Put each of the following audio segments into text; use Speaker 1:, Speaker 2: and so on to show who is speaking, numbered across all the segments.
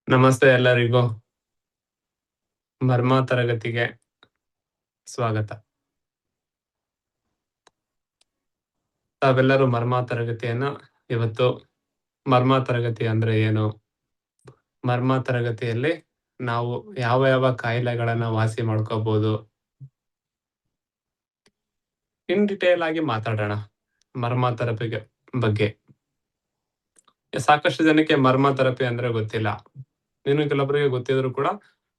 Speaker 1: ನಮಸ್ತೆ ಎಲ್ಲರಿಗೂ. ಮರ್ಮ ತರಗತಿಗೆ ಸ್ವಾಗತ. ತಾವೆಲ್ಲರೂ ಮರ್ಮ ತರಗತಿಯನ್ನ ಇವತ್ತು ಮರ್ಮ ತರಗತಿ ಅಂದ್ರೆ ಏನು, ಮರ್ಮ ತರಗತಿಯಲ್ಲಿ ನಾವು ಯಾವ ಯಾವ ಕಾಯಿಲೆಗಳನ್ನ ವಾಸಿ ಮಾಡ್ಕೋಬಹುದು, ಇನ್ ಡಿಟೇಲ್ ಆಗಿ ಮಾತಾಡೋಣ ಮರ್ಮ ಥೆರಪಿ ಬಗ್ಗೆ. ಸಾಕಷ್ಟು ಜನಕ್ಕೆ ಮರ್ಮ ಥೆರಪಿ ಅಂದ್ರೆ ಗೊತ್ತಿಲ್ಲ. ಇನ್ನು ಕೆಲವೊಬ್ಬರಿಗೆ ಗೊತ್ತಿದ್ರು ಕೂಡ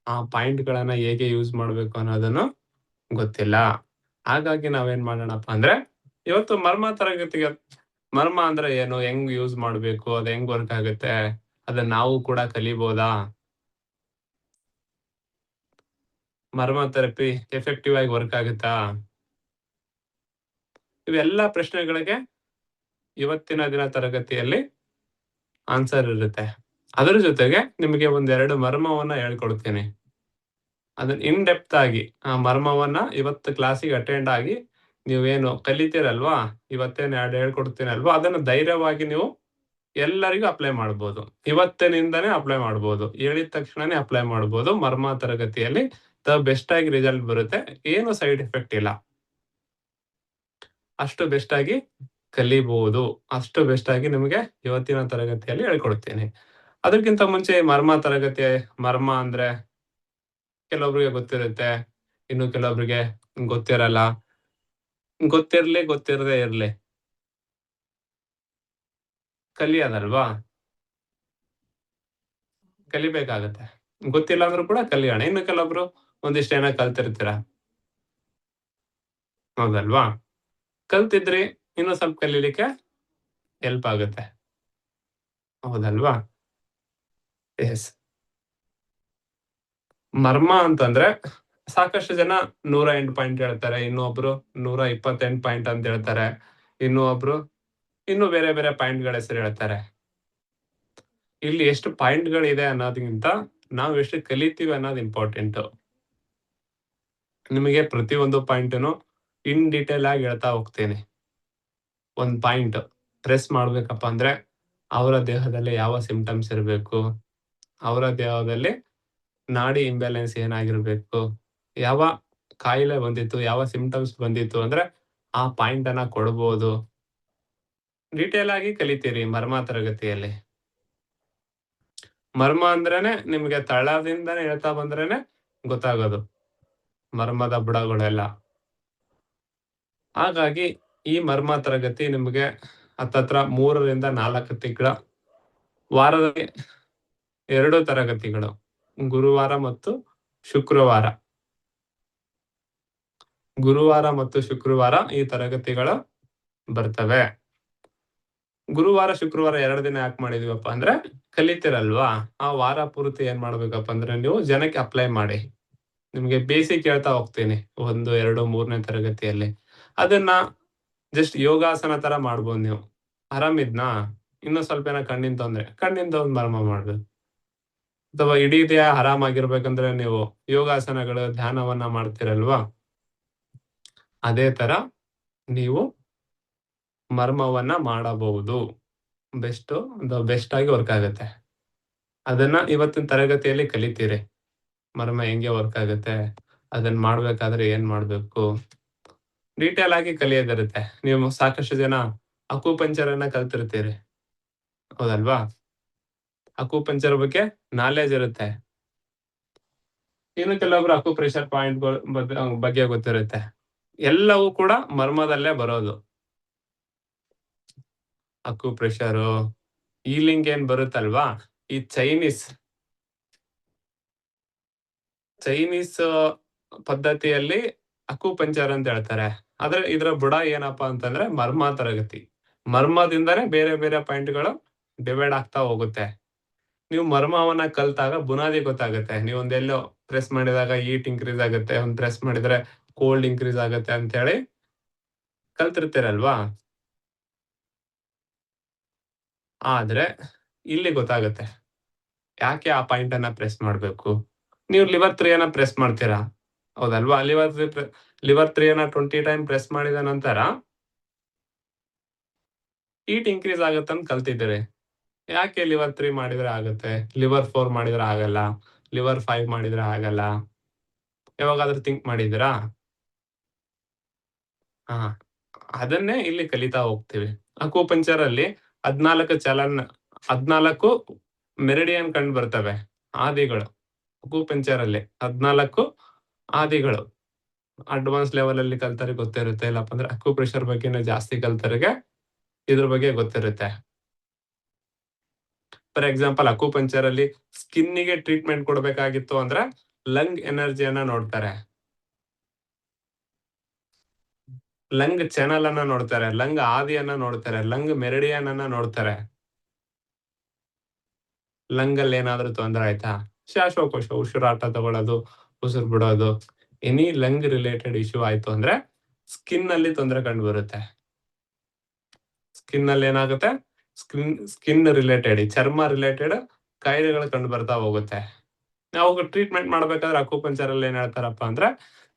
Speaker 1: ಆ ಪಾಯಿಂಟ್ ಗಳನ್ನ ಹೇಗೆ ಯೂಸ್ ಮಾಡ್ಬೇಕು ಅನ್ನೋದನ್ನು ಗೊತ್ತಿಲ್ಲ. ಹಾಗಾಗಿ ನಾವೇನ್ ಮಾಡೋಣಪ್ಪ ಅಂದ್ರೆ ಇವತ್ತು ಮರ್ಮ ತರಗತಿಗೆ ಮರ್ಮ ಅಂದ್ರೆ ಏನು, ಹೆಂಗ್ ಯೂಸ್ ಮಾಡ್ಬೇಕು, ಅದ್ ಹೆಂಗ್ ವರ್ಕ್ ಆಗುತ್ತೆ, ಅದನ್ನ ನಾವು ಕೂಡ ಕಲಿಬಹುದಾ, ಮರ್ಮ ಥೆರಪಿ ಎಫೆಕ್ಟಿವ್ ಆಗಿ ವರ್ಕ್ ಆಗುತ್ತಾ, ಇವೆಲ್ಲ ಪ್ರಶ್ನೆಗಳಿಗೆ ಇವತ್ತಿನ ದಿನ ತರಗತಿಯಲ್ಲಿ ಆನ್ಸರ್ ಇರುತ್ತೆ. ಅದರ ಜೊತೆಗೆ ನಿಮಗೆ ಒಂದೆರಡು ಮರ್ಮವನ್ನ ಹೇಳ್ಕೊಡ್ತೀನಿ. ಅದನ್ನ ಇನ್ ಡೆಪ್ತ್ ಆಗಿ ಆ ಮರ್ಮವನ್ನ ಇವತ್ತು ಕ್ಲಾಸಿಗೆ ಅಟೆಂಡ್ ಆಗಿ ನೀವೇನು ಕಲಿತೀರಲ್ವಾ, ಇವತ್ತೇನು ಹೇಳ್ಕೊಡ್ತೀನಲ್ವಾ, ಅದನ್ನ ಧೈರ್ಯವಾಗಿ ನೀವು ಎಲ್ಲರಿಗೂ ಅಪ್ಲೈ ಮಾಡ್ಬೋದು. ಇವತ್ತಿನಿಂದಾನೇ ಅಪ್ಲೈ ಮಾಡ್ಬೋದು. ಹೇಳಿದ ತಕ್ಷಣನೇ ಅಪ್ಲೈ ಮಾಡ್ಬೋದು. ಮರ್ಮ ತರಗತಿಯಲ್ಲಿ ಬೆಸ್ಟ್ ಆಗಿ ರಿಸಲ್ಟ್ ಬರುತ್ತೆ. ಏನು ಸೈಡ್ ಎಫೆಕ್ಟ್ ಇಲ್ಲ. ಅಷ್ಟು ಬೆಸ್ಟ್ ಆಗಿ ಕಲಿಬಹುದು. ಅಷ್ಟು ಬೆಸ್ಟ್ ಆಗಿ ನಿಮಗೆ ಇವತ್ತಿನ ತರಗತಿಯಲ್ಲಿ ಹೇಳ್ಕೊಡ್ತೀನಿ. ಅದಕ್ಕಿಂತ ಮುಂಚೆ ಮರ್ಮ ತರಗತಿ, ಮರ್ಮ ಅಂದ್ರೆ ಕೆಲವೊಬ್ರಿಗೆ ಗೊತ್ತಿರುತ್ತೆ, ಇನ್ನು ಕೆಲವೊಬ್ರಿಗೆ ಗೊತ್ತಿರಲ್ಲ. ಗೊತ್ತಿರ್ಲಿ ಗೊತ್ತಿರದೇ ಇರ್ಲಿ, ಕಲಿಯೋದಲ್ವಾ, ಕಲಿಬೇಕಾಗತ್ತೆ. ಗೊತ್ತಿಲ್ಲ ಅಂದ್ರೂ ಕೂಡ ಕಲಿಯೋಣ. ಇನ್ನು ಕೆಲವೊಬ್ರು ಒಂದಿಷ್ಟು ಏನೋ ಕಲ್ತಿರ್ತೀರ, ಹೌದಲ್ವಾ? ಕಲ್ತಿದ್ರಿ ಇನ್ನೂ ಸ್ವಲ್ಪ ಕಲೀಲಿಕ್ಕೆ ಹೆಲ್ಪ್ ಆಗುತ್ತೆ, ಹೌದಲ್ವಾ? ಎಸ್. ಮರ್ಮ ಅಂತಂದ್ರೆ ಸಾಕಷ್ಟು ಜನ 108 ಪಾಯಿಂಟ್ ಹೇಳ್ತಾರೆ, ಇನ್ನೊಬ್ರು 128 ಪಾಯಿಂಟ್ ಅಂತ ಹೇಳ್ತಾರೆ, ಇನ್ನು ಒಬ್ರು ಇನ್ನು ಬೇರೆ ಬೇರೆ ಪಾಯಿಂಟ್ಗಳ ಹೆಸರು ಹೇಳ್ತಾರೆ. ಇಲ್ಲಿ ಎಷ್ಟು ಪಾಯಿಂಟ್ಗಳಿದೆ ಅನ್ನೋದಕ್ಕಿಂತ ನಾವು ಎಷ್ಟು ಕಲಿತೀವಿ ಅನ್ನೋದು ಇಂಪಾರ್ಟೆಂಟ್. ನಿಮಗೆ ಪ್ರತಿಯೊಂದು ಪಾಯಿಂಟನ್ನು ಇನ್ ಡೀಟೇಲ್ ಆಗಿ ಹೇಳ್ತಾ ಹೋಗ್ತೀನಿ. ಒಂದ್ ಪಾಯಿಂಟ್ ಪ್ರೆಸ್ ಮಾಡ್ಬೇಕಪ್ಪ ಅಂದ್ರೆ ಅವರ ದೇಹದಲ್ಲಿ ಯಾವ ಸಿಂಪ್ಟಮ್ಸ್ ಇರಬೇಕು, ಅವರ ದೇಹದಲ್ಲಿ ನಾಡಿ ಇಂಬ್ಯಾಲೆನ್ಸ್ ಏನಾಗಿರ್ಬೇಕು, ಯಾವ ಕಾಯಿಲೆ ಬಂದಿತ್ತು, ಯಾವ ಸಿಂಪ್ಟಮ್ಸ್ ಬಂದಿತ್ತು ಅಂದ್ರೆ ಆ ಪಾಯಿಂಟ್ ಅನ್ನ ಕೊಡ್ಬೋದು. ಡೀಟೇಲ್ ಆಗಿ ಕಲಿತೀರಿ ಮರ್ಮ ತರಗತಿಯಲ್ಲಿ. ಮರ್ಮ ಅಂದ್ರೇನೆ ನಿಮ್ಗೆ ತಳದಿಂದಾನೆ ಹೇಳ್ತಾ ಬಂದ್ರೇನೆ ಗೊತ್ತಾಗೋದು ಮರ್ಮದ ಬುಡಗಳೆಲ್ಲ. ಹಾಗಾಗಿ ಈ ಮರ್ಮ ತರಗತಿ ನಿಮ್ಗೆ ಹತ್ತತ್ರ 3ರಿಂದ 4 ತಿಂಗಳ, ವಾರದಲ್ಲಿ 2 ತರಗತಿಗಳು, ಗುರುವಾರ ಮತ್ತು ಶುಕ್ರವಾರ. ಗುರುವಾರ ಮತ್ತು ಶುಕ್ರವಾರ ಈ ತರಗತಿಗಳು ಬರ್ತವೆ. ಗುರುವಾರ ಶುಕ್ರವಾರ 2 ದಿನ ಯಾಕೆ ಮಾಡಿದೀವಪ್ಪ ಅಂದ್ರೆ ಕಲಿತೀರಲ್ವಾ, ಆ ವಾರ ಪೂರ್ತಿ ಏನ್ ಮಾಡ್ಬೇಕಪ್ಪ ಅಂದ್ರೆ ನೀವು ಜನಕ್ಕೆ ಅಪ್ಲೈ ಮಾಡಿ. ನಿಮ್ಗೆ ಬೇಸಿಕ್ ಹೇಳ್ತಾ ಹೋಗ್ತೀನಿ 1, 2, 3ನೇ ತರಗತಿಯಲ್ಲಿ. ಅದನ್ನ ಜಸ್ಟ್ ಯೋಗಾಸನ ತರ ಮಾಡ್ಬೋದು ನೀವು. ಆರಾಮಿದ್ನಾ? ಇನ್ನೂ ಸ್ವಲ್ಪ ಏನೋ ಕಣ್ಣಿಂದ ಒಂದ್ ಮರ್ಮ ಮಾಡ್ಬೇಕು. ಅಥವಾ ಇಡೀ ದೇಹ ಆರಾಮಾಗಿರ್ಬೇಕಂದ್ರೆ ನೀವು ಯೋಗಾಸನಗಳು, ಧ್ಯಾನವನ್ನ ಮಾಡ್ತೀರಲ್ವಾ, ಅದೇ ತರ ನೀವು ಮರ್ಮವನ್ನ ಮಾಡಬಹುದು. ಬೆಸ್ಟ್ ಆಗಿ ವರ್ಕ್ ಆಗುತ್ತೆ. ಅದನ್ನ ಇವತ್ತಿನ ತರಗತಿಯಲ್ಲಿ ಕಲಿತೀರಿ. ಮರ್ಮ ಹೆಂಗೆ ವರ್ಕ್ ಆಗುತ್ತೆ, ಅದನ್ನ ಮಾಡ್ಬೇಕಾದ್ರೆ ಏನ್ ಮಾಡ್ಬೇಕು, ಡೀಟೇಲ್ ಆಗಿ ಕಲಿಯೋದಿರುತ್ತೆ. ನೀವು ಸಾಕಷ್ಟು ಜನ ಅಕ್ಯುಪಂಕ್ಚರ್ ಅನ್ನ ಕಲ್ತಿರ್ತೀರಿ, ಹೌದಲ್ವಾ? ಅಕ್ಯುಪಂಕ್ಚರ್ ಬಗ್ಗೆ ನಾಲೆಜ್ ಇರುತ್ತೆ. ಇನ್ನು ಕೆಲವೊಬ್ರು ಅಕ್ಯುಪ್ರೆಷರ್ ಪಾಯಿಂಟ್ಗಳು ಬಗ್ಗೆ ಗೊತ್ತಿರುತ್ತೆ. ಎಲ್ಲವೂ ಕೂಡ ಮರ್ಮದಲ್ಲೇ ಬರೋದು. ಅಕ್ಯುಪ್ರೆಷರು, ಹೀಲಿಂಗ್ ಏನ್ ಬರುತ್ತಲ್ವಾ, ಈ ಚೈನೀಸ್ ಪದ್ಧತಿಯಲ್ಲಿ ಅಕ್ಯುಪಂಕ್ಚರ್ ಅಂತ ಹೇಳ್ತಾರೆ. ಆದ್ರೆ ಇದರ ಬುಡ ಏನಪ್ಪಾ ಅಂತಂದ್ರೆ ಮರ್ಮ ತರಗತಿ. ಮರ್ಮದಿಂದನೇ ಬೇರೆ ಬೇರೆ ಪಾಯಿಂಟ್ಗಳು ಡಿವೈಡ್ ಆಗ್ತಾ ಹೋಗುತ್ತೆ. ನೀವು ಮರ್ಮವನ್ನ ಕಲ್ತಾಗ ಬುನಾದಿ ಗೊತ್ತಾಗುತ್ತೆ. ನೀವು ಒಂದೆಲ್ಲೋ ಪ್ರೆಸ್ ಮಾಡಿದಾಗ ಹೀಟ್ ಇನ್ಕ್ರೀಸ್ ಆಗುತ್ತೆ, ಒಂದ್ ಪ್ರೆಸ್ ಮಾಡಿದ್ರೆ ಕೋಲ್ಡ್ ಇನ್ಕ್ರೀಸ್ ಆಗುತ್ತೆ ಅಂತ ಹೇಳಿ ಕಲ್ತಿರ್ತೀರಲ್ವಾ. ಆದ್ರೆ ಇಲ್ಲಿ ಗೊತ್ತಾಗುತ್ತೆ ಯಾಕೆ ಆ ಪಾಯಿಂಟ್ ಅನ್ನ ಪ್ರೆಸ್ ಮಾಡ್ಬೇಕು. ನೀವು ಲಿವರ್ 3 ಅನ್ನ ಪ್ರೆಸ್ ಮಾಡ್ತೀರಾ, ಹೌದಲ್ವಾ? ಲಿವರ್ 3 ಅನ್ನ 20 ಟೈಮ್ ಪ್ರೆಸ್ ಮಾಡಿದ ನಂತರ ಹೀಟ್ ಇನ್ಕ್ರೀಸ್ ಆಗುತ್ತಂತ ಕಲ್ತಿದ್ದೀರಿ. ಯಾಕೆ ಲಿವರ್ 3 ಮಾಡಿದ್ರೆ ಆಗುತ್ತೆ? ಲಿವರ್ 4 ಮಾಡಿದ್ರೆ ಆಗಲ್ಲ. ಲಿವರ್ 5 ಮಾಡಿದ್ರೆ ಆಗಲ್ಲ. ಯಾವಾಗಾದ್ರೂ ಥಿಂಕ್ ಮಾಡಿದ್ದೀರಾ? ಹಾ. ಅದನ್ನೇ ಇಲ್ಲಿ ಕಲಿತಾ ಹೋಗ್ತೀವಿ. ಅಕ್ಯುಪಂಕ್ಚರ್ ಅಲ್ಲಿ 14 ಮೆರಿಡಿಯನ್ ಕಂಡು ಬರ್ತವೆ. ಆದಿಗಳು. ಅಕ್ಯುಪಂಕ್ಚರ್ ಅಲ್ಲಿ 14 ಆದಿಗಳು. ಅಡ್ವಾನ್ಸ್ ಲೆವೆಲ್ ಅಲ್ಲಿ ಕಲ್ತವ್ರಿಗೆ ಗೊತ್ತಿರುತ್ತೆ. ಇಲ್ಲಪ್ಪ ಅಂದ್ರೆ ಅಕ್ಯುಪ್ರೆಷರ್ ಬಗ್ಗೆನೇ ಜಾಸ್ತಿ ಕಲ್ತವ್ರಿಗೆ ಇದ್ರ ಬಗ್ಗೆ ಗೊತ್ತಿರುತ್ತೆ. ಫಾರ್ ಎಕ್ಸಾಂಪಲ್ ಅಕ್ಯುಪಂಕ್ಚರ್ ಅಲ್ಲಿ ಸ್ಕಿನ್ನಿಗೆ ಟ್ರೀಟ್ಮೆಂಟ್ ಕೊಡ್ಬೇಕಾಗಿತ್ತು ಅಂದ್ರೆ ಲಂಗ್ ಎನರ್ಜಿಯನ್ನ ನೋಡ್ತಾರೆ. ಲಂಗ್ ಚಾನಲ್ ಅನ್ನ ನೋಡ್ತಾರೆ. ಲಂಗ್ ಆದಿಯನ್ನ ನೋಡ್ತಾರೆ. ಲಂಗ್ ಮೆರಿಡಿಯನ್ ಅನ್ನ ನೋಡ್ತಾರೆ. ಲಂಗ್ ಅಲ್ಲಿ ಏನಾದ್ರೂ ತೊಂದ್ರೆ ಆಯ್ತಾ? ಶ್ವಾಸಕೋಶ ಉಸಿರಾಟ ತಗೊಳ್ಳೋದು, ಉಸಿರು ಬಿಡೋದು, ಎನಿ ಲಂಗ್ ರಿಲೇಟೆಡ್ ಇಶ್ಯೂ ಆಯ್ತು ಅಂದ್ರೆ ಸ್ಕಿನ್ ಅಲ್ಲಿ ತೊಂದರೆ ಕಂಡು ಬರುತ್ತೆ. ಸ್ಕಿನ್ ಅಲ್ಲಿ ಏನಾಗುತ್ತೆ? ಸ್ಕಿನ್ ರಿಲೇಟೆಡ್, ಚರ್ಮ ರಿಲೇಟೆಡ್ ಕಾಯಿಲೆಗಳು ಕಂಡು ಬರ್ತಾ ಹೋಗುತ್ತೆ. ನಾವು ಟ್ರೀಟ್ಮೆಂಟ್ ಮಾಡ್ಬೇಕಾದ್ರೆ ಅಕ್ಯುಪಂಕ್ಚರ್ ಅಲ್ಲಿ ಏನ್ ಹೇಳ್ತಾರಪ್ಪ ಅಂದ್ರೆ,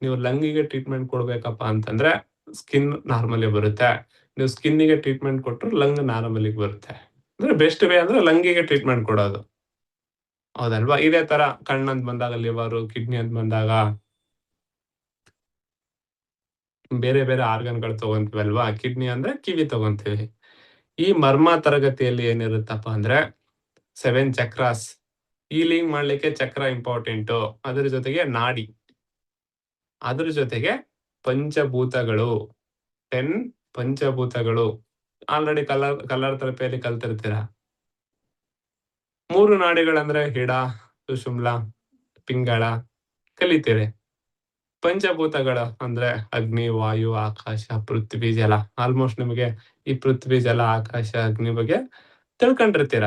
Speaker 1: ನೀವು ಲಂಗಿಗೆ ಟ್ರೀಟ್ಮೆಂಟ್ ಕೊಡ್ಬೇಕಪ್ಪ ಅಂತಂದ್ರೆ ಸ್ಕಿನ್ ನಾರ್ಮಲಿ ಬರುತ್ತೆ. ನೀವು ಸ್ಕಿನ್ನಿಗೆ ಟ್ರೀಟ್ಮೆಂಟ್ ಕೊಟ್ರೆ ಲಂಗ್ ನಾರ್ಮಲಿಗೆ ಬರುತ್ತೆ. ಅಂದ್ರೆ ಬೆಸ್ಟ್ ವೇ ಅಂದ್ರೆ ಲಂಗಿಗೆ ಟ್ರೀಟ್ಮೆಂಟ್ ಕೊಡೋದು. ಹೌದಲ್ವಾ? ಇದೇ ತರ ಕಣ್ಣಂತ ಬಂದಾಗ ಲಿವರು, ಕಿಡ್ನಿ ಅಂತ ಬಂದಾಗ ಬೇರೆ ಬೇರೆ ಆರ್ಗನ್‌ಗಳು ತಗೊಂತೀವಲ್ವಾ? ಕಿಡ್ನಿ ಅಂದ್ರೆ ಕಿವಿ ತಗೊಂತೀವಿ. ಈ ಮರ್ಮ ತರಗತಿಯಲ್ಲಿ ಏನಿರುತ್ತಪ್ಪ ಅಂದ್ರೆ 7 ಚಕ್ರಾಸ್. ಹೀಲಿಂಗ್ ಮಾಡ್ಲಿಕ್ಕೆ ಚಕ್ರ ಇಂಪಾರ್ಟೆಂಟು. ಅದ್ರ ಜೊತೆಗೆ ನಾಡಿ. ಅದ್ರ ಜೊತೆಗೆ ಪಂಚಭೂತಗಳು. 10 ಪಂಚಭೂತಗಳು. ಆಲ್ರೆಡಿ ಕಲರ್ ಥೆರಪಿಯಲ್ಲಿ ಕಲ್ತಿರ್ತೀರಾ. 3 ನಾಡಿಗಳಂದ್ರೆ ಹಿಡ, ಸುಷುಮ್ನ, ಪಿಂಗಳ ಕಲಿತೀರಿ. ಪಂಚಭೂತಗಳು ಅಂದ್ರೆ ಅಗ್ನಿ, ವಾಯು, ಆಕಾಶ, ಪೃಥ್ವಿ, ಜಲ. ಆಲ್ಮೋಸ್ಟ್ ನಿಮಗೆ ಈ ಪೃಥ್ವಿ, ಜಲ, ಆಕಾಶ, ಅಗ್ನಿ ಬಗ್ಗೆ ತಿಳ್ಕೊಂಡಿರ್ತೀರ.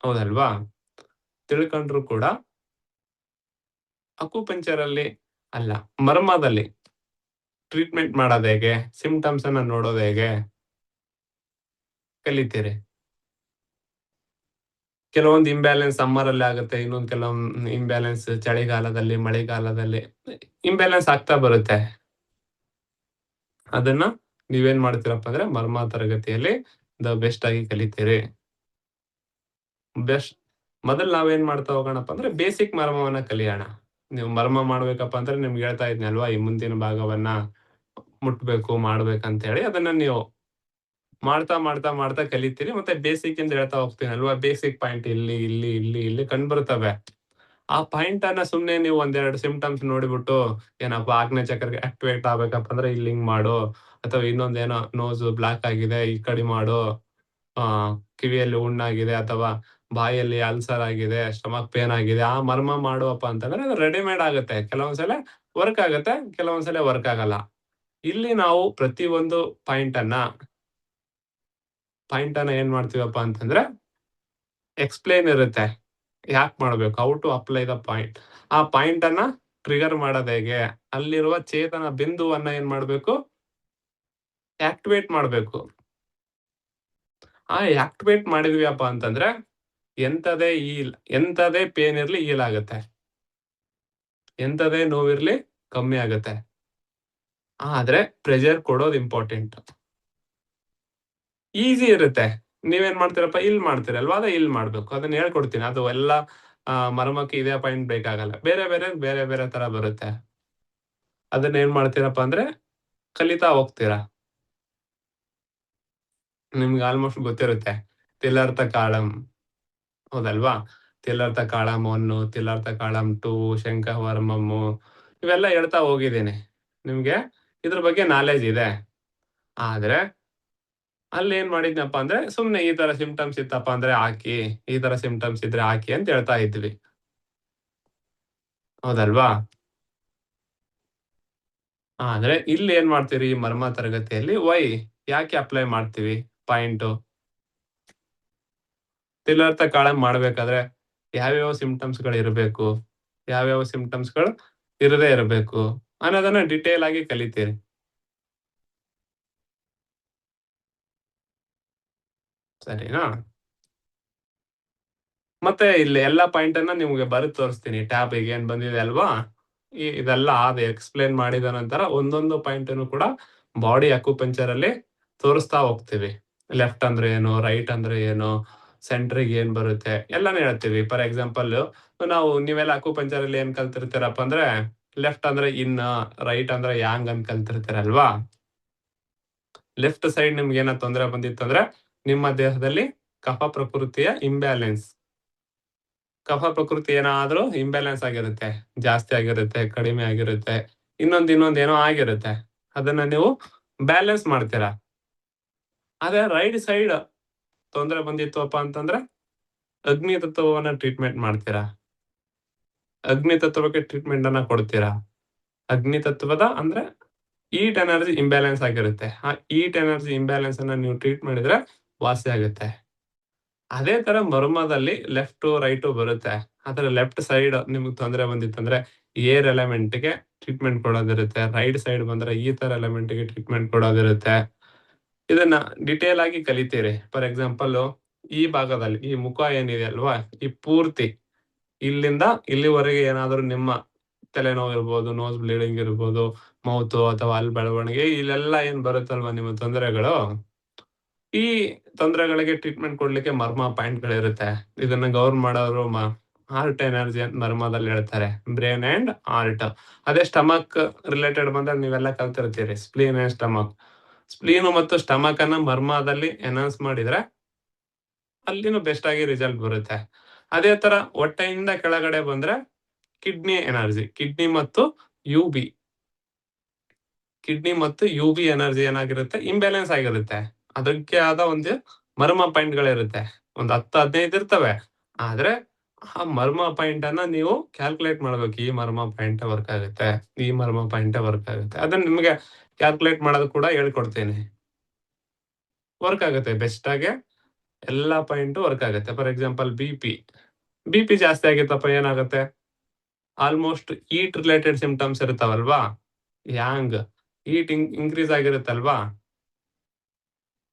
Speaker 1: ಹೌದಲ್ವಾ? ತಿಳ್ಕೊಂಡ್ರು ಕೂಡ ಅಕ್ಯುಪಂಕ್ಚರ್ ಅಲ್ಲಿ ಅಲ್ಲ, ಮರ್ಮದಲ್ಲಿ ಟ್ರೀಟ್ಮೆಂಟ್ ಮಾಡೋದು ಹೇಗೆ? ಸಿಂಪ್ಟಮ್ಸ್ ಅನ್ನ ನೋಡೋದು ಹೇಗೆ? ಕಲಿತೀರಿ. ಕೆಲವೊಂದು ಇಂಬ್ಯಾಲೆನ್ಸ್ ಸಮ್ಮರ್ ಅಲ್ಲಿ ಆಗುತ್ತೆ. ಇನ್ನೊಂದು ಕೆಲವೊಂದು ಇಂಬ್ಯಾಲೆನ್ಸ್ ಚಳಿಗಾಲದಲ್ಲಿ, ಮಳೆಗಾಲದಲ್ಲಿ ಇಂಬ್ಯಾಲೆನ್ಸ್ ಆಗ್ತಾ ಬರುತ್ತೆ. ಅದನ್ನ ನೀವೇನ್ ಮಾಡ್ತೀರಪ್ಪ ಅಂದ್ರೆ ಮರ್ಮ ತರಗತಿಯಲ್ಲಿ ದ ಬೆಸ್ಟ್ ಆಗಿ ಕಲಿತೀರಿ. ಬೆಸ್ಟ್ ಮೊದಲು ನಾವೇನ್ ಮಾಡ್ತಾ ಹೋಗೋಣಪ್ಪ ಅಂದ್ರೆ ಬೇಸಿಕ್ ಮರ್ಮವನ್ನ ಕಲಿಯೋಣ. ನೀವು ಮರ್ಮ ಮಾಡ್ಬೇಕಪ್ಪ ಅಂದ್ರೆ ನಿಮ್ಗೆ ಹೇಳ್ತಾ ಇದ್ನಿ ಅಲ್ವಾ? ಈ ಮುಂದಿನ ಭಾಗವನ್ನ ಮುಟ್ಬೇಕು, ಮಾಡ್ಬೇಕಂತ ಹೇಳಿ. ಅದನ್ನ ನೀವು ಮಾಡ್ತಾ ಕಲಿತೀರಿ. ಮತ್ತೆ ಬೇಸಿಕ್ ಇಂದ ಹೇಳ್ತಾ ಹೋಗ್ತೀನಲ್ವಾ? ಬೇಸಿಕ್ ಪಾಯಿಂಟ್ ಇಲ್ಲಿ ಕಂಡ್ಬರ್ತವೆ. ಆ ಪಾಯಿಂಟ್ ಅನ್ನ ಸುಮ್ನೆ ನೀವು ಒಂದೆರಡು ಸಿಂಪ್ಟಮ್ಸ್ ನೋಡಿಬಿಟ್ಟು ಏನಪ್ಪಾ ಆಜ್ಞೆ ಚಕ್ರಕ್ಕೆ ಆಕ್ಟಿವೇಟ್ ಆಗ್ಬೇಕಪ್ಪ ಅಂದ್ರೆ ಇಲ್ಲಿ ಹಿಂಗ್ ಮಾಡು, ಅಥವಾ ಇನ್ನೊಂದೇನೋ ನೋಸ್ ಬ್ಲಾಕ್ ಆಗಿದೆ ಈ ಕಡೆ ಮಾಡು, ಆ ಕಿವಿಯಲ್ಲಿ ಹುಣ್ಣಾಗಿದೆ ಅಥವಾ ಬಾಯಲ್ಲಿ ಅಲ್ಸರ್ ಆಗಿದೆ, ಸ್ಟಮಕ್ ಪೇನ್ ಆಗಿದೆ, ಆ ಮರ್ಮ ಮಾಡುವಪ್ಪ ಅಂತಂದ್ರೆ ಅದು ರೆಡಿಮೇಡ್ ಆಗುತ್ತೆ. ಕೆಲವೊಂದ್ಸಲ ವರ್ಕ್ ಆಗುತ್ತೆ, ಕೆಲವೊಂದ್ಸಲ ವರ್ಕ್ ಆಗಲ್ಲ. ಇಲ್ಲಿ ನಾವು ಪ್ರತಿಯೊಂದು ಪಾಯಿಂಟ್ ಅನ್ನ ಏನ್ ಮಾಡ್ತೀವಪ್ಪ ಅಂತಂದ್ರೆ ಎಕ್ಸ್‌ಪ್ಲೇನ್ ಇರುತ್ತೆ. ಯಾಕ್ ಮಾಡ್ಬೇಕು? How to apply the point. ಆ ಪಾಯಿಂಟ್ ಅನ್ನ ಟ್ರಿಗರ್ ಮಾಡೋದ್ ಹೇಗೆ? ಅಲ್ಲಿರುವ ಚೇತನ ಬಿಂದುವನ್ನ ಏನ್ ಮಾಡ್ಬೇಕು? ಆಕ್ಟಿವೇಟ್ ಮಾಡ್ಬೇಕು. ಆಕ್ಟಿವೇಟ್ ಮಾಡಿದ್ವಿಯಪ್ಪಾ ಅಂತಂದ್ರೆ ಎಂತದೇ ಪೇನ್ ಇರ್ಲಿ ಹೀಲ್ ಆಗುತ್ತೆ. ಎಂತದೇ ನೋವಿರ್ಲಿ ಕಮ್ಮಿ ಆಗುತ್ತೆ. ಆದ್ರೆ ಪ್ರೆಷರ್ ಕೊಡೋದು ಇಂಪಾರ್ಟೆಂಟ್. ಈಸಿ ಇರುತ್ತೆ. ನೀವೇನ್ ಮಾಡ್ತೀರಪ್ಪ ಇಲ್ಲಿ ಮಾಡ್ತೀರಲ್ವಾ? ಅದೇ ಇಲ್ಲಿ ಮಾಡ್ಬೇಕು. ಅದನ್ನ ಹೇಳ್ಕೊಡ್ತೀನಿ. ಅದು ಎಲ್ಲ ಮರ್ಮಕ್ಕೆ ಇದೇ ಪಾಯಿಂಟ್ ಬೇಕಾಗಲ್ಲ. ಬೇರೆ ಬೇರೆ ತರ ಬರುತ್ತೆ. ಅದನ್ನ ಏನ್ ಮಾಡ್ತೀರಪ್ಪ ಅಂದ್ರೆ ಕಲಿತಾ ಹೋಗ್ತೀರಾ. ನಿಮ್ಗೆ ಆಲ್ಮೋಸ್ಟ್ ಗೊತ್ತಿರುತ್ತೆ. ತಿಲಾರ್ಥ ಕಾಳಂ ಹೌದಲ್ವಾ? ತಿಲಾರ್ಥ ಕಾಳಂ 1, ತಿಲಾರ್ಥ ಕಾಳಂ 2, ಶಂಖವರ್ಮಮ್ಮು ಇವೆಲ್ಲ ಹೇಳ್ತಾ ಹೋಗಿದ್ದೀನಿ. ನಿಮ್ಗೆ ಇದ್ರ ಬಗ್ಗೆ ನಾಲೆಡ್ಜ್ ಇದೆ. ಆದ್ರೆ ಅಲ್ಲೇನ್ ಮಾಡಿದ್ನಪ್ಪ ಅಂದ್ರೆ ಸುಮ್ನೆ ಈ ತರ ಸಿಂಪ್ಟಮ್ಸ್ ಇತ್ತಪ್ಪ ಅಂದ್ರೆ ಹಾಕಿ, ಈ ತರ ಸಿಂಪ್ಟಮ್ಸ್ ಇದ್ರೆ ಹಾಕಿ ಅಂತ ಹೇಳ್ತಾ ಇದ್ವಿ. ಹೌದಲ್ವಾ? ಆದ್ರೆ ಇಲ್ಲಿ ಏನ್ ಮಾಡ್ತೀರಿ ಮರ್ಮ ತರಗತಿಯಲ್ಲಿ ವೈ ಯಾಕೆ ಅಪ್ಲೈ ಮಾಡ್ತೀವಿ ಪಾಯಿಂಟು? ತಿಲಾರ್ಥ ಕಾಳಂ ಮಾಡ್ಬೇಕಾದ್ರೆ ಯಾವ್ಯಾವ ಸಿಂಪ್ಟಮ್ಸ್‌ಗಳು ಇರಬೇಕು? ಯಾವ್ಯಾವ ಸಿಂಪ್ಟಮ್ಸ್‌ಗಳು ಇರದೇ ಇರಬೇಕು? ಅನ್ನೋದನ್ನ ಡಿಟೇಲ್ ಆಗಿ ಕಲಿತೀರಿ. ಸರಿನಾ? ಮತ್ತೆ ಇಲ್ಲಿ ಎಲ್ಲಾ ಪಾಯಿಂಟ್ ಅನ್ನ ನಿಮ್ಗೆ ಬರೆದು ತೋರಿಸ್ತೀನಿ. ಟ್ಯಾಬಿಗೆ ಏನ್ ಬಂದಿದೆ ಅಲ್ವಾ? ಇದೆಲ್ಲ ಎಕ್ಸ್‌ಪ್ಲೇನ್ ಮಾಡಿದ ನಂತರ ಒಂದೊಂದು ಪಾಯಿಂಟ್ ಅನ್ನು ಕೂಡ ಬಾಡಿ ಅಕ್ಯುಪಂಕ್ಚರ್ ಅಲ್ಲಿ ತೋರಿಸ್ತಾ ಹೋಗ್ತೀವಿ. ಲೆಫ್ಟ್ ಅಂದ್ರೆ ಏನು? ರೈಟ್ ಅಂದ್ರೆ ಏನು? ಸೆಂಟ್ರಿಗೆ ಏನ್ ಬರುತ್ತೆ ಎಲ್ಲಾನು ಹೇಳ್ತೀವಿ. ಫಾರ್ ಎಕ್ಸಾಂಪಲ್ ನೀವೆಲ್ಲ ಅಕ್ಯುಪಂಕ್ಚರ್ ಅಲ್ಲಿ ಏನ್ ಕಲ್ತಿರ್ತೀರಪ್ಪ ಅಂದ್ರೆ ಲೆಫ್ಟ್ ಅಂದ್ರೆ ಇನ್, ರೈಟ್ ಅಂದ್ರೆ ಯಾಂಗ್ ಅಂತ ಕಲ್ತಿರ್ತೀರಲ್ವಾ. ಲೆಫ್ಟ್ ಸೈಡ್ ನಿಮ್ಗೆ ಏನೋ ತೊಂದರೆ ಬಂದಿತ್ತು ಅಂದ್ರೆ ನಿಮ್ಮ ದೇಹದಲ್ಲಿ ಕಫ ಪ್ರಕೃತಿಯ ಇಂಬ್ಯಾಲೆನ್ಸ್, ಕಫ ಪ್ರಕೃತಿ ಏನಾದ್ರೂ ಇಂಬ್ಯಾಲೆನ್ಸ್ ಆಗಿರುತ್ತೆ, ಜಾಸ್ತಿ ಆಗಿರುತ್ತೆ, ಕಡಿಮೆ ಆಗಿರುತ್ತೆ, ಇನ್ನೊಂದೇನೋ ಆಗಿರುತ್ತೆ. ಅದನ್ನ ನೀವು ಬ್ಯಾಲೆನ್ಸ್ ಮಾಡ್ತೀರಾ. ಅದೇ ರೈಟ್ ಸೈಡ್ ತೊಂದರೆ ಬಂದಿತ್ತುಪ್ಪ ಅಂತಂದ್ರೆ ಅಗ್ನಿ ತತ್ವವನ್ನ ಟ್ರೀಟ್ಮೆಂಟ್ ಮಾಡ್ತೀರಾ. ಅಗ್ನಿ ತತ್ವಕ್ಕೆ ಟ್ರೀಟ್ಮೆಂಟ್ ಅನ್ನ ಕೊಡ್ತೀರಾ. ಅಗ್ನಿ ತತ್ವದ ಅಂದ್ರೆ ಹೀಟ್ ಎನರ್ಜಿ ಇಂಬ್ಯಾಲೆನ್ಸ್ ಆಗಿರುತ್ತೆ. ಆ ಹೀಟ್ ಎನರ್ಜಿ ಇಂಬ್ಯಾಲೆನ್ಸ್ ಅನ್ನ ನೀವು ಟ್ರೀಟ್ ಮಾಡಿದ್ರೆ ವಾಸಿ ಆಗುತ್ತೆ. ಅದೇ ತರ ಮರ್ಮದಲ್ಲಿ ಲೆಫ್ಟ್ ರೈಟ್ ಬರುತ್ತೆ. ಅದರ ಲೆಫ್ಟ್ ಸೈಡ್ ನಿಮ್ಗೆ ತೊಂದರೆ ಬಂದಿತ್ತಂದ್ರೆ ಏರ್ ಎಲಿಮೆಂಟ್ ಗೆ ಟ್ರೀಟ್ಮೆಂಟ್ ಕೊಡೋದಿರುತ್ತೆ. ರೈಟ್ ಸೈಡ್ ಬಂದ್ರೆ ಈ ತರ ಎಲಿಮೆಂಟ್ ಗೆ ಟ್ರೀಟ್ಮೆಂಟ್ ಕೊಡೋದಿರುತ್ತೆ. ಇದನ್ನ ಡಿಟೇಲ್ ಆಗಿ ಕಲಿತೀರಿ. ಫಾರ್ ಎಕ್ಸಾಂಪಲ್ ಈ ಭಾಗದಲ್ಲಿ ಈ ಮುಖ ಏನಿದೆ ಅಲ್ವಾ, ಈ ಪೂರ್ತಿ ಇಲ್ಲಿಂದ ಇಲ್ಲಿವರೆಗೆ ಏನಾದ್ರು ನಿಮ್ಮ ತಲೆನೋವು ಇರ್ಬೋದು, ನೋಸ್ ಬ್ಲೀಡಿಂಗ್ ಇರ್ಬೋದು, ಮೌತ್ ಅಥವಾ ಹಲ್ ಬೆಳವಣಿಗೆ ಇಲ್ಲೆಲ್ಲ ಏನ್ ಬರುತ್ತಲ್ವಾ ನಿಮ್ಮ ತೊಂದರೆಗಳು, ಈ ತೊಂದರೆಗಳಿಗೆ ಟ್ರೀಟ್ಮೆಂಟ್ ಕೊಡ್ಲಿಕ್ಕೆ ಮರ್ಮ ಪಾಯಿಂಟ್ ಗಳಿರುತ್ತೆ. ಇದನ್ನ ಗೌರ್ ಮಾಡೋರು ಹಾರ್ಟ್ ಎನರ್ಜಿ ಅಂತ ಮರ್ಮದಲ್ಲಿ ಹೇಳ್ತಾರೆ. Brain and heart. ಅದೇ ಸ್ಟಮಕ್ ರಿಲೇಟೆಡ್ ಬಂದಾಗ ನೀವೆಲ್ಲ ಕಲ್ತಿರ್ತೀರಿ, ಸ್ಪ್ಲೀನ್ ಅಂಡ್ ಸ್ಟಮಕ್. ಸ್ಪ್ಲೀನು ಮತ್ತು ಸ್ಟಮಕ್ ಅನ್ನ ಮರ್ಮದಲ್ಲಿ ಎನ್ಹಾನ್ಸ್ ಮಾಡಿದ್ರೆ ಅಲ್ಲಿನೂ ಬೆಸ್ಟ್ ಆಗಿ ರಿಸಲ್ಟ್ ಬರುತ್ತೆ. ಅದೇ ತರ ಹೊಟ್ಟೆಯಿಂದ ಕೆಳಗಡೆ ಬಂದ್ರೆ ಕಿಡ್ನಿ ಎನರ್ಜಿ, ಕಿಡ್ನಿ ಮತ್ತು ಯುಬಿ, ಕಿಡ್ನಿ ಮತ್ತು ಯುಬಿ ಎನರ್ಜಿ ಏನಾಗಿರುತ್ತೆ, ಇಂಬ್ಯಾಲೆನ್ಸ್ ಆಗಿರುತ್ತೆ. ಅದಕ್ಕೆ ಆದ ಒಂದು ಮರ್ಮ ಪಾಯಿಂಟ್ ಗಳಿರುತ್ತೆ. ಒಂದು 10-15 ಇರ್ತವೆ. ಆದ್ರೆ ಆ ಮರ್ಮ ಪಾಯಿಂಟ್ ಅನ್ನ ನೀವು ಕ್ಯಾಲ್ಕುಲೇಟ್ ಮಾಡ್ಬೇಕು. ಈ ಮರ್ಮ ಪಾಯಿಂಟ್ ವರ್ಕ್ ಆಗುತ್ತೆ, ಈ ಮರ್ಮ ಪಾಯಿಂಟ್ ವರ್ಕ್ ಆಗುತ್ತೆ. ಅದನ್ನ ನಿಮ್ಗೆ ಕ್ಯಾಲ್ಕುಲೇಟ್ ಮಾಡೋದು ಕೂಡ ಹೇಳ್ಕೊಡ್ತೀನಿ. ವರ್ಕ್ ಆಗುತ್ತೆ ಬೆಸ್ಟ್ ಆಗಿ, ಎಲ್ಲಾ ಪಾಯಿಂಟ್ ವರ್ಕ್ ಆಗುತ್ತೆ. ಫಾರ್ ಎಕ್ಸಾಂಪಲ್ ಬಿಪಿ ಜಾಸ್ತಿ ಆಗಿತ್ತಪ್ಪ ಏನಾಗುತ್ತೆ, ಆಲ್ಮೋಸ್ಟ್ ಹೀಟ್ ರಿಲೇಟೆಡ್ ಸಿಂಪ್ಟಮ್ಸ್ ಇರ್ತಾವಲ್ವಾ, ಯಾಂಗ್ ಹೀಟ್ ಇನ್ಕ್ರೀಸ್ ಆಗಿರುತ್ತಲ್ವಾ,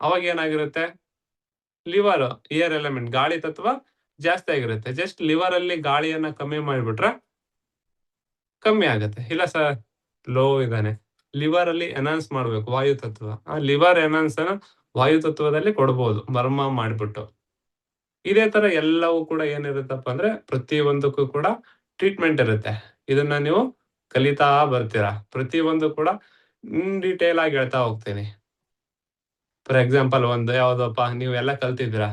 Speaker 1: ಅವಾಗ ಏನಾಗಿರುತ್ತೆ, ಲಿವರ್ ಏರ್ ಎಲಿಮೆಂಟ್ ಗಾಳಿ ತತ್ವ ಜಾಸ್ತಿ ಆಗಿರುತ್ತೆ. ಜಸ್ಟ್ ಲಿವರ್ ಅಲ್ಲಿ ಗಾಳಿಯನ್ನ ಕಮ್ಮಿ ಮಾಡಿಬಿಟ್ರೆ ಕಮ್ಮಿ ಆಗುತ್ತೆ. ಇಲ್ಲ ಸರ್ ಲೋ ಇದಾನೆ, ಲಿವರ್ ಅಲ್ಲಿ ಎನ್ಹಾನ್ಸ್ ಮಾಡ್ಬೇಕು ವಾಯು ತತ್ವ. ಆ ಲಿವರ್ ಎನ್ಹಾನ್ಸ್ ಅನ್ನ ವಾಯು ತತ್ವದಲ್ಲಿ ಕೊಡ್ಬೋದು ಮರ್ಮ ಮಾಡ್ಬಿಟ್ಟು. ಇದೇ ತರ ಎಲ್ಲವೂ ಕೂಡ ಏನಿರುತ್ತಪ್ಪ ಅಂದ್ರೆ ಪ್ರತಿ ಒಂದಕ್ಕೂ ಕೂಡ ಟ್ರೀಟ್ಮೆಂಟ್ ಇರುತ್ತೆ. ಇದನ್ನ ನೀವು ಕಲಿತಾ ಬರ್ತೀರಾ. ಪ್ರತಿ ಒಂದು ಕೂಡ ಇನ್ ಡೀಟೇಲ್ ಆಗಿ ಹೇಳ್ತಾ ಹೋಗ್ತೀನಿ. ಫಾರ್ ಎಕ್ಸಾಂಪಲ್ ಒಂದು ಯಾವ್ದಪ್ಪ ನೀವೆಲ್ಲ ಕಲ್ತಿದ್ದೀರಾ,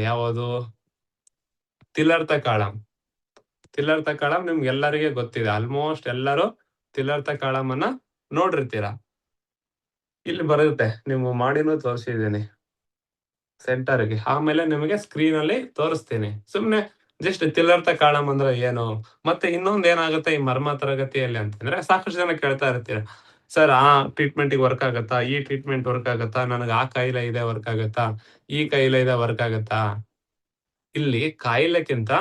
Speaker 1: ಯಾವುದು ತಿಲರ್ಥ ಕಾಳಂ. ತಿಲರ್ಥ ಕಾಳಂ ನಿಮ್ಗೆ ಎಲ್ಲರಿಗೆ ಗೊತ್ತಿದೆ. ಆಲ್ಮೋಸ್ಟ್ ಎಲ್ಲರೂ ತಿಲರ್ಥ ಕಾಳಂ ಅನ್ನ ನೋಡಿರ್ತೀರಾ. ಇಲ್ಲಿ ಬರುತ್ತೆ, ನೀವು ಮಾಡಿನೂ ತೋರಿಸಿದ್ದೀನಿ ಸೆಂಟರ್ಗೆ. ಆಮೇಲೆ ನಿಮಗೆ ಸ್ಕ್ರೀನ್ ಅಲ್ಲಿ ತೋರಿಸ್ತೀನಿ. ಸುಮ್ನೆ ಜಸ್ಟ್ ತಿಲರ್ಥ ಕಾಳಂ ಅಂದ್ರೆ ಏನು, ಮತ್ತೆ ಇನ್ನೊಂದ್ ಏನಾಗುತ್ತೆ ಈ ಮರ್ಮ ತರಗತಿಯಲ್ಲಿ ಅಂತಂದ್ರೆ ಸಾಕಷ್ಟು ಜನ ಕೇಳ್ತಾ ಇರ್ತೀರ, ಸರ್ ಆ ಟ್ರೀಟ್ಮೆಂಟ್ ವರ್ಕ್ ಆಗತ್ತಾ, ಈ ಟ್ರೀಟ್ಮೆಂಟ್ ವರ್ಕ್ ಆಗತ್ತಾ, ನನಗೆ ಆ ಕಾಯಿಲೆ ಇದೆ ವರ್ಕ್ ಆಗತ್ತಾ, ಈ ಕಾಯಿಲೆ ಇದೆ ವರ್ಕ್ ಆಗತ್ತಾ. ಇಲ್ಲಿ ಕಾಯಿಲೆಕ್ಕಿಂತ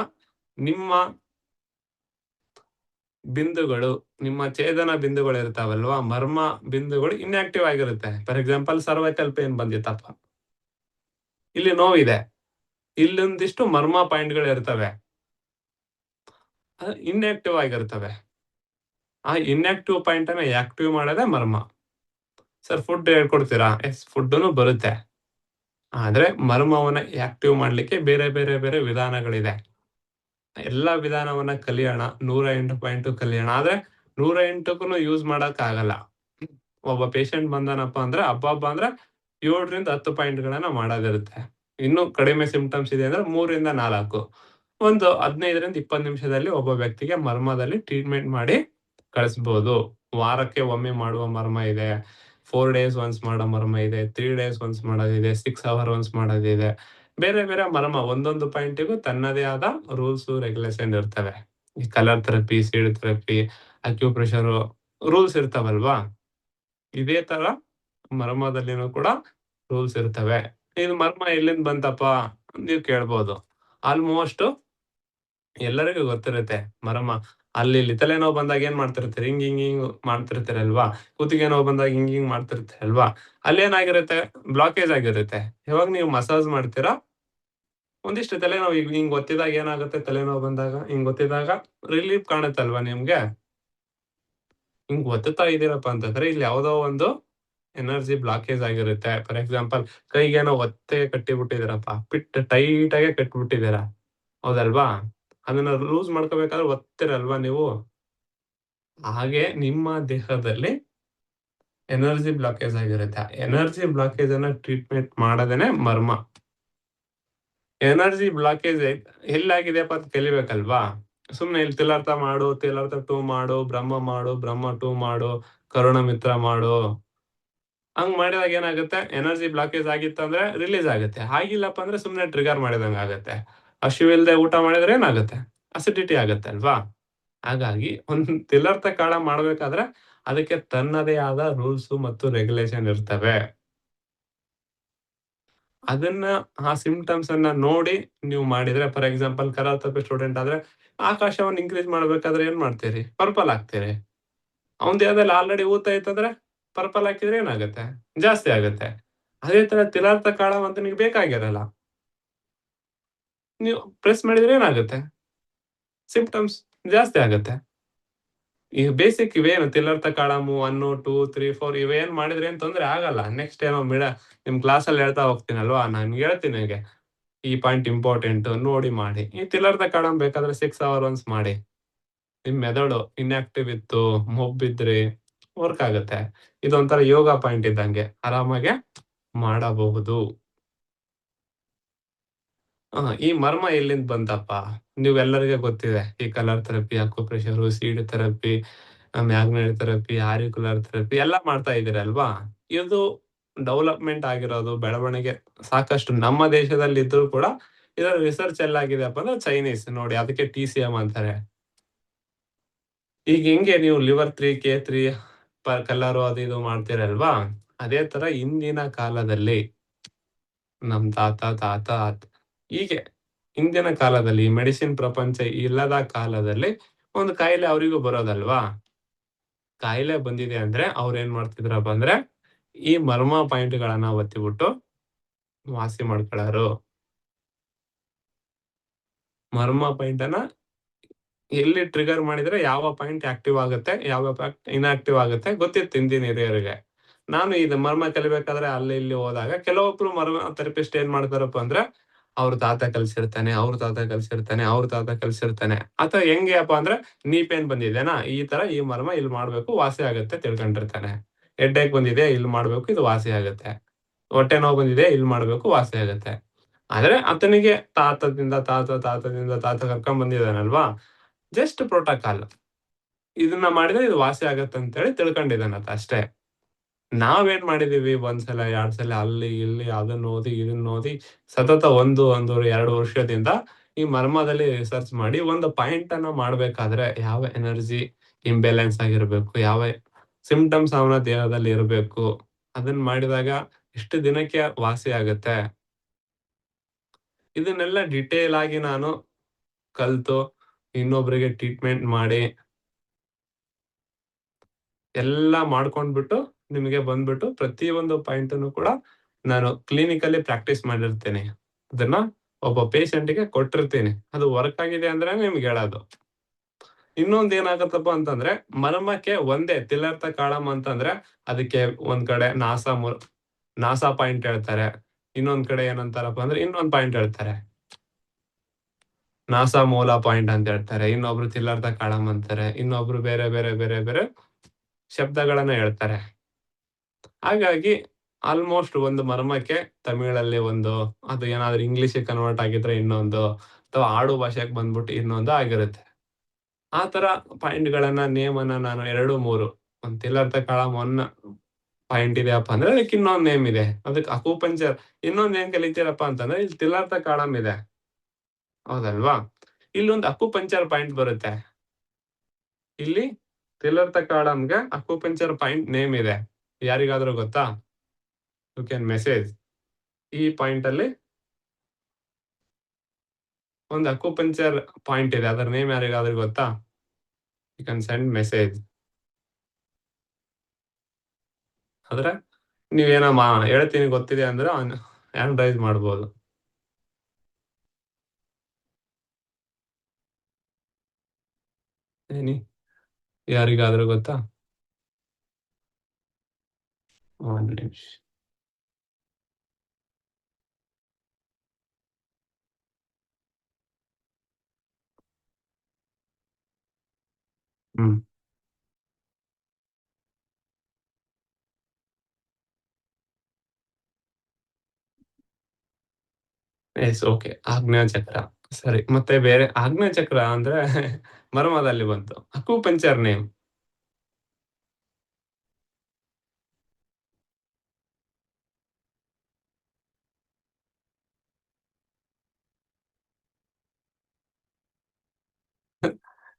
Speaker 1: ನಿಮ್ಮ ಬಿಂದುಗಳು, ನಿಮ್ಮ ಛೇದನ ಬಿಂದುಗಳು ಇರ್ತಾವಲ್ವಾ, ಮರ್ಮ ಬಿಂದುಗಳು ಇನ್ಆಕ್ಟಿವ್ ಆಗಿರುತ್ತೆ. ಫಾರ್ ಎಕ್ಸಾಂಪಲ್ ಸರ್ವೈಕಲ್ ಪೇನ್ ಬಂದಿತ್ತಪ್ಪ, ಇಲ್ಲಿ ನೋವಿದೆ, ಇಲ್ಲೊಂದಿಷ್ಟು ಮರ್ಮ ಪಾಯಿಂಟ್ ಗಳು ಇರ್ತವೆ, ಇನ್ಆಕ್ಟಿವ್ ಆಗಿರ್ತವೆ. ಆ ಇನ್ಆಕ್ಟಿವ್ ಪಾಯಿಂಟ್ ಅನ್ನ ಆಕ್ಟಿವ್ ಮಾಡೋದೇ ಮರ್ಮ. ಸರ್ ಫುಡ್ ಹೇಳ್ಕೊಡ್ತೀರಾ? ಎಸ್, ಫುಡ್ನು ಬರುತ್ತೆ. ಆದ್ರೆ ಮರ್ಮವನ್ನ ಆಕ್ಟಿವ್ ಮಾಡ್ಲಿಕ್ಕೆ ಬೇರೆ ಬೇರೆ ಬೇರೆ ವಿಧಾನಗಳಿದೆ. ಎಲ್ಲಾ ವಿಧಾನವನ್ನ ಕಲಿಯೋಣ, 108 ಪಾಯಿಂಟ್ ಕಲಿಯೋಣ. ಆದ್ರೆ 108ಕ್ಕೂ ಯೂಸ್ ಮಾಡಕ್ ಆಗಲ್ಲ. ಒಬ್ಬ ಪೇಷಂಟ್ ಬಂದಾನಪ್ಪ ಅಂದ್ರೆ ಹಬ್ಬ ಅಂದ್ರೆ 7ರಿಂದ 10 ಪಾಯಿಂಟ್ ಗಳನ್ನ ಮಾಡೋದಿರುತ್ತೆ. ಇನ್ನು ಕಡಿಮೆ ಸಿಂಪ್ಟಮ್ಸ್ ಇದೆ ಅಂದ್ರೆ 3ರಿಂದ 4. ಒಂದು 15ರಿಂದ 20 ನಿಮಿಷದಲ್ಲಿ ಒಬ್ಬ ವ್ಯಕ್ತಿಗೆ ಮರ್ಮದಲ್ಲಿ ಟ್ರೀಟ್ಮೆಂಟ್ ಮಾಡಿ ಕಳಿಸಬಹುದು. ವಾರಕ್ಕೆ ಒಮ್ಮೆ ಮಾಡುವ ಮರ್ಮ ಇದೆ, 4 ಡೇಸ್ ಒನ್ಸ್ ಮಾಡೋ ಮರ್ಮ ಇದೆ, 3 ಡೇಸ್ ಒನ್ಸ್ ಮಾಡೋದಿದೆ, 6 ಅವರ್ ಒನ್ಸ್ ಮಾಡೋದಿದೆ. ಬೇರೆ ಬೇರೆ ಮರ್ಮ ಒಂದೊಂದು ಪಾಯಿಂಟಿಗೂ ತನ್ನದೇ ಆದ ರೂಲ್ಸ್ ರೆಗ್ಯುಲೇಷನ್ ಇರ್ತವೆ. ಈ colour therapy, seed therapy, acupressure rules ಇರ್ತಾವಲ್ವಾ, ಇದೇ ತರ ಮರ್ಮದಲ್ಲಿನೂ ಕೂಡ ರೂಲ್ಸ್ ಇರ್ತವೆ. ಇದು ಮರ್ಮ ಎಲ್ಲಿಂದ ಬಂತಪ್ಪ ನೀವು ಕೇಳ್ಬೋದು. ಆಲ್ಮೋಸ್ಟ್ ಎಲ್ಲರಿಗೂ ಗೊತ್ತಿರುತ್ತೆ ಮರ್ಮ. ಅಲ್ಲಿ ತಲೆನೋವು ಬಂದಾಗ ಏನ್ ಮಾಡ್ತಿರ್ತೀರಿ, ಹಿಂಗ್ ಮಾಡ್ತಿರ್ತೀರಲ್ವಾ, ಕುತ್ತಿಗೆ ನೋವು ಬಂದಾಗ ಹಿಂಗ್ ಮಾಡ್ತಿರ್ತೀರಲ್ವಾ, ಅಲ್ಲೇನಾಗಿರುತ್ತೆ, ಬ್ಲಾಕೇಜ್ ಆಗಿರುತ್ತೆ. ಯಾವಾಗ ನೀವು ಮಸಾಜ್ ಮಾಡ್ತೀರಾ, ಒಂದಿಷ್ಟು ತಲೆನೋವು ಹಿಂಗ್ ಒತ್ತಿದಾಗ ಏನಾಗುತ್ತೆ, ತಲೆನೋವು ಬಂದಾಗ ಹಿಂಗ್ ಒತ್ತಿದಾಗ ರಿಲೀಫ್ ಕಾಣುತ್ತಲ್ವಾ ನಿಮ್ಗೆ. ಹಿಂಗ್ ಒತ್ತುತ್ತಾ ಇದೀರಪ್ಪ ಅಂತಂದ್ರೆ ಇಲ್ಲಿ ಯಾವ್ದೋ ಒಂದು ಎನರ್ಜಿ ಬ್ಲಾಕೇಜ್ ಆಗಿರುತ್ತೆ. ಫಾರ್ ಎಕ್ಸಾಂಪಲ್ ಕೈಗೇನೋ ಒತ್ತೆ ಕಟ್ಟಿಬಿಟ್ಟಿದ್ದೀರಪ್ಪ. ಟೈಟ್ ಆಗೆ ಕಟ್ಬಿಟ್ಟಿದ್ದೀರ. ಹೌದಲ್ವಾ? ಅದನ್ನ ಲೂಸ್ ಮಾಡ್ಕೋಬೇಕಾದ್ರೆ ಒತ್ತೀರಲ್ವಾ ನೀವು? ಹಾಗೆ ನಿಮ್ಮ ದೇಹದಲ್ಲಿ ಎನರ್ಜಿ ಬ್ಲಾಕೇಜ್ ಆಗಿರುತ್ತೆ. ಎನರ್ಜಿ ಬ್ಲಾಕೇಜ್ ಅನ್ನ ಟ್ರೀಟ್ಮೆಂಟ್ ಮಾಡೋದೇನೆ ಮರ್ಮ. ಎನರ್ಜಿ ಬ್ಲಾಕೇಜ್ ಎಲ್ಲಾಗಿದೆಯಪ್ಪ ಅಂತ ಕಲಿಬೇಕಲ್ವಾ? ಸುಮ್ನೆ ಇಲ್ಲಿ ತಿಲಾರ್ಥ ಮಾಡು, ತಿಲಾರ್ಥ 2 ಮಾಡು, ಬ್ರಹ್ಮ ಮಾಡು, ಬ್ರಹ್ಮ 2 ಮಾಡು, ಕರುಣ ಮಿತ್ರ ಮಾಡು. ಹಂಗ್ ಮಾಡಿದಾಗ ಏನಾಗುತ್ತೆ? ಎನರ್ಜಿ ಬ್ಲಾಕೇಜ್ ಆಗಿತ್ತಂದ್ರೆ ರಿಲೀಸ್ ಆಗುತ್ತೆ. ಆಗಿಲ್ಲಪ್ಪ ಅಂದ್ರೆ ಸುಮ್ನೆ ಟ್ರಿಗರ್ ಮಾಡಿದಂಗ್ ಆಗುತ್ತೆ. ಹಸಿವಿಲ್ದೆ ಊಟ ಮಾಡಿದ್ರೆ ಏನಾಗುತ್ತೆ? ಅಸಿಡಿಟಿ ಆಗುತ್ತೆ ಅಲ್ವಾ? ಹಾಗಾಗಿ ಒಂದ್ ತಿಲಾರ್ಥ ಕಾಳ ಮಾಡ್ಬೇಕಾದ್ರೆ ಅದಕ್ಕೆ ತನ್ನದೇ ಆದ ರೂಲ್ಸ್ ಮತ್ತು ರೆಗ್ಯುಲೇಷನ್ ಇರ್ತವೆ. ಅದನ್ನ ಆ ಸಿಂಪ್ಟಮ್ಸ್ ಅನ್ನ ನೋಡಿ ನೀವು ಮಾಡಿದ್ರೆ ಫಾರ್ ಎಕ್ಸಾಂಪಲ್ ಕರಾತಪಿ ಸ್ಟೂಡೆಂಟ್ ಆದ್ರೆ ಆಕಾಶವನ್ನ ಇನ್ಕ್ರೀಸ್ ಮಾಡ್ಬೇಕಾದ್ರೆ ಏನ್ ಮಾಡ್ತೀರಿ? ಪರ್ಪಲ್ ಹಾಕ್ತೀರಿ. ಅವ್ನ್ ದೇಹದಲ್ಲಿ ಆಲ್ರೆಡಿ ಊತ ಇತ್ತಂದ್ರೆ ಪರ್ಪಲ್ ಹಾಕಿದ್ರೆ ಏನಾಗುತ್ತೆ? ಜಾಸ್ತಿ ಆಗುತ್ತೆ. ಅದೇ ತರ ತಿಲಾರ್ಥ ಕಾಳವಂತನಿಗೆ ಬೇಕಾಗಿರಲ್ಲ. ನೀವು ಪ್ರೆಸ್ ಮಾಡಿದ್ರೆ ಏನಾಗುತ್ತೆ? ಸಿಂಪ್ಟಮ್ಸ್ ಜಾಸ್ತಿ ಆಗುತ್ತೆ. ಈಗ ಬೇಸಿಕ್ ಇವೇನು ತಿಲಾರ್ಥ ಕಾಳಾಮು 1, 2, 3, 4 ಇವೇನ್ ಮಾಡಿದ್ರೆ ಏನ್ ತೊಂದ್ರೆ ಆಗಲ್ಲ. ನೆಕ್ಸ್ಟ್ ಏನೋ ನಿಮ್ ಕ್ಲಾಸಲ್ಲಿ ಹೇಳ್ತಾ ಹೋಗ್ತೀನಲ್ವಾ? ನಾನ್ ಹೇಳ್ತೀನಿ ನಿಮಗೆ. ಈ ಪಾಯಿಂಟ್ ಇಂಪಾರ್ಟೆಂಟ್ ನೋಡಿ ಮಾಡಿ. ಈ ತಿಲಾರ್ಥ ಕಾಳಂ ಬೇಕಾದ್ರೆ 6 ಅವರ್ ಒನ್ಸ್ ಮಾಡಿ. ನಿಮ್ ಮೆದುಳು ಇನ್‌ಆಕ್ಟಿವ್ ಇತ್ತು, ಮೊಬ್ಬಿದ್ರಿ ವರ್ಕ್ ಆಗುತ್ತೆ. ಇದೊಂಥರ ಯೋಗ ಪಾಯಿಂಟ್ ಇದ್ದಂಗೆ. ಆರಾಮಾಗೆ ಮಾಡಬಹುದು. ಈ ಮರ್ಮ ಎಲ್ಲಿಂದ ಬಂತಪ್ಪ? ನೀವೆಲ್ಲರಿಗೆ ಗೊತ್ತಿದೆ. ಈ colour therapy, acupressure, seed therapy, magnet therapy, auricular therapy ಎಲ್ಲ ಮಾಡ್ತಾ ಇದೀರಲ್ವಾ? ಇದು ಡೆವಲಪ್‌ಮೆಂಟ್ ಆಗಿರೋದು, ಬೆಳವಣಿಗೆ ಸಾಕಷ್ಟು ನಮ್ಮ ದೇಶದಲ್ಲಿ ಇದ್ರೂ ಕೂಡ ಇದರ ರಿಸರ್ಚ್ ಎಲ್ಲಾಗಿದೆಯಪ್ಪ ಅಂದ್ರೆ ಚೈನೀಸ್ ನೋಡಿ. ಅದಕ್ಕೆ ಟಿಸಿಎಂ ಅಂತಾರೆ. ಈಗ ಹೆಂಗೆ ನೀವು ಲಿವರ್ 3, ಕೆ3 ಕಲರು ಅದು ಇದು ಮಾಡ್ತೀರಲ್ವಾ? ಅದೇ ತರ ಹಿಂದಿನ ಕಾಲದಲ್ಲಿ ನಮ್ ತಾತ ಹೀಗೆ ಹಿಂದಿನ ಕಾಲದಲ್ಲಿ ಮೆಡಿಸಿನ್ ಪ್ರಪಂಚ ಇಲ್ಲದ ಕಾಲದಲ್ಲಿ ಒಂದು ಕಾಯಿಲೆ ಅವರಿಗೂ ಬರೋದಲ್ವಾ? ಕಾಯಿಲೆ ಬಂದಿದೆ ಅಂದ್ರೆ ಅವ್ರೇನ್ ಮಾಡ್ತಿದ್ರಪ್ಪ ಅಂದ್ರೆ ಈ ಮರ್ಮ ಪಾಯಿಂಟ್‌ಗಳನ್ನ ಒತ್ತಿಬಿಟ್ಟು ವಾಸಿ ಮಾಡ್ಕೊಳ್ಳೋರು. ಮರ್ಮ ಪಾಯಿಂಟ್ ಅನ್ನ ಎಲ್ಲಿ ಟ್ರಿಗರ್ ಮಾಡಿದ್ರೆ ಯಾವ ಪಾಯಿಂಟ್ ಆಕ್ಟಿವ್ ಆಗುತ್ತೆ, ಯಾವ ಪಾಯಿಂಟ್ ಇನ್‌ಆಕ್ಟಿವ್ ಆಗುತ್ತೆ ಗೊತ್ತಿತ್ತು ಹಿಂದಿನ ಹಿರಿಯರಿಗೆ. ನಾನು ಇದು ಮರ್ಮ ಕಲಿಬೇಕಾದ್ರೆ ಅಲ್ಲಿ ಇಲ್ಲಿ ಹೋದಾಗ ಕೆಲವೊಬ್ರು ಮರ್ಮ ಥೆರಪಿಸ್ಟ್ ಏನ್ ಮಾಡ್ತಾರಪ್ಪ ಅಂದ್ರೆ ಅವ್ರ ತಾತ ಕಲ್ಸಿರ್ತಾನೆ, ಅವ್ರ ತಾತ ಕಲ್ಸಿರ್ತಾನೆ, ಅವ್ರ ತಾತ ಕಲ್ಸಿರ್ತಾನೆ. ಆತ ಹೆಂಗೆಯಪ್ಪ ಅಂದ್ರೆ ನೀ ಪೇನ್ ಬಂದಿದೆನಾ? ಈ ತರ ಈ ಮರ್ಮ ಇಲ್ಲಿ ಮಾಡ್ಬೇಕು ವಾಸಿ ಆಗುತ್ತೆ ತಿಳ್ಕೊಂಡಿರ್ತಾನೆ. ಹೆಡ್‌ಏಕ್ ಬಂದಿದೆ ಇಲ್ಲಿ ಮಾಡ್ಬೇಕು ಇದು ವಾಸಿ ಆಗುತ್ತೆ. ಹೊಟ್ಟೆ ನೋವು ಬಂದಿದೆ ಇಲ್ಲಿ ಮಾಡ್ಬೇಕು ವಾಸಿ ಆಗುತ್ತೆ. ಆದ್ರೆ ಆತನಿಗೆ ತಾತದಿಂದ ತಾತ ಕರ್ಕೊಂಡ್ ಬಂದಿದ್ದಾನಲ್ವಾ? Just protocol. ಇದನ್ನ ಮಾಡಿದ್ರೆ ಇದು ವಾಸಿ ಆಗತ್ತೆ ಅಂತೇಳಿ ತಿಳ್ಕೊಂಡಿದ್ದಾನಾತ ಅಷ್ಟೇ. ನಾವೇನ್ ಮಾಡಿದೀವಿ 1 ಸಲ, 2 ಸಲ ಅಲ್ಲಿ ಇಲ್ಲಿ ಅದನ್ನ ಓದಿ, ಇದನ್ನ ಓದಿ ಸತತ 1, 2 ವರ್ಷದಿಂದ ಈ ಮರ್ಮದಲ್ಲಿ ರಿಸರ್ಚ್ ಮಾಡಿ ಒಂದು ಪಾಯಿಂಟ್ ಅನ್ನ ಮಾಡ್ಬೇಕಾದ್ರೆ ಯಾವ ಎನರ್ಜಿ ಇಂಬ್ಯಾಲೆನ್ಸ್ ಆಗಿರ್ಬೇಕು, ಯಾವ ಸಿಂಪ್ಟಮ್ಸ್ ಅವನ ದೇಹದಲ್ಲಿ ಇರ್ಬೇಕು, ಅದನ್ನ ಮಾಡಿದಾಗ ಎಷ್ಟು ದಿನಕ್ಕೆ ವಾಸಿ ಆಗತ್ತೆ. ಇದನ್ನೆಲ್ಲ ಡಿಟೇಲ್ ಆಗಿ ನಾನು ಕಲ್ತು ಇನ್ನೊಬ್ರಿಗೆ ಟ್ರೀಟ್ಮೆಂಟ್ ಮಾಡಿ ಎಲ್ಲ ಮಾಡ್ಕೊಂಡ್ಬಿಟ್ಟು ನಿಮಗೆ ಬಂದ್ಬಿಟ್ಟು ಪ್ರತಿಯೊಂದು ಪಾಯಿಂಟನ್ನು ಕೂಡ ನಾನು ಕ್ಲಿನಿಕಲ್ಲಿ ಪ್ರಾಕ್ಟೀಸ್ ಮಾಡಿರ್ತೀನಿ. ಅದನ್ನ ಒಬ್ಬ ಪೇಷಂಟ್‌ಗೆ ಕೊಟ್ಟಿರ್ತೀನಿ. ಅದು ವರ್ಕ್ ಆಗಿದೆ ಅಂದ್ರೆ ನಿಮ್ಗೆ ಹೇಳೋದು. ಇನ್ನೊಂದ್ ಏನಾಗತ್ತಪ್ಪ ಅಂತಂದ್ರೆ ಮರ್ಮಕ್ಕೆ ಒಂದೇ ತಿಲಾರ್ಥ ಕಾಳಂ ಅಂತಂದ್ರೆ ಅದಕ್ಕೆ ಒಂದ್ ಕಡೆ ನಾಸಾ ಪಾಯಿಂಟ್ ಹೇಳ್ತಾರೆ. ಇನ್ನೊಂದ್ ಕಡೆ ಏನಂತಾರಪ್ಪ ಅಂದ್ರೆ ಇನ್ನೊಂದ್ ಪಾಯಿಂಟ್ ಹೇಳ್ತಾರೆ. ನಾಸಾ ಮೂಲ ಪಾಯಿಂಟ್ ಅಂತ ಹೇಳ್ತಾರೆ. ಇನ್ನೊಬ್ರು ತಿಲಾರ್ಥ ಕಾಳಂ ಅಂತಾರೆ. ಇನ್ನೊಬ್ರು ಬೇರೆ ಶಬ್ದಗಳನ್ನ ಹೇಳ್ತಾರೆ. ಹಾಗಾಗಿ ಆಲ್‌ಮೋಸ್ಟ್ ಒಂದು ಮರ್ಮಕ್ಕೆ ತಮಿಳಲ್ಲಿ ಒಂದು, ಅದು ಏನಾದ್ರು ಇಂಗ್ಲಿಷ್‌ಗೆ ಕನ್ವರ್ಟ್ ಆಗಿದ್ರೆ ಇನ್ನೊಂದು, ಅಥವಾ ಆಡು ಭಾಷೆಗೆ ಬಂದ್ಬಿಟ್ಟು ಇನ್ನೊಂದು ಆಗಿರುತ್ತೆ. ಆ ತರ ಪಾಯಿಂಟ್‌ಗಳನ್ನ ನೇಮನ್ನ ನಾನು 2, 3 ಒಂದು ತಿಲಾರ್ಥ ಕಾಳಂ 1 ಪಾಯಿಂಟ್ ಇದೆಯಪ್ಪ ಅಂದ್ರೆ ಅದಕ್ಕೆ ಇನ್ನೊಂದ್ ನೇಮ್ ಇದೆ. ಅದಕ್ಕೆ ಅಕ್ಯುಪಂಕ್ಚರ್ ಇನ್ನೊಂದ್ ಏನ್ ಕಲಿತೀರಪ್ಪ ಅಂತಂದ್ರೆ ಇಲ್ಲಿ ತಿಲಾರ್ಥ ಕಾಳಂ ಇದೆ. ಹೌದಲ್ವಾ? ಇಲ್ಲೊಂದು ಅಕ್ಯುಪಂಕ್ಚರ್ ಪಾಯಿಂಟ್ ಬರುತ್ತೆ. ಇಲ್ಲಿ ತಿಲಾರ್ಥ ಕಾಳಂಗೆ ಅಕ್ಯುಪಂಕ್ಚರ್ ಪಾಯಿಂಟ್ ನೇಮ್ ಇದೆ. ಯಾರಿಗಾದ್ರೂ ಗೊತ್ತಾ? You can message. ಈ ಪಾಯಿಂಟ್ ಅಲ್ಲಿ ಒಂದು ಅಕ್ಯುಪಂಕ್ಚರ್ ಪಾಯಿಂಟ್ ಇದೆ. ಅದರ ನೇಮ್ ಯಾರಿಗಾದ್ರೂ ಗೊತ್ತಾ? You can send message. ಆದ್ರೆ ನೀವೇನೋ ಹೇಳ್ತೀನಿ ಗೊತ್ತಿದೆ ಅಂದ್ರೆ ಹ್ಯಾಂಡ್ ರೈಸ್ ಮಾಡ್ಬೋದು. ಏನಿ ಯಾರಿಗಾದ್ರೂ ಗೊತ್ತಾ? ಒಂದ್ ನಿಮಿಷ. ಹ್ಮ್. Yes, okay. ಆಗ್ನೇಯ ಚಕ್ರ. ಸರಿ. ಮತ್ತೆ ಬೇರೆ ಆಗ್ನೇಯ ಚಕ್ರ ಅಂದ್ರೆ ಮರ್ಮದಲ್ಲಿ ಬಂತು. Acupuncture name.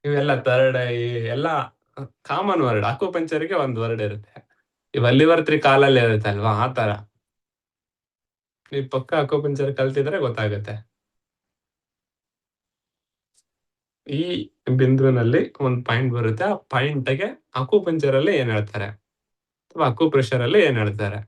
Speaker 1: ಇವೆಲ್ಲ ಥರ್ಡ್ ಐ ಎಲ್ಲ ಕಾಮನ್ ವರ್ಡ್. ಅಕ್ಯುಪಂಕ್ಚರ್‌ಗೆ ಒಂದು ವರ್ಡ್ ಇರುತ್ತೆ. ಈ ವಲ್ಲಿವರ್ತ್ರಿ ಕಾಲಲ್ಲಿ ಇರುತ್ತಲ್ವಾ, ಆ ತರ. ನೀವು ಪಕ್ಕಾ ಅಕ್ಯುಪಂಕ್ಚರ್ ಕಲ್ತಿದ್ರೆ ಗೊತ್ತಾಗುತ್ತೆ. ಈ ಬಿಂದುವಿನಲ್ಲಿ ಒಂದು ಪಾಯಿಂಟ್ ಬರುತ್ತೆ. ಆ ಪಾಯಿಂಟ್‌ಗೆ ಅಕ್ಯುಪಂಕ್ಚರ್ ಅಲ್ಲಿ ಏನ್ ಹೇಳ್ತಾರೆ? ಅಥವಾ ಅಕ್ಯುಪ್ರೆಷರ್ ಅಲ್ಲಿ ಏನ್ ಹೇಳ್ತಾರೆ?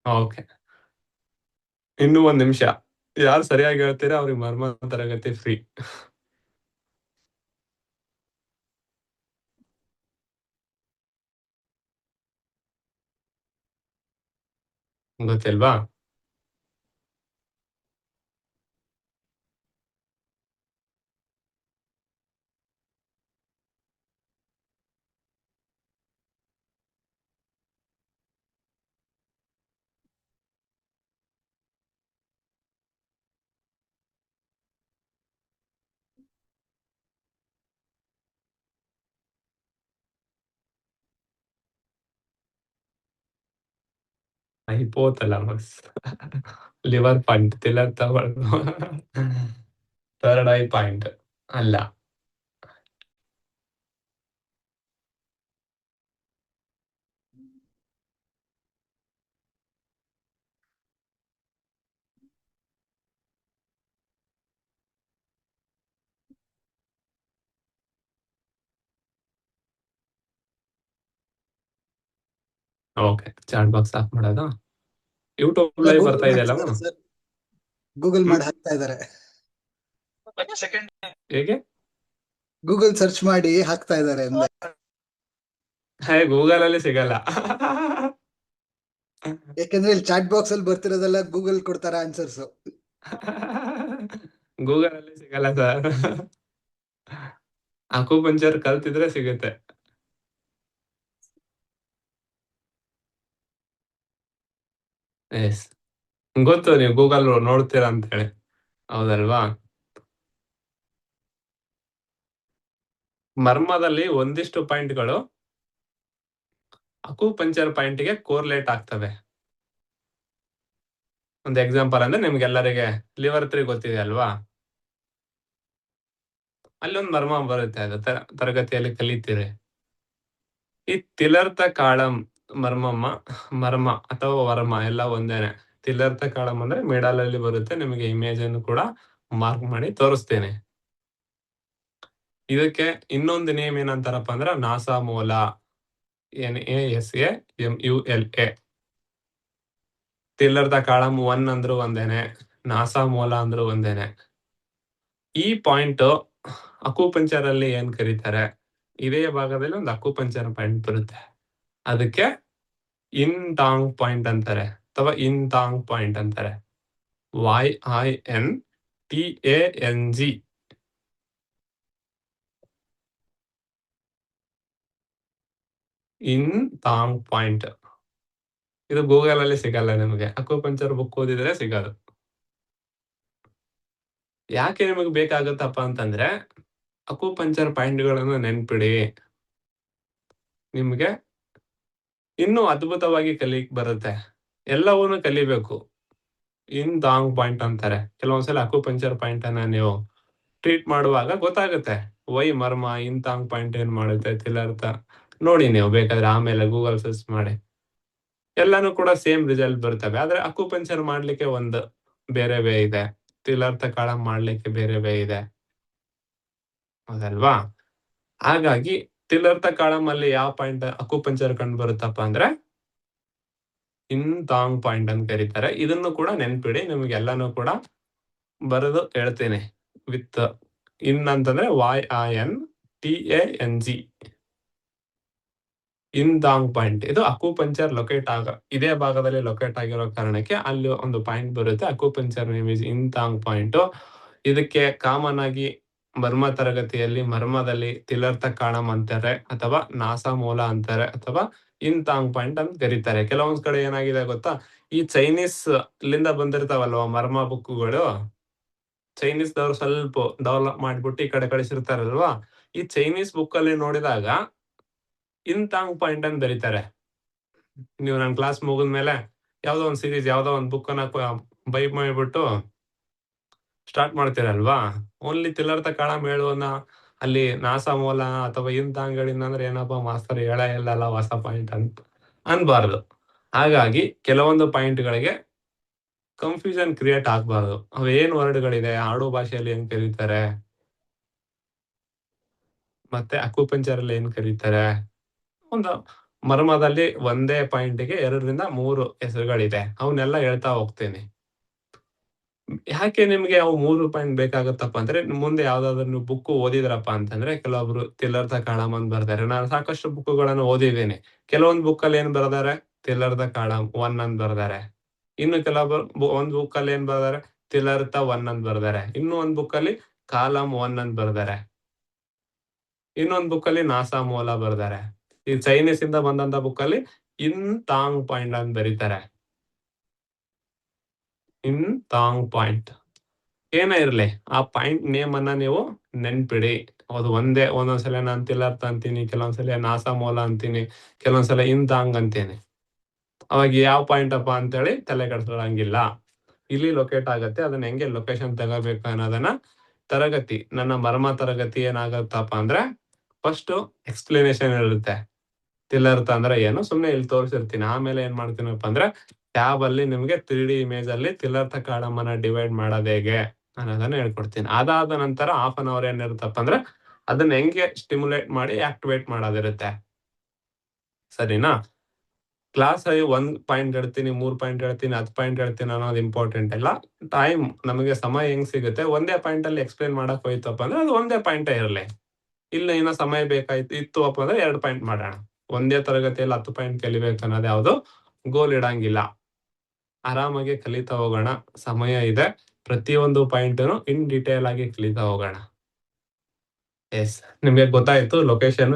Speaker 1: ಓಕೆ. ಇನ್ನೂ 1 ನಿಮಿಷ. ಯಾರು ಸರಿಯಾಗಿ ಹೇಳ್ತೀರಾ ಅವ್ರಿಗೆ ಮರ್ಮ ತರಗತಿ ಫ್ರೀ. ಗೊತ್ತಿಲ್ವಾ? ಹೈಪೋಥಾಲಮಸ್. Liver point. ತಿಲ್ಲರ್ ತಗೊಳ್ಳು. Third eye point. ಅಲ್ಲ. ಓಕೆ. ಚಾಟ್ ಬಾಕ್ಸ್ ಆಫ್ ಮಾಡೋದಾ? ಯೂಟ್ಯೂಬ್ ಲೈವ್ ಬರ್ತಾ ಇದೆಯಲ್ಲಮ್ಮ?
Speaker 2: ಗೂಗಲ್
Speaker 1: ಹ್ಮ್.
Speaker 2: ಮಾಡಿ ಹಾಕ್ತಾ ಇದ್ದಾರೆ.
Speaker 1: ಹೇಗೆ?
Speaker 2: ಗೂಗಲ್ ಸರ್ಚ್ ಮಾಡಿ ಹಾಕ್ತಾ ಇದ್ದಾರೆ ಅಂದೆ.
Speaker 1: ಗೂಗಲ್ ಅಲ್ಲಿ ಸಿಗಲ್ಲ.
Speaker 2: ಯಾಕಂದ್ರೆ ಇಲ್ಲಿ ಚಾಟ್ ಬಾಕ್ಸ್ ಅಲ್ಲಿ ಬರ್ತಿರೋದೆಲ್ಲ ಗೂಗಲ್ ಕೊಡ್ತಾರ ಆನ್ಸರ್ಸ್.
Speaker 1: ಗೂಗಲ್ ಅಲ್ಲಿ ಸಿಗಲ್ಲ ಸರ್. ಅಕ್ಯುಪಂಕ್ಚರ್ ಕಲ್ತಿದ್ರೆ ಸಿಗುತ್ತೆ. ಎಸ್. ಗೊತ್ತು ನೀವು ಗೂಗಲ್ ನೋಡ್ತೀರಾ ಅಂತ ಹೇಳಿ. ಹೌದಲ್ವಾ? ಮರ್ಮದಲ್ಲಿ ಒಂದಿಷ್ಟು ಪಾಯಿಂಟ್‌ಗಳು ಅಕ್ಯುಪಂಕ್ಚರ್ ಪಾಯಿಂಟ್‌ಗೆ ಕೋರಿಲೇಟ್ ಆಗ್ತವೆ. ಒಂದು ಎಕ್ಸಾಂಪಲ್ ಅಂದ್ರೆ ನಿಮ್ಗೆಲ್ಲರಿಗೆ ಲಿವರ್ 3 ಗೊತ್ತಿದೆ ಅಲ್ವಾ? ಅಲ್ಲೊಂದು ಮರ್ಮ ಬರುತ್ತೆ. ಅದು ತರಗತಿಯಲ್ಲಿ ಕಲಿತೀರಿ. ಈ ತಿಲರ್ಥ ಕಾಳಂ ಮರ್ಮ ಅಥವಾ ವರ್ಮ ಎಲ್ಲ ಒಂದೇನೆ. ತಿಲರ್ಥ ಕಾಳಂ ಅಂದ್ರೆ ಮಿಡಲ್ ಅಲ್ಲಿ ಬರುತ್ತೆ. ನಿಮಗೆ ಇಮೇಜ್ ಅನ್ನು ಕೂಡ ಮಾರ್ಕ್ ಮಾಡಿ ತೋರಿಸ್ತೇನೆ. ಇದಕ್ಕೆ ಇನ್ನೊಂದು ನೇಮ್ ಏನಂತಾರಪ್ಪ ಅಂದ್ರೆ ನಾಸಾ ಮೂಲ. NASAMULA. ತಿಲ್ಲರ್ಥ ಕಾಳಂ 1 ಅಂದ್ರೂ ಒಂದೇನೆ, ನಾಸಾ ಮೂಲ ಅಂದ್ರೂ ಒಂದೇನೆ. ಈ ಪಾಯಿಂಟ್ ಅಕ್ಯುಪಂಕ್ಚರ್ ಅಲ್ಲಿ ಏನ್ ಕರೀತಾರೆ? ಇದೇ ಭಾಗದಲ್ಲಿ ಒಂದು ಅಕ್ಯುಪಂಕ್ಚರ್ ಪಾಯಿಂಟ್ ಬರುತ್ತೆ. ಅದಕ್ಕೆ ಇನ್ಟಾಂಗ್ ಪಾಯಿಂಟ್ ಅಂತಾರೆ ಅಥವಾ ಇಂತಾಂಗ್ ಪಾಯಿಂಟ್ ಅಂತಾರೆ. YINTANG. ಇಂತಾಂಗ್ ಪಾಯಿಂಟ್. ಇದು ಗೂಗಲ್ ಅಲ್ಲಿ ಸಿಗಲ್ಲ ನಿಮಗೆ. ಅಕ್ಯುಪಂಕ್ಚರ್ ಬುಕ್ ಓದಿದ್ರೆ ಸಿಗೋದು. ಯಾಕೆ ನಿಮಗೆ ಬೇಕಾಗುತ್ತಪ್ಪ ಅಂತಂದ್ರೆ ಅಕ್ಯುಪಂಕ್ಚರ್ ಪಾಯಿಂಟ್‌ಗಳನ್ನು ನೆನ್ಪಿಡಿ. ನಿಮ್ಗೆ ಇನ್ನೂ ಅದ್ಭುತವಾಗಿ ಕಲಿಯಕ್ ಬರುತ್ತೆ. ಎಲ್ಲವನ್ನೂ ಕಲಿಬೇಕು. ಇನ್ ದಾಂಗ್ ಪಾಯಿಂಟ್ ಅಂತಾರೆ. ಕೆಲವೊಂದ್ಸಲ ಅಕ್ಯುಪಂಕ್ಚರ್ ಪಾಯಿಂಟ್ ಅನ್ನ ನೀವು ಟ್ರೀಟ್ ಮಾಡುವಾಗ ಗೊತ್ತಾಗುತ್ತೆ. ವೈ ಮರ್ಮ, ಇನ್ ತಾಂಗ್ ಪಾಯಿಂಟ್ ಏನ್ ಮಾಡುತ್ತೆ, ತಿಲರ್ಥ ನೋಡಿ ನೀವು ಬೇಕಾದ್ರೆ ಆಮೇಲೆ ಗೂಗಲ್ ಸರ್ಚ್ ಮಾಡಿ. ಎಲ್ಲಾನು ಕೂಡ ಸೇಮ್ ರಿಸಲ್ಟ್ ಬರ್ತವೆ. ಆದ್ರೆ ಅಕ್ಯುಪಂಕ್ಚರ್ ಮಾಡ್ಲಿಕ್ಕೆ ಒಂದು ಬೇರೆ ವೇ ಇದೆ. ತಿಲರ್ಥ ಕಾಳಂ ಮಾಡ್ಲಿಕ್ಕೆ ಬೇರೆ ವೇ ಇದೆ. ಹೌದಲ್ವಾ? ಹಾಗಾಗಿ ತಿಲರ್ಥ ಕಾಳಂ ಅಲ್ಲಿ ಯಾವ ಪಾಯಿಂಟ್ ಅಕ್ಯುಪಂಕ್ಚರ್ ಕಂಡು ಬರುತ್ತಪ್ಪ ಅಂದ್ರೆ ಇನ್ ತಾಂಗ್ ಪಾಯಿಂಟ್ ಅಂತ ಕರೀತಾರೆ. ಇದನ್ನು ಕೂಡ ನೆನ್ಪಿಡಿ. ನಿಮ್ಗೆಲ್ಲಾನು ಕೂಡ ಬರೆದು ಹೇಳ್ತೀನಿ. ವಿತ್ ಇನ್ ಅಂತಂದ್ರೆ YINTANG. ಇನ್ ದಾಂಗ್ ಪಾಯಿಂಟ್ ಇದು ಅಕ್ಯುಪಂಕ್ಚರ್ ಲೊಕೇಟ್ ಇದೇ ಭಾಗದಲ್ಲಿ ಲೊಕೇಟ್ ಆಗಿರೋ ಕಾರಣಕ್ಕೆ ಅಲ್ಲಿ ಒಂದು ಪಾಯಿಂಟ್ ಬರುತ್ತೆ. Acupuncture name is in Dang point. ಇದಕ್ಕೆ ಕಾಮನ್ ಆಗಿ ಮರ್ಮ ತರಗತಿಯಲ್ಲಿ ಮರ್ಮದಲ್ಲಿ ತಿಲರ್ಥ ಕಾಳಂ ಅಂತಾರೆ, ಅಥವಾ ನಾಸಾಮೂಲ ಅಂತಾರೆ, ಅಥವಾ ಇನ್ ತಾಂಗ್ ಪಾಯಿಂಟ್ ಅಂತ ಕರೀತಾರೆ. ಕೆಲವೊಂದ್ ಕಡೆ ಏನಾಗಿದೆ ಗೊತ್ತಾ, ಈ ಚೈನೀಸ್ ಲಿಂದ ಬಂದಿರ್ತಾವಲ್ವಾ ಮರ್ಮ ಬುಕ್ಗಳು, ಚೈನೀಸ್ ದವ್ರು ಸ್ವಲ್ಪ ಡೆವಲಪ್ ಮಾಡ್ಬಿಟ್ಟು ಈ ಕಡೆ ಕಳಿಸಿರ್ತಾರಲ್ವಾ, ಈ ಚೈನೀಸ್ ಬುಕ್ ಅಲ್ಲಿ ನೋಡಿದಾಗ ಇನ್ ತಾಂಗ್ ಪಾಯಿಂಟ್ ಅಂತ ಬರೀತಾರೆ. ನೀವು ನನ್ನ ಕ್ಲಾಸ್ ಮುಗಿದ್ಮೇಲೆ ಯಾವ್ದೋ ಒಂದ್ ಸೀರೀಸ್, ಯಾವ್ದೋ ಒಂದ್ ಬುಕ್ ಅನ್ನ ಬೈ ಮಾಡಿಬಿಟ್ಟು ಸ್ಟಾರ್ಟ್ ಮಾಡ್ತೀರಲ್ವಾ, ಓನ್ಲಿ ತಿಲರ್ಥ ಕಾಳಂ ಹೇಳುವನ್ನ ಅಲ್ಲಿ ನಾಸಾಮೂಲ ಅಥವಾ ಇನ್ ತಾಂಗ್ ಹೇಳಿದ್ನಂದ್ರೆ ಏನಪ್ಪಾ ಮಾಸ್ತರ್ ಹೇಳೇ ಇಲ್ಲಲ್ಲ ಹೊಸ ಪಾಯಿಂಟ್ ಅಂತ ಅನ್ಬಾರ್ದು. ಹಾಗಾಗಿ ಕೆಲವೊಂದು ಪಾಯಿಂಟ್ ಗಳಿಗೆ ಕನ್ಫ್ಯೂಷನ್ ಕ್ರಿಯೇಟ್ ಆಗ್ಬಾರ್ದು. ಅವೇನ್ ವರ್ಡ್ಗಳಿದೆ, ಆಡು ಭಾಷೆಯಲ್ಲಿ ಏನ್ ಕರೀತಾರೆ, ಮತ್ತೆ ಅಕ್ಯುಪಂಕ್ಚರ್ ಅಲ್ಲಿ ಏನ್ ಕರೀತಾರೆ, ಒಂದು ಮರ್ಮದಲ್ಲಿ ಒಂದೇ ಪಾಯಿಂಟ್ಗೆ 2ರಿಂದ 3 ಹೆಸರುಗಳಿದೆ. ಅವನ್ನೆಲ್ಲ ಹೇಳ್ತಾ ಹೋಗ್ತೀನಿ. ಯಾಕೆ ನಿಮ್ಗೆ ಅವು 3 ಪಾಯಿಂಟ್ ಬೇಕಾಗುತ್ತಪ್ಪ ಅಂದ್ರೆ, ಮುಂದೆ ಯಾವ್ದಾದ್ರು ನೀವು ಬುಕ್ ಓದಿದ್ರಪ್ಪ ಅಂತಂದ್ರೆ, ಕೆಲವೊಬ್ರು ತಿಲರ್ಥ ಕಾಳಂ ಅಂತ ಬರ್ದಾರೆ. ನಾನು ಸಾಕಷ್ಟು ಬುಕ್ಗಳನ್ನು ಓದಿದ್ದೀನಿ. ಕೆಲವೊಂದು ಬುಕ್ ಅಲ್ಲಿ ಏನ್ ಬರ್ದಾರೆ, ತಿಲರ್ಥ ಕಾಳಂ 1 ಅಂತ ಬರ್ದಾರೆ. ಇನ್ನು ಕೆಲವೊಬ್ರು ಒಂದ್ ಬುಕ್ ಅಲ್ಲಿ ಏನ್ ಬರ್ದಾರೆ, ತಿಲರ್ಥ 1 ಅಂತ ಬರ್ದಾರೆ. ಇನ್ನು ಒಂದ್ ಬುಕ್ ಅಲ್ಲಿ ಕಾಲಂ 1 ಅಂತ ಬರ್ದಾರೆ. ಇನ್ನೊಂದ್ ಬುಕ್ ಅಲ್ಲಿ ನಾಸಾಮೂಲ ಬರ್ದಾರೆ. ಈ ಚೈನೀಸ್ ಇಂದ ಬಂದಂತ ಬುಕ್ ಅಲ್ಲಿ ಇನ್ ತಾಂಗ್ ಪಾಯಿಂಟ್ ಅಂತ ಬರೀತಾರೆ. ಇನ್ ತಾಂಗ್ ಪಾಯಿಂಟ್ ಏನೇ ಇರ್ಲಿ, ಆ ಪಾಯಿಂಟ್ ನೇಮ್ ಅನ್ನ ನೀವು ನೆನ್ಪಿಡಿ. ಅದು ಒಂದೇ. ಒಂದೊಂದ್ಸಲ ನಾನ್ ತಿಲರ್ಥ ಅಂತೀನಿ, ಕೆಲವೊಂದ್ಸಲ ನಾಸಾಮೂಲ ಅಂತೀನಿ, ಕೆಲವೊಂದ್ಸಲ ಇನ್ ತಾಂಗ್ ಅಂತೀನಿ. ಅವಾಗ ಯಾವ ಪಾಯಿಂಟ್ ಅಪ್ಪ ಅಂತೇಳಿ ತಲೆ ಕೆಡ್ಸ್ಕೊಳಂಗಿಲ್ಲ. ಇಲ್ಲಿ ಲೊಕೇಟ್ ಆಗತ್ತೆ. ಅದನ್ನ ಹೆಂಗೆ ಲೊಕೇಶನ್ ತಗೋಬೇಕು ಅನ್ನೋದನ್ನ ತರಗತಿ, ನನ್ನ ಮರ್ಮ ತರಗತಿ ಏನಾಗತ್ತಪ್ಪ ಅಂದ್ರೆ, ಫಸ್ಟ್ ಎಕ್ಸ್ಪ್ಲನೇಷನ್ ಇರುತ್ತೆ. ತಿಲರ್ಥ ಅಂದ್ರೆ ಏನು ಸುಮ್ನೆ ಇಲ್ಲಿ ತೋರಿಸಿರ್ತೀನಿ. ಆಮೇಲೆ ಏನ್ ಮಾಡ್ತೀನಪ್ಪ ಅಂದ್ರೆ, ಟ್ಯಾಬ್ ಅಲ್ಲಿ ನಿಮ್ಗೆ 3D ಇಮೇಜ್ ಅಲ್ಲಿ ತಿಲರ್ಥ ಕಾಳಂ ಅನ್ನ ಡಿವೈಡ್ ಮಾಡೋದು ಹೇಗೆ ಅನ್ನೋದನ್ನ ಹೇಳ್ಕೊಡ್ತೀನಿ. ಅದಾದ ನಂತರ ಹಾಫ್ ಅನ್ ಅವರ್ ಏನಿರುತ್ತಪ್ಪ ಅಂದ್ರೆ, ಅದನ್ನ ಹೆಂಗೆ ಸ್ಟಿಮ್ಯುಲೇಟ್ ಮಾಡಿ ಆಕ್ಟಿವೇಟ್ ಮಾಡೋದಿರುತ್ತೆ. ಸರಿನಾ? ಕ್ಲಾಸ್ ಅಲ್ಲಿ 1 ಪಾಯಿಂಟ್ ಹೇಳ್ತೀನಿ, 3 ಪಾಯಿಂಟ್ ಹೇಳ್ತೀನಿ, 10 ಪಾಯಿಂಟ್ ಹೇಳ್ತೀನಿ ಅನ್ನೋದು ಇಂಪಾರ್ಟೆಂಟ್ ಇಲ್ಲ. ಟೈಮ್, ನಮಗೆ ಸಮಯ ಹೆಂಗ್ ಸಿಗುತ್ತೆ, ಒಂದೇ ಪಾಯಿಂಟ್ ಅಲ್ಲಿ ಎಕ್ಸ್ಪ್ಲೇನ್ ಮಾಡಕ್ ಹೋಯ್ತಪ್ಪ ಅಂದ್ರೆ ಅದು ಒಂದೇ ಪಾಯಿಂಟ್ ಇರಲಿ. ಇಲ್ಲ ಏನೋ ಸಮಯ ಇತ್ತು ಅಪ್ಪ ಅಂದ್ರೆ 2 ಪಾಯಿಂಟ್ ಮಾಡೋಣ. ಒಂದೇ ತರಗತಿಯಲ್ಲಿ 10 ಪಾಯಿಂಟ್ ಕಲಿಬೇಕು ಅನ್ನೋದು ಯಾವ್ದು ಗೋಲ್ ಇಡಂಗಿಲ್ಲ. ಆರಾಮಾಗಿ ಕಲಿತಾ ಹೋಗೋಣ. ಸಮಯ ಇದೆ. ಪ್ರತಿಯೊಂದು ಪಾಯಿಂಟ್ ಇನ್ ಡೀಟೇಲ್ ಆಗಿ ಕಲಿತಾ ಹೋಗೋಣ. ಎಸ್, ನಿಮ್ಗೆ ಗೊತ್ತಾಯ್ತು. ಲೊಕೇಶನ್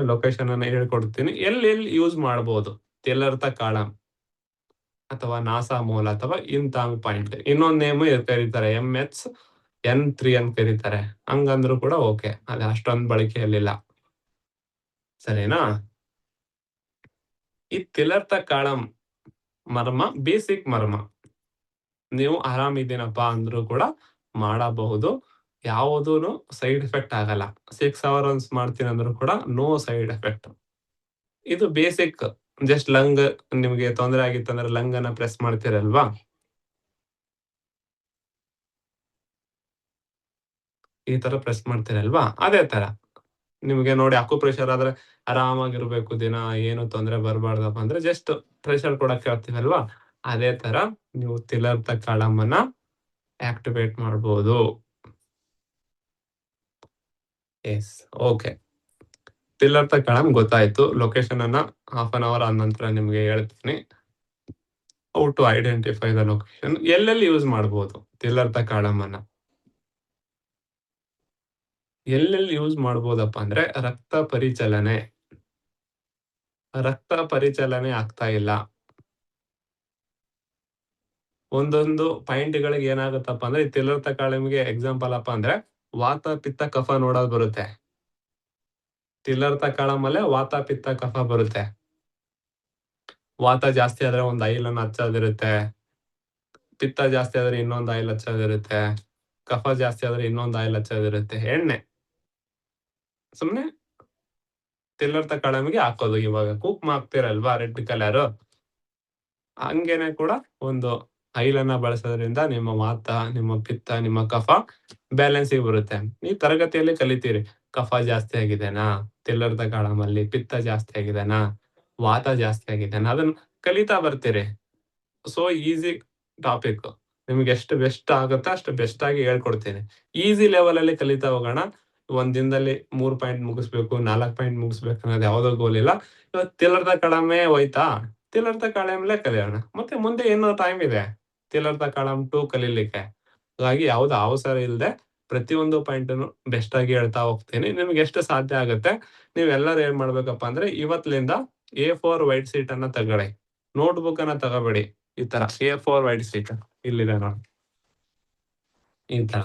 Speaker 1: ಅನ್ನ ಹೇಳ್ಕೊಡ್ತೀನಿ. ಎಲ್ಲಿ ಯೂಸ್ ಮಾಡಬಹುದು ತಿಲರ್ಥ ಕಾಳಂ ಅಥವಾ ನಾಸಾಮೂಲ ಅಥವಾ ಇನ್ ತಾಂಗ್ ಪಾಯಿಂಟ್. ಇನ್ನೊಂದ್ ನೇಮ್ ಕರೀತಾರೆ MHN3 ಅಂತ ಕರೀತಾರೆ. ಹಂಗಂದ್ರು ಕೂಡ ಓಕೆ, ಅದು ಅಷ್ಟೊಂದು ಬಳಕೆಯಲ್ಲಿಲ್ಲ. ಸರಿನಾ? ಈ ತಿಲರ್ಥ ಕಾಳಂ ಮರ್ಮ ಬೇಸಿಕ್ ಮರ್ಮ. ನೀವು ಆರಾಮಿದ್ದೀನಪ್ಪ ಅಂದ್ರೂ ಕೂಡ ಮಾಡಬಹುದು. ಯಾವುದೂನು ಸೈಡ್ ಎಫೆಕ್ಟ್ ಆಗಲ್ಲ. 6 hours ಮಾಡ್ತೀನಿ ಅಂದ್ರೂ ಕೂಡ ನೋ ಸೈಡ್ ಎಫೆಕ್ಟ್. ಇದು ಬೇಸಿಕ್. ಜಸ್ಟ್ ಲಂಗ್ ನಿಮ್ಗೆ ತೊಂದರೆ ಆಗಿತ್ತಂದ್ರೆ ಲಂಗ್ ಅನ್ನ ಪ್ರೆಸ್ ಮಾಡ್ತೀರಲ್ವಾ, ಈ ತರ ಪ್ರೆಸ್ ಮಾಡ್ತೀರಲ್ವಾ, ಅದೇ ತರ ನಿಮ್ಗೆ ನೋಡಿ ಅಕ್ಯುಪ್ರೆಷರ್ ಆದ್ರೆ ಆರಾಮಾಗಿರ್ಬೇಕು ದಿನ, ಏನು ತೊಂದರೆ ಬರಬಾರ್ದಪ್ಪ ಅಂದ್ರೆ ಜಸ್ಟ್ ಪ್ರೆಷರ್ ಕೊಡಕ್ ಹೇಳ್ತೀವಲ್ವಾ, ಅದೇ ತರ ನೀವು ತಿಲರ್ಥ ಕಾಳಂ ಅನ್ನ ಆಕ್ಟಿವೇಟ್ ಮಾಡಬಹುದು. S, okay. ತಿಲರ್ಥ ಕಾಳಂ ಗೊತ್ತಾಯ್ತು. ಲೊಕೇಶನ್ ಅನ್ನ ಹಾಫ್ ಅನ್ ಅವರ್ ಆದ ನಂತರ ನಿಮ್ಗೆ ಹೇಳ್ತೀನಿ. How to identify the location. ಎಲ್ಲೆಲ್ಲಿ ಯೂಸ್ ಮಾಡಬಹುದು ತಿಲರ್ಥ ಕಾಳಂ ಅನ್ನ, ಎಲ್ಲೆಲ್ಲಿ ಯೂಸ್ ಮಾಡಬಹುದಪ್ಪ ಅಂದ್ರೆ, ರಕ್ತ ಪರಿಚಲನೆ ಆಗ್ತಾ ಇಲ್ಲ. ಒಂದೊಂದು ಪಾಯಿಂಟ್ ಗಳಿಗೆ ಏನಾಗುತ್ತಪ್ಪ ಅಂದ್ರೆ, ತಿಲರ್ಥ ಕಾಳಂಗೆ ಎಕ್ಸಾಂಪಲ್ ಅಪ್ಪ ಅಂದ್ರೆ ವಾತ ಪಿತ್ತ ಕಫ ನೋಡೋದು ಬರುತ್ತೆ. ತಿಲರ್ಥ ಕಾಳಂ ಅಲ್ಲೇ ವಾತ ಪಿತ್ತ ಕಫ ಬರುತ್ತೆ. ವಾತ ಜಾಸ್ತಿ ಆದ್ರೆ ಒಂದು ಆಯಿಲನ್ನ ಹಚ್ಚೋದಿರುತ್ತೆ. ಪಿತ್ತ ಜಾಸ್ತಿ ಆದ್ರೆ ಇನ್ನೊಂದು ಆಯಿಲ್ ಹಚ್ಚೋದಿರುತ್ತೆ. ಕಫ ಜಾಸ್ತಿ ಆದ್ರೆ ಇನ್ನೊಂದು ಆಯಿಲ್ ಹಚ್ಚೋದಿರುತ್ತೆ. ಎಣ್ಣೆ ಸುಮ್ನೆ ತಿಲ್ಲರ್ತ ಕಾಳಮಿಗೆ ಹಾಕೋದು. ಇವಾಗ ಕುಕ್ಮ ಹಾಕ್ತಿರಲ್ವಾ ರೆಡ್ ಕಲರ್, ಹಂಗೇನೆ ಕೂಡ ಒಂದು ಆಯಿಲನ್ನ ಬಳಸೋದ್ರಿಂದ ನಿಮ್ಮ ವಾತ, ನಿಮ್ಮ ಪಿತ್ತ, ನಿಮ್ಮ ಕಫ ಬ್ಯಾಲೆನ್ಸಿಗೆ ಬರುತ್ತೆ. ಈ ತರಗತಿಯಲ್ಲಿ ಕಲಿತೀರಿ. ಕಫ ಜಾಸ್ತಿ ಆಗಿದೆನಾ, ತಿಲ್ಲರ್ತ ಕಾಳಮಲ್ಲಿ ಪಿತ್ತ ಜಾಸ್ತಿ ಆಗಿದೆನಾ, ವಾತ ಜಾಸ್ತಿ ಆಗಿದೆನಾ, ಅದನ್ನ ಕಲಿತಾ ಬರ್ತೀರಿ. So easy topic. ನಿಮ್ಗೆ ಎಷ್ಟು ಬೆಸ್ಟ್ ಆಗುತ್ತೆ ಅಷ್ಟು ಬೆಸ್ಟ್ ಆಗಿ ಹೇಳ್ಕೊಡ್ತೀನಿ. ಈಸಿ ಲೆವೆಲ್ ಅಲ್ಲಿ ಕಲಿತಾ ಹೋಗೋಣ. ಒಂದ್ ದಿನದಲ್ಲಿ 3 ಪಾಯಿಂಟ್ ಮುಗಿಸ್ಬೇಕು, 4 ಪಾಯಿಂಟ್ ಮುಗಿಸ್ಬೇಕು ಅನ್ನೋದು ಯಾವುದೋ ಗೋಲ್ ಇಲ್ಲ. ಇವತ್ತು ತಿಲ್ಲರ್ತ ಕಾಳಮೇ ಹೋಯ್ತಾ, ತಿಲ್ಲರ್ತ ಕಾಳಂಲೇ ಕಲಿಯೋಣ. ಮತ್ತೆ ಮುಂದೆ ಏನೋ ಟೈಮ್ ಇದೆ ತಿಲ್ಲರ್ತ ಕಾಳಂ 2 ಕಲೀಲಿಕ್ಕೆ. ಹಾಗಾಗಿ ಯಾವ್ದು ಅವಸರ ಇಲ್ಲದೆ ಪ್ರತಿಯೊಂದು ಪಾಯಿಂಟ್ ಬೆಸ್ಟ್ ಆಗಿ ಹೇಳ್ತಾ ಹೋಗ್ತೀನಿ. ನಿಮ್ಗೆ ಎಷ್ಟು ಸಾಧ್ಯ ಆಗುತ್ತೆ ನೀವೆಲ್ಲರೂ ಏನ್ ಮಾಡ್ಬೇಕಪ್ಪ ಅಂದ್ರೆ ಇವತ್ತಿನಿಂದ A4 ವೈಟ್ ಶೀಟ್ ಅನ್ನ ತಗೊಳ್ಳಿ. ನೋಟ್ ಬುಕ್ ಅನ್ನ ತಗೋಬೇಡಿ. ಈ ತರ A4 ವೈಟ್ ಶೀಟ್ ಇಲ್ಲಿದೆ ನೋಡಿ, ಈ ತರ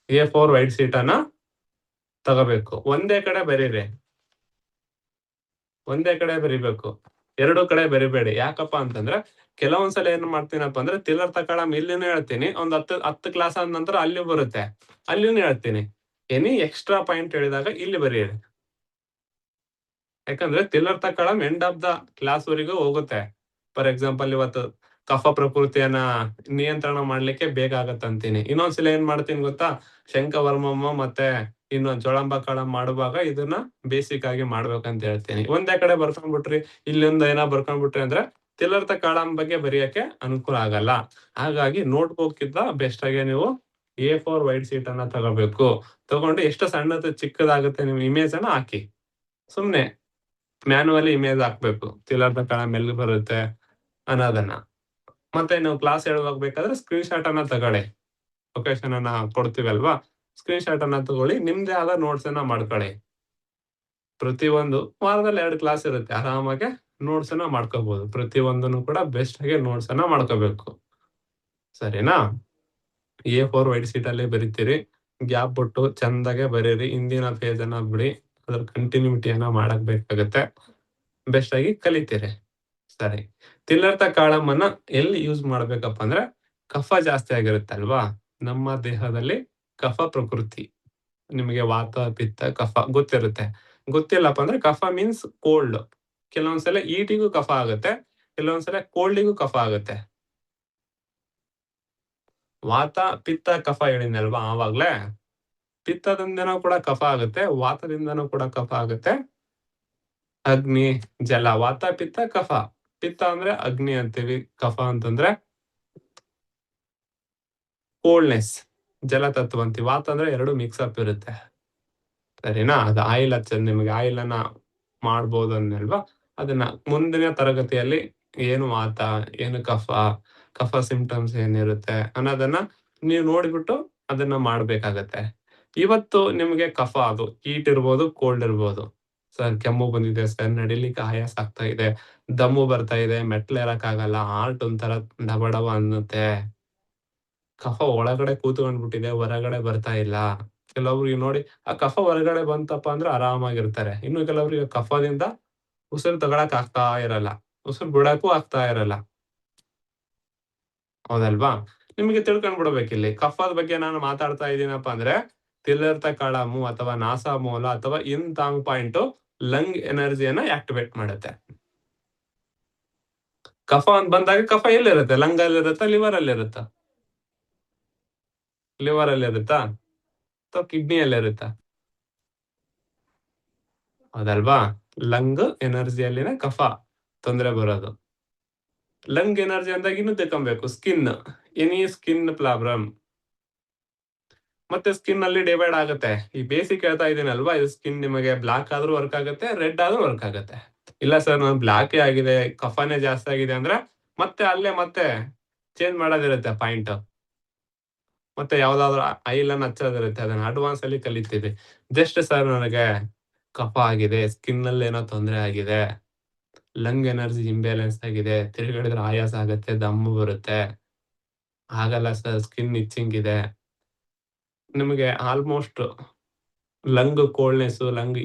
Speaker 1: A4 ವೈಟ್ ಶೀಟ್ ಅನ್ನ ತಗೋಬೇಕು. ಒಂದೇ ಕಡೆ ಬರೀರಿ, ಒಂದೇ ಕಡೆ ಬರಿಬೇಕು, ಎರಡು ಕಡೆ ಬರಿಬೇಡಿ. ಯಾಕಪ್ಪ ಅಂತಂದ್ರೆ ಕೆಲವೊಂದ್ಸಲ ಏನ್ ಮಾಡ್ತೀನಪ್ಪ ಅಂದ್ರೆ ತಿಲ್ಲರ್ತ ಕಾಳಂ ಇಲ್ಲಿನೂ ಹೇಳ್ತೀನಿ, ಒಂದ್ 10 ಕ್ಲಾಸ್ ಆದ ನಂತರ ಅಲ್ಲಿ ಬರುತ್ತೆ, ಅಲ್ಲಿನೂ ಹೇಳ್ತೀನಿ. ಎನಿ ಎಕ್ಸ್ಟ್ರಾ ಪಾಯಿಂಟ್ ಹೇಳಿದಾಗ ಇಲ್ಲಿ ಬರೀರಿ. ಯಾಕಂದ್ರೆ ತಿಲ್ಲರ್ತ ಕಾಳಂ ಎಂಡ್ ಆಫ್ ದ ಕ್ಲಾಸ್ ವರೆಗೂ ಹೋಗುತ್ತೆ. ಫಾರ್ ಎಕ್ಸಾಂಪಲ್ ಇವತ್ತು ಕಫ ಪ್ರಕೃತಿಯನ್ನ ನಿಯಂತ್ರಣ ಮಾಡ್ಲಿಕ್ಕೆ ಬೇಗ ಆಗತ್ತಂತೀನಿ. ಇನ್ನೊಂದ್ಸಲ ಏನ್ ಮಾಡ್ತೀನಿ ಗೊತ್ತಾ, ಶಂಖವರ್ಮಮ್ಮ ಮತ್ತೆ ಇನ್ನೊಂದ್ ಜೋಳಂಬ ಕಾಳಂ ಮಾಡುವಾಗ ಇದನ್ನ ಬೇಸಿಕ್ ಆಗಿ ಮಾಡ್ಬೇಕಂತ ಹೇಳ್ತೀನಿ. ಒಂದೇ ಕಡೆ ಬರ್ಕೊಂಡ್ಬಿಟ್ರಿ, ಇಲ್ಲಿಂದ ಏನೋ ಬರ್ಕೊಂಡ್ಬಿಟ್ರಿ ಅಂದ್ರೆ ತಿಲ್ಲರ್ತ ಕಾಳಂ ಬಗ್ಗೆ ಬರೆಯಕ್ಕೆ ಅನುಕೂಲ ಆಗಲ್ಲ. ಹಾಗಾಗಿ ನೋಟ್ ಬುಕ್ ಇದ್ದ ಬೆಸ್ಟ್ ಆಗಿ ನೀವು A4 ವೈಟ್ ಶೀಟ್ ಅನ್ನ ತಗೋಬೇಕು. ತಗೊಂಡು ಎಷ್ಟು ಸಣ್ಣದು ಚಿಕ್ಕದಾಗುತ್ತೆ ನಿಮ್ ಇಮೇಜ್ ಅನ್ನ ಹಾಕಿ. ಸುಮ್ನೆ ಮ್ಯಾನುವಲಿ ಇಮೇಜ್ ಹಾಕ್ಬೇಕು, ತಿಲ್ಲರ್ತ ಕಾಳಂ ಎಲ್ಲಿ ಬರುತ್ತೆ ಅನ್ನೋದನ್ನ. ಮತ್ತೆ ನಾವು ಕ್ಲಾಸ್ ಹೇಳುವಾಗ ಬೇಕಾದ್ರೆ ಸ್ಕ್ರೀನ್ ಶಾಟ್ ಅನ್ನ ತಗೊಳ್ಳಿ. ಲೊಕೇಶನ್ ಅನ್ನ ಕೊಡ್ತೀವಲ್ವಾ, ಸ್ಕ್ರೀನ್ ಶಾಟ್ ಅನ್ನ ತಗೊಳ್ಳಿ, ನಿಮ್ದೇ ಆದ ನೋಟ್ಸ್ ಅನ್ನ ಮಾಡ್ಕೊಳ್ಳಿ. ಪ್ರತಿಯೊಂದು ವಾರದಲ್ಲಿ 2 ಕ್ಲಾಸ್ ಇರುತ್ತೆ, ಆರಾಮಾಗಿ ನೋಟ್ಸ್ ಅನ್ನ ಮಾಡ್ಕೋಬಹುದು. ಪ್ರತಿಯೊಂದನ್ನು ಕೂಡ ಬೆಸ್ಟ್ ಆಗಿ ನೋಟ್ಸ್ ಅನ್ನ ಮಾಡ್ಕೋಬೇಕು. ಸರಿನಾ? A4 ವೈಟ್ ಶೀಟ್ ಅಲ್ಲಿ ಬರೀತೀರಿ, ಗ್ಯಾಪ್ ಬಿಟ್ಟು ಚಂದಾಗೆ ಬರೀರಿ. ಹಿಂದಿನ ಪೇಜ್ ಅನ್ನ ಬಿಡಿ, ಅದ್ರ ಕಂಟಿನ್ಯೂಟಿಯನ್ನ ಮಾಡಕ್ ಬೇಕಾಗುತ್ತೆ. ಬೆಸ್ಟ್ ಆಗಿ ಕಲಿತೀರಿ. ಸರಿ, ತಿಲ್ಲರ್ತ ಕಾಳಮ್ಮನ್ನ ಎಲ್ಲಿ ಯೂಸ್ ಮಾಡ್ಬೇಕಪ್ಪ ಅಂದ್ರೆ ಕಫ ಜಾಸ್ತಿ ಆಗಿರುತ್ತಲ್ವಾ, ನಮ್ಮ ದೇಹದಲ್ಲಿ ಕಫ ಪ್ರಕೃತಿ. ನಿಮಗೆ ವಾತ, ಪಿತ್ತ, ಕಫ ಗೊತ್ತಿರುತ್ತೆ. ಗೊತ್ತಿಲ್ಲಪ್ಪ ಅಂದ್ರೆ ಕಫ ಮೀನ್ಸ್ ಕೋಲ್ಡ್. ಕೆಲವೊಂದ್ಸಲ ಈಟಿಗೂ ಕಫ ಆಗುತ್ತೆ, ಕೆಲವೊಂದ್ಸಲ ಕೋಲ್ಡಿಗೂ ಕಫ ಆಗುತ್ತೆ. ವಾತ, ಪಿತ್ತ, ಕಫ ಹೇಳಿದ್ನಲ್ವಾ ಆವಾಗ್ಲೇ. ಪಿತ್ತದಿಂದನೂ ಕೂಡ ಕಫ ಆಗುತ್ತೆ, ವಾತದಿಂದನೂ ಕೂಡ ಕಫ ಆಗುತ್ತೆ. ಅಗ್ನಿ, ಜಲ, ವಾತ, ಪಿತ್ತ, ಕಫ. ಪಿತ್ತ ಅಂದ್ರೆ ಅಗ್ನಿ ಅಂತೀವಿ, ಕಫ ಅಂತಂದ್ರೆ ಕೋಲ್ಡ್ನೆಸ್, ಜಲತತ್ವ ಅಂತೀವಿ. ವಾತ ಅಂದ್ರೆ ಎರಡು ಮಿಕ್ಸ್ ಅಪ್ ಇರುತ್ತೆ. ಸರಿನಾ? ಅದು ಆಯಿಲ್ ಹಚ್ಚೋದು, ನಿಮಗೆ ಆಯಿಲ್ ಅನ್ನ ಮಾಡ್ಬೋದು ಅಂದ್ನಲ್ವಾ, ಅದನ್ನ ಮುಂದಿನ ತರಗತಿಯಲ್ಲಿ ಏನು ವಾತ, ಏನು ಕಫ, ಕಫ ಸಿಂಪ್ಟಮ್ಸ್ ಏನಿರುತ್ತೆ ಅನ್ನೋದನ್ನ ನೀವು ನೋಡ್ಬಿಟ್ಟು ಅದನ್ನ ಮಾಡ್ಬೇಕಾಗತ್ತೆ. ಇವತ್ತು ನಿಮ್ಗೆ ಕಫ, ಅದು ಹೀಟ್ ಇರ್ಬೋದು, ಕೋಲ್ಡ್ ಇರ್ಬೋದು. ಸರ್ ಕೆಮ್ಮು ಬಂದಿದೆ ಸರ್, ನಡಿಲಿಕ್ಕೆ ಆಯಾಸ ಆಗ್ತಾ ಇದೆ, ದಮ್ಮು ಬರ್ತಾ ಇದೆ, ಮೆಟ್ಲೇರಕ್ ಆಗಲ್ಲ, ಹಾರ್ಟ್ ಒಂಥರ ಡಬ ಡಬ ಅನ್ನುತ್ತೆ, ಕಫ ಒಳಗಡೆ ಕೂತ್ಕೊಂಡ್ಬಿಟ್ಟಿದೆ, ಹೊರಗಡೆ ಬರ್ತಾ ಇಲ್ಲ. ಕೆಲವ್ರಿಗೆ ನೋಡಿ ಆ ಕಫ ಹೊರಗಡೆ ಬಂತಪ್ಪ ಅಂದ್ರೆ ಆರಾಮಾಗಿರ್ತಾರೆ. ಇನ್ನು ಕೆಲವ್ರಿಗೆ ಕಫದಿಂದ ಉಸಿರು ತಗೊಳಕ್ ಆಗ್ತಾ ಇರಲ್ಲ, ಉಸಿರು ಬಿಡಕ್ಕೂ ಆಗ್ತಾ ಇರಲ್ಲ. ಹೌದಲ್ವಾ? ನಿಮಗೆ ತಿಳ್ಕೊಂಡ್ಬಿಡ್ಬೇಕಿಲ್ಲಿ. ಕಫದ ಬಗ್ಗೆ ನಾನು ಮಾತಾಡ್ತಾ ಇದ್ದೀನಪ್ಪ ಅಂದ್ರೆ ತಿಲ್ಲರ್ತ ಕಾಳಮು ಅಥವಾ ನಾಸಾಮೂಲ ಅಥವಾ ಇಂತಾಂಗ್ ಪಾಯಿಂಟ್ ಲಂಗ್ ಎನರ್ಜಿಯನ್ನ ಆಕ್ಟಿವೇಟ್ ಮಾಡುತ್ತೆ. ಕಫ ಅಂತ ಬಂದಾಗ ಕಫ ಎಲ್ಲಿರುತ್ತೆ? ಲಂಗ್ ಅಲ್ಲಿ ಇರುತ್ತಾ, ಲಿವರ್ ಅಲ್ಲಿ ಇರುತ್ತಾ? ಲಿವರ್ ಅಲ್ಲಿ ಇರುತ್ತಾ ಅಥವಾ ಕಿಡ್ನಿಯಲ್ಲಿ ಇರುತ್ತಾ? ಹೌದಲ್ವಾ? ಲಂಗ್ ಎನರ್ಜಿಯಲ್ಲಿನ ಕಫ ತೊಂದರೆ ಬರೋದು. ಲಂಗ್ ಎನರ್ಜಿ ಅಂದಾಗ ಇನ್ನು ತಿಳ್ಕೊಬೇಕು, ಸ್ಕಿನ್, ಎನಿ ಸ್ಕಿನ್ ಪ್ರಾಬ್ಲಮ್. ಮತ್ತೆ ಸ್ಕಿನ್ ಅಲ್ಲಿ ಡಿವೈಡ್ ಆಗುತ್ತೆ. ಈ ಬೇಸಿಕ್ ಹೇಳ್ತಾ ಇದೀನಲ್ವಾ, ಇದು ಸ್ಕಿನ್ ನಿಮಗೆ ಬ್ಲಾಕ್ ಆದ್ರೂ ವರ್ಕ್ ಆಗುತ್ತೆ, ರೆಡ್ ಆದ್ರೂ ವರ್ಕ್ ಆಗುತ್ತೆ. ಇಲ್ಲ ಸರ್ ನಾನು ಬ್ಲಾಕೇ ಆಗಿದೆ, ಕಫನೇ ಜಾಸ್ತಿ ಆಗಿದೆ ಅಂದ್ರೆ ಮತ್ತೆ ಅಲ್ಲೇ ಮತ್ತೆ ಚೇಂಜ್ ಮಾಡೋದಿರುತ್ತೆ ಪಾಯಿಂಟ್. ಮತ್ತೆ ಯಾವ್ದಾದ್ರು ಆಯಿಲ್ ಅನ್ನ ಹಚ್ಚೋದಿರುತ್ತೆ, ಅದನ್ನ ಅಡ್ವಾನ್ಸ್ ಅಲ್ಲಿ ಕಲಿತೀವಿ. ಜಸ್ಟ್ ಸರ್ ನನಗೆ ಕಫ ಆಗಿದೆ, ಸ್ಕಿನ್ ಅಲ್ಲಿ ಏನೋ ತೊಂದರೆ ಆಗಿದೆ, ಲಂಗ್ ಎನರ್ಜಿ ಇಂಬ್ಯಾಲೆನ್ಸ್ ಆಗಿದೆ, ತಿರುಗಾಡಿದ್ರೆ ಆಯಾಸ ಆಗುತ್ತೆ, ದಮ್ಮು ಬರುತ್ತೆ, ಆಗಲ್ಲ ಸರ್, ಸ್ಕಿನ್ ಇಚ್ಚಿಂಗ್ ಇದೆ. ನಿಮಗೆ almost lung coldness, lung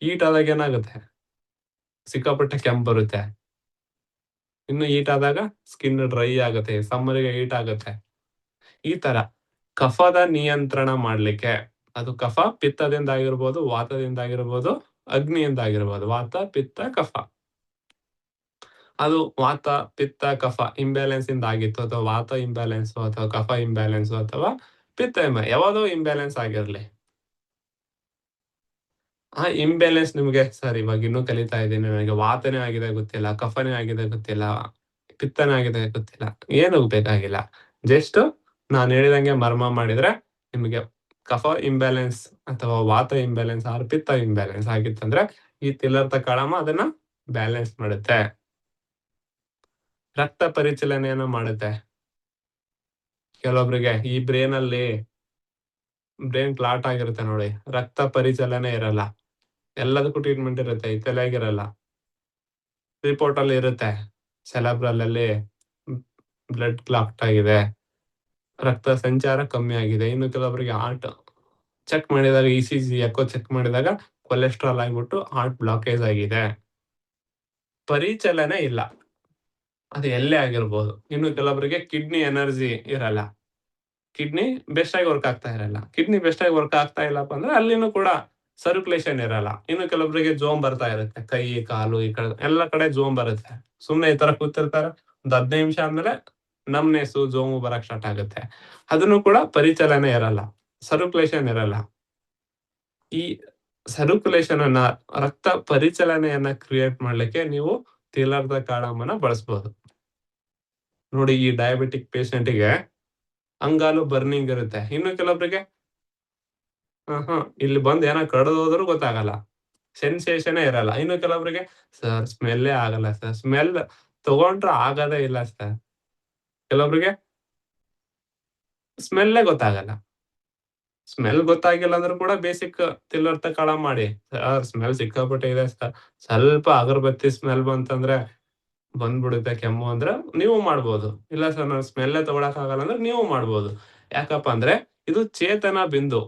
Speaker 1: heat ಆದಾಗ ಏನಾಗುತ್ತೆ, ಸಿಕ್ಕಾಪಟ್ಟೆ ಕೆಮ್ಮು ಬರುತ್ತೆ. ಇನ್ನು ಹೀಟ್ ಆದಾಗ ಸ್ಕಿನ್ ಡ್ರೈ ಆಗುತ್ತೆ, ಸಮ್ಮರ್ಗೆ ಹೀಟ್ ಆಗುತ್ತೆ. ಈ ತರ ಕಫದ ನಿಯಂತ್ರಣ ಮಾಡ್ಲಿಕ್ಕೆ, ಅದು ಕಫ ಪಿತ್ತದಿಂದ ಆಗಿರ್ಬೋದು, ವಾತದಿಂದ ಆಗಿರ್ಬೋದು, ಅಗ್ನಿಯಿಂದ ಆಗಿರ್ಬೋದು. ವಾತ, ಪಿತ್ತ, ಕಫ. ಅದು ವಾತ, ಪಿತ್ತ, ಕಫ ಇಂಬ್ಯಾಲೆನ್ಸ್ ಇಂದ ಆಗಿತ್ತು, ಅಥವಾ ವಾತ ಇಂಬ್ಯಾಲೆನ್ಸ್, ಅಥವಾ ಕಫ ಇಂಬ್ಯಾಲೆನ್ಸ್, ಅಥವಾ ಪಿತ್ತ ಯಾವುದೋ ಇಂಬ್ಯಾಲೆನ್ಸ್ ಆಗಿರ್ಲಿ. ಆ ಇಂಬ್ಯಾಲೆನ್ಸ್ ನಿಮ್ಗೆ ಸರ್ ಇವಾಗ ಇನ್ನೂ ಕಲಿತಾ ಇದ್ದೀನಿ, ನನಗೆ ವಾತನೇ ಆಗಿದೆ ಗೊತ್ತಿಲ್ಲ, ಕಫನೇ ಆಗಿದೆ ಗೊತ್ತಿಲ್ಲ, ಪಿತ್ತನೇ ಆಗಿದೆ ಗೊತ್ತಿಲ್ಲ, ಏನು ಬೇಕಾಗಿಲ್ಲ. ಜಸ್ಟ್ ನಾನು ಹೇಳಿದಂಗೆ ಮರ್ಮ ಮಾಡಿದ್ರೆ ನಿಮಗೆ ಕಫ ಇಂಬ್ಯಾಲೆನ್ಸ್ ಅಥವಾ ವಾತ ಇಂಬ್ಯಾಲೆನ್ಸ್ ಆರ್ ಪಿತ್ತ ಇಂಬ್ಯಾಲೆನ್ಸ್ ಆಗಿತ್ತಂದ್ರೆ ಈ ತಿಲರ್ಥ ಕಾಳಾಮ ಅದನ್ನ ಬ್ಯಾಲೆನ್ಸ್ ಮಾಡುತ್ತೆ. ರಕ್ತ ಪರಿಚಲನೆಯನ್ನ ಮಾಡುತ್ತೆ. ಕೆಲವೊಬ್ರಿಗೆ ಈ ಬ್ರೇನ್ ಕ್ಲಾಟ್ ಆಗಿರುತ್ತೆ ನೋಡಿ, ರಕ್ತ ಪರಿಚಲನೆ ಇರಲ್ಲ, ಎಲ್ಲದಕ್ಕೂ ಟ್ರೀಟ್ಮೆಂಟ್ ಇರುತ್ತೆ, ಈ ತಲೆಗಿರಲ್ಲ. ರಿಪೋರ್ಟ್ ಅಲ್ಲಿ ಇರುತ್ತೆ ಸೆಲೆಬ್ರಲ್ ಅಲ್ಲಿ ಬ್ಲಡ್ ಕ್ಲಾಟ್ ಆಗಿದೆ, ರಕ್ತ ಸಂಚಾರ ಕಮ್ಮಿ ಆಗಿದೆ. ಇನ್ನು ಕೆಲವೊಬ್ಬರಿಗೆ ಹಾರ್ಟ್ ಚೆಕ್ ಮಾಡಿದಾಗ ECG ಎಕೋ ಚೆಕ್ ಮಾಡಿದಾಗ ಕೊಲೆಸ್ಟ್ರಾಲ್ ಆಗ್ಬಿಟ್ಟು ಹಾರ್ಟ್ ಬ್ಲಾಕೇಜ್ ಆಗಿದೆ. ಪರಿಚಲನೆ ಇಲ್ಲ, ಅದು ಎಲ್ಲೇ ಆಗಿರ್ಬೋದು. ಇನ್ನು ಕೆಲವೊಬ್ಬರಿಗೆ ಕಿಡ್ನಿ ಎನರ್ಜಿ ಇರಲ್ಲ, ಕಿಡ್ನಿ ಬೆಸ್ಟ್ ಆಗಿ ವರ್ಕ್ ಆಗ್ತಾ ಇರಲ್ಲ. ಕಿಡ್ನಿ ಬೆಸ್ಟ್ ಆಗಿ ವರ್ಕ್ ಆಗ್ತಾ ಇಲ್ಲಪ್ಪ ಅಂದ್ರೆ ಅಲ್ಲಿನೂ ಕೂಡ ಸರ್ಕ್ಯುಲೇಷನ್ ಇರಲ್ಲ. ಇನ್ನು ಕೆಲವೊಬ್ಬರಿಗೆ ಜೋಮ್ ಬರ್ತಾ ಇರುತ್ತೆ, ಕೈ ಕಾಲು ಈ ಕಡೆ ಎಲ್ಲ ಕಡೆ ಜೋಮ್ ಬರುತ್ತೆ. ಸುಮ್ನೆ ಈ ತರ ಕೂತಿರ್ತಾರೆ, ಒಂದು 15 ನಿಮಿಷ ಆದ್ಮೇಲೆ ನಮ್ನೆಸ್ಸು ಜೋಮು ಬರಕ್ ಸ್ಟಾರ್ಟ್ ಆಗುತ್ತೆ. ಅದನ್ನು ಕೂಡ ಪರಿಚಲನೆ ಇರಲ್ಲ, ಸರ್ಕ್ಯುಲೇಷನ್ ಇರಲ್ಲ. ಈ ಸರ್ಕ್ಯುಲೇಷನ್ ಅನ್ನ, ರಕ್ತ ಪರಿಚಲನೆಯನ್ನ ಕ್ರಿಯೇಟ್ ಮಾಡ್ಲಿಕ್ಕೆ ನೀವು ತಿಲರ್ಥ ಕಾಳಾಮನ ಬಳಸಬಹುದು. ನೋಡಿ, ಈ ಡಯಾಬಿಟಿಕ್ ಪೇಷಂಟಿಗೆ ಅಂಗಾಲು ಬರ್ನಿಂಗ್ ಇರುತ್ತೆ. ಇನ್ನು ಕೆಲವೊಬ್ಬರಿಗೆ ಇಲ್ಲಿ ಬಂದು ಏನೋ ಕಡ್ದು ಹೋದ್ರು ಗೊತ್ತಾಗಲ್ಲ, ಸೆನ್ಸೇಷನ್ ಇರಲ್ಲ. ಇನ್ನು ಕೆಲವೊಬ್ಬರಿಗೆ ಸರ್ ಸ್ಮೆಲ್ಲೇ ಆಗಲ್ಲ ಸರ್, ಸ್ಮೆಲ್ ತಗೊಂಡ್ರೆ ಆಗದೇ ಇಲ್ಲ ಸರ್. ಕೆಲವೊಬ್ಬರಿಗೆ ಸ್ಮೆಲ್ಲೇ ಗೊತ್ತಾಗಲ್ಲ. ಸ್ಮೆಲ್ ಗೊತ್ತಾಗಿಲ್ಲ ಅಂದ್ರೂ ಕೂಡ ಬೇಸಿಕ್ ತಿಲರ್ಥ ಕಾಳಾಮ ಮಾಡಿ. ಸರ್ ಸ್ಮೆಲ್ ಸಿಕ್ಕಾಪಟ್ಟೆ ಇದೆ ಸರ್, ಸ್ವಲ್ಪ ಅಗರಬತ್ತಿ ಸ್ಮೆಲ್ ಬಂತಂದ್ರೆ ಬಂದ್ಬಿಡುತ್ತೆ ಕೆಮ್ಮು ಅಂದ್ರೆ ನೀವು ಮಾಡ್ಬೋದು. ಇಲ್ಲ ಸರ್ ನಾನು ಸ್ಮೆಲ್ಲೇ ತಗೊಳಕ್ ಆಗಲ್ಲ ಅಂದ್ರೆ ನೀವು ಮಾಡ್ಬೋದು. ಯಾಕಪ್ಪ ಅಂದ್ರೆ ಇದು ಚೇತನ ಬಿಂದು.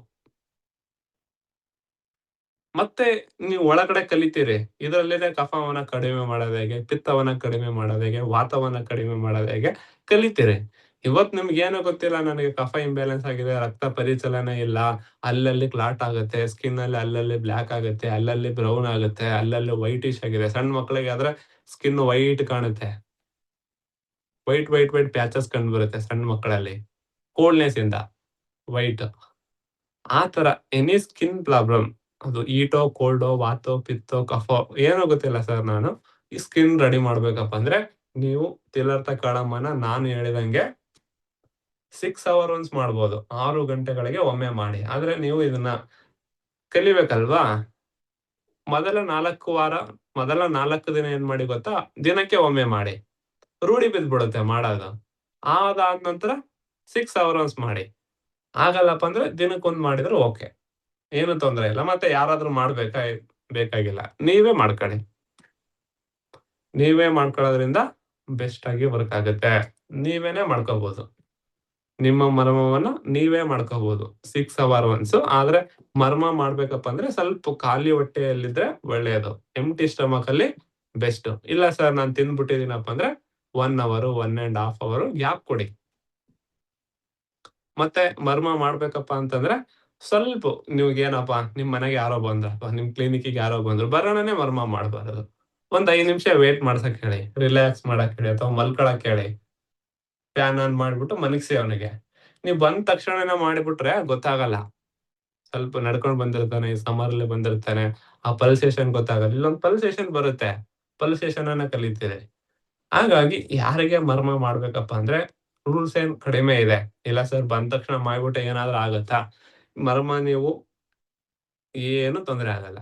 Speaker 1: ಮತ್ತೆ ನೀವು ಒಳಗಡೆ ಕಲಿತೀರಿ, ಇದರಲ್ಲಿದೆ ಕಫವನ್ನ ಕಡಿಮೆ ಮಾಡೋದು ಹೇಗೆ, ಪಿತ್ತವನ್ನ ಕಡಿಮೆ ಮಾಡೋದು ಹೇಗೆ, ವಾತವನ್ನ ಕಡಿಮೆ ಮಾಡೋದು ಹೇಗೆ ಕಲಿತೀರಿ. ಇವತ್ ನಿಮ್ಗೆ ಏನೋ ಗೊತ್ತಿಲ್ಲ, ನನಗೆ ಕಫ ಇಂಬ್ಯಾಲೆನ್ಸ್ ಆಗಿದೆ, ರಕ್ತ ಪರಿಚಲನೆ ಇಲ್ಲ, ಅಲ್ಲಲ್ಲಿ ಕ್ಲಾಟ್ ಆಗುತ್ತೆ, ಸ್ಕಿನ್ ಅಲ್ಲಿ ಅಲ್ಲಲ್ಲಿ ಬ್ಲಾಕ್ ಆಗುತ್ತೆ, ಅಲ್ಲಲ್ಲಿ ಬ್ರೌನ್ ಆಗುತ್ತೆ, ಅಲ್ಲಲ್ಲಿ ವೈಟಿಶ್ ಆಗಿದೆ. ಸಣ್ಣ ಮಕ್ಕಳಿಗೆ ಆದ್ರೆ ಸ್ಕಿನ್ ವೈಟ್ ಕಾಣುತ್ತೆ, ವೈಟ್ ಪ್ಯಾಚಸ್ ಕಂಡು ಬರುತ್ತೆ ಸಣ್ಣ ಮಕ್ಕಳಲ್ಲಿ, ಕೋಲ್ಡ್ನೆಸ್ ಇಂದ ವೈಟ್. ಆ ತರ ಎನಿ ಸ್ಕಿನ್ ಪ್ರಾಬ್ಲಮ್, ಅದು ಈಟೋ, ಕೋಲ್ಡೋ, ವಾತೋ, ಪಿತ್ತೋ, ಕಫೋ ಏನೋ ಗೊತ್ತಿಲ್ಲ ಸರ್, ನಾನು ಈ ಸ್ಕಿನ್ ರೆಡಿ ಮಾಡ್ಬೇಕಪ್ಪ ಅಂದ್ರೆ ನೀವು ತಿಲರ್ಥ ಕಾಳಾಮನ ನಾನು ಹೇಳಿದಂಗೆ 6 hours ಒನ್ಸ್ ಮಾಡ್ಬೋದು, 6 ಗಂಟೆಗಳಿಗೆ ಒಮ್ಮೆ ಮಾಡಿ. ಆದ್ರೆ ನೀವು ಇದನ್ನ ಕಲಿಬೇಕಲ್ವಾ, ಮೊದಲ 4 ದಿನ ಏನ್ ಮಾಡಿ ಗೊತ್ತಾ, ದಿನಕ್ಕೆ ಒಮ್ಮೆ ಮಾಡಿ, ರೂಢಿ ಬಿದ್ಬಿಡುತ್ತೆ ಮಾಡೋದು. ಅದಾದ ನಂತರ 6 hours ಒನ್ಸ್ ಮಾಡಿ. ಆಗಲ್ಲಪ್ಪ ಅಂದ್ರೆ ದಿನಕ್ಕೊಂದ್ ಮಾಡಿದ್ರೆ ಓಕೆ, ಏನು ತೊಂದ್ರೆ ಇಲ್ಲ. ಮತ್ತೆ ಯಾರಾದ್ರೂ ಬೇಕಾಗಿಲ್ಲ, ನೀವೇ ಮಾಡ್ಕೊಳ್ಳಿ. ನೀವೇ ಮಾಡ್ಕೊಳ್ಳೋದ್ರಿಂದ ಬೆಸ್ಟ್ ಆಗಿ ವರ್ಕ್ ಆಗುತ್ತೆ. ನೀವೇನೆ ಮಾಡ್ಕೋಬಹುದು, ನಿಮ್ಮ ಮರ್ಮವನ್ನ ನೀವೇ ಮಾಡ್ಕೋಬಹುದು 6 hours ಒನ್ಸ್. ಆದ್ರೆ ಮರ್ಮ ಮಾಡ್ಬೇಕಪ್ಪ ಅಂದ್ರೆ ಸ್ವಲ್ಪ ಖಾಲಿ ಹೊಟ್ಟೆಯಲ್ಲಿದ್ರೆ ಒಳ್ಳೆಯದು, ಎಂಟಿ ಸ್ಟಮಕ್ ಅಲ್ಲಿ ಬೆಸ್ಟ್. ಇಲ್ಲ ಸರ್ ನಾನು ತಿಂದ್ಬಿಟ್ಟಿದ್ದೀನಪ್ಪ ಅಂದ್ರೆ 1 hour 1.5 hour ಗ್ಯಾಪ್ ಕೊಡಿ. ಮತ್ತೆ ಮರ್ಮ ಮಾಡ್ಬೇಕಪ್ಪ ಅಂತಂದ್ರೆ ಸ್ವಲ್ಪ ನಿಮ್ಗೇನಪ್ಪ, ನಿಮ್ ಮನೆಗೆ ಯಾರೋ ಬಂದ್ರಪ್ಪ, ನಿಮ್ ಕ್ಲಿನಿಕ್ಕಿಗೆ ಯಾರೋ ಬಂದ್ರು, ಬರೋಣನೆ ಮರ್ಮ ಮಾಡ್ಬಾರದು. ಒಂದ್ 5 ನಿಮಿಷ ವೇಟ್ ಮಾಡ್ಸಕ್ ಹೇಳಿ, ರಿಲ್ಯಾಕ್ಸ್ ಮಾಡಕ್ ಹೇಳಿ, ಅಥವಾ ಮಲ್ಕೊಳಕ್ ಹೇಳಿ. ಫ್ಯಾನ್ ಆನ್ ಮಾಡ್ಬಿಟ್ಟು ಮನಗ್ಸಿ ಅವನಿಗೆ. ನೀವ್ ಬಂದ ತಕ್ಷಣನೇ ಮಾಡಿಬಿಟ್ರೆ ಗೊತ್ತಾಗಲ್ಲ. ಸ್ವಲ್ಪ ನಡ್ಕೊಂಡ್ ಬಂದಿರ್ತಾನೆ, ಈ ಸಮ್ಮರ್ ಅಲ್ಲಿ ಬಂದಿರ್ತಾನೆ, ಆ ಪಲ್ಸೇಷನ್ ಗೊತ್ತಾಗಲ್ಲ. ಇಲ್ಲೊಂದ್ ಪಲ್ಸೇಷನ್ ಬರುತ್ತೆ, ಪಲ್ಸೇಷನ್ ಅನ್ನ ಕಲಿತೀರಿ. ಹಾಗಾಗಿ ಯಾರಿಗೆ ಮರ್ಮ ಮಾಡ್ಬೇಕಪ್ಪ ಅಂದ್ರೆ ರೂಲ್ಸ್ ಏನ್ ಕಡಿಮೆ ಇದೆ. ಇಲ್ಲ ಸರ್ ಬಂದ ತಕ್ಷಣ ಮಾಡ್ಬಿಟ್ಟೆ ಏನಾದ್ರೂ ಆಗತ್ತಾ? ಮರ್ಮ ನೀವು ಏನು ತೊಂದ್ರೆ ಆಗಲ್ಲ,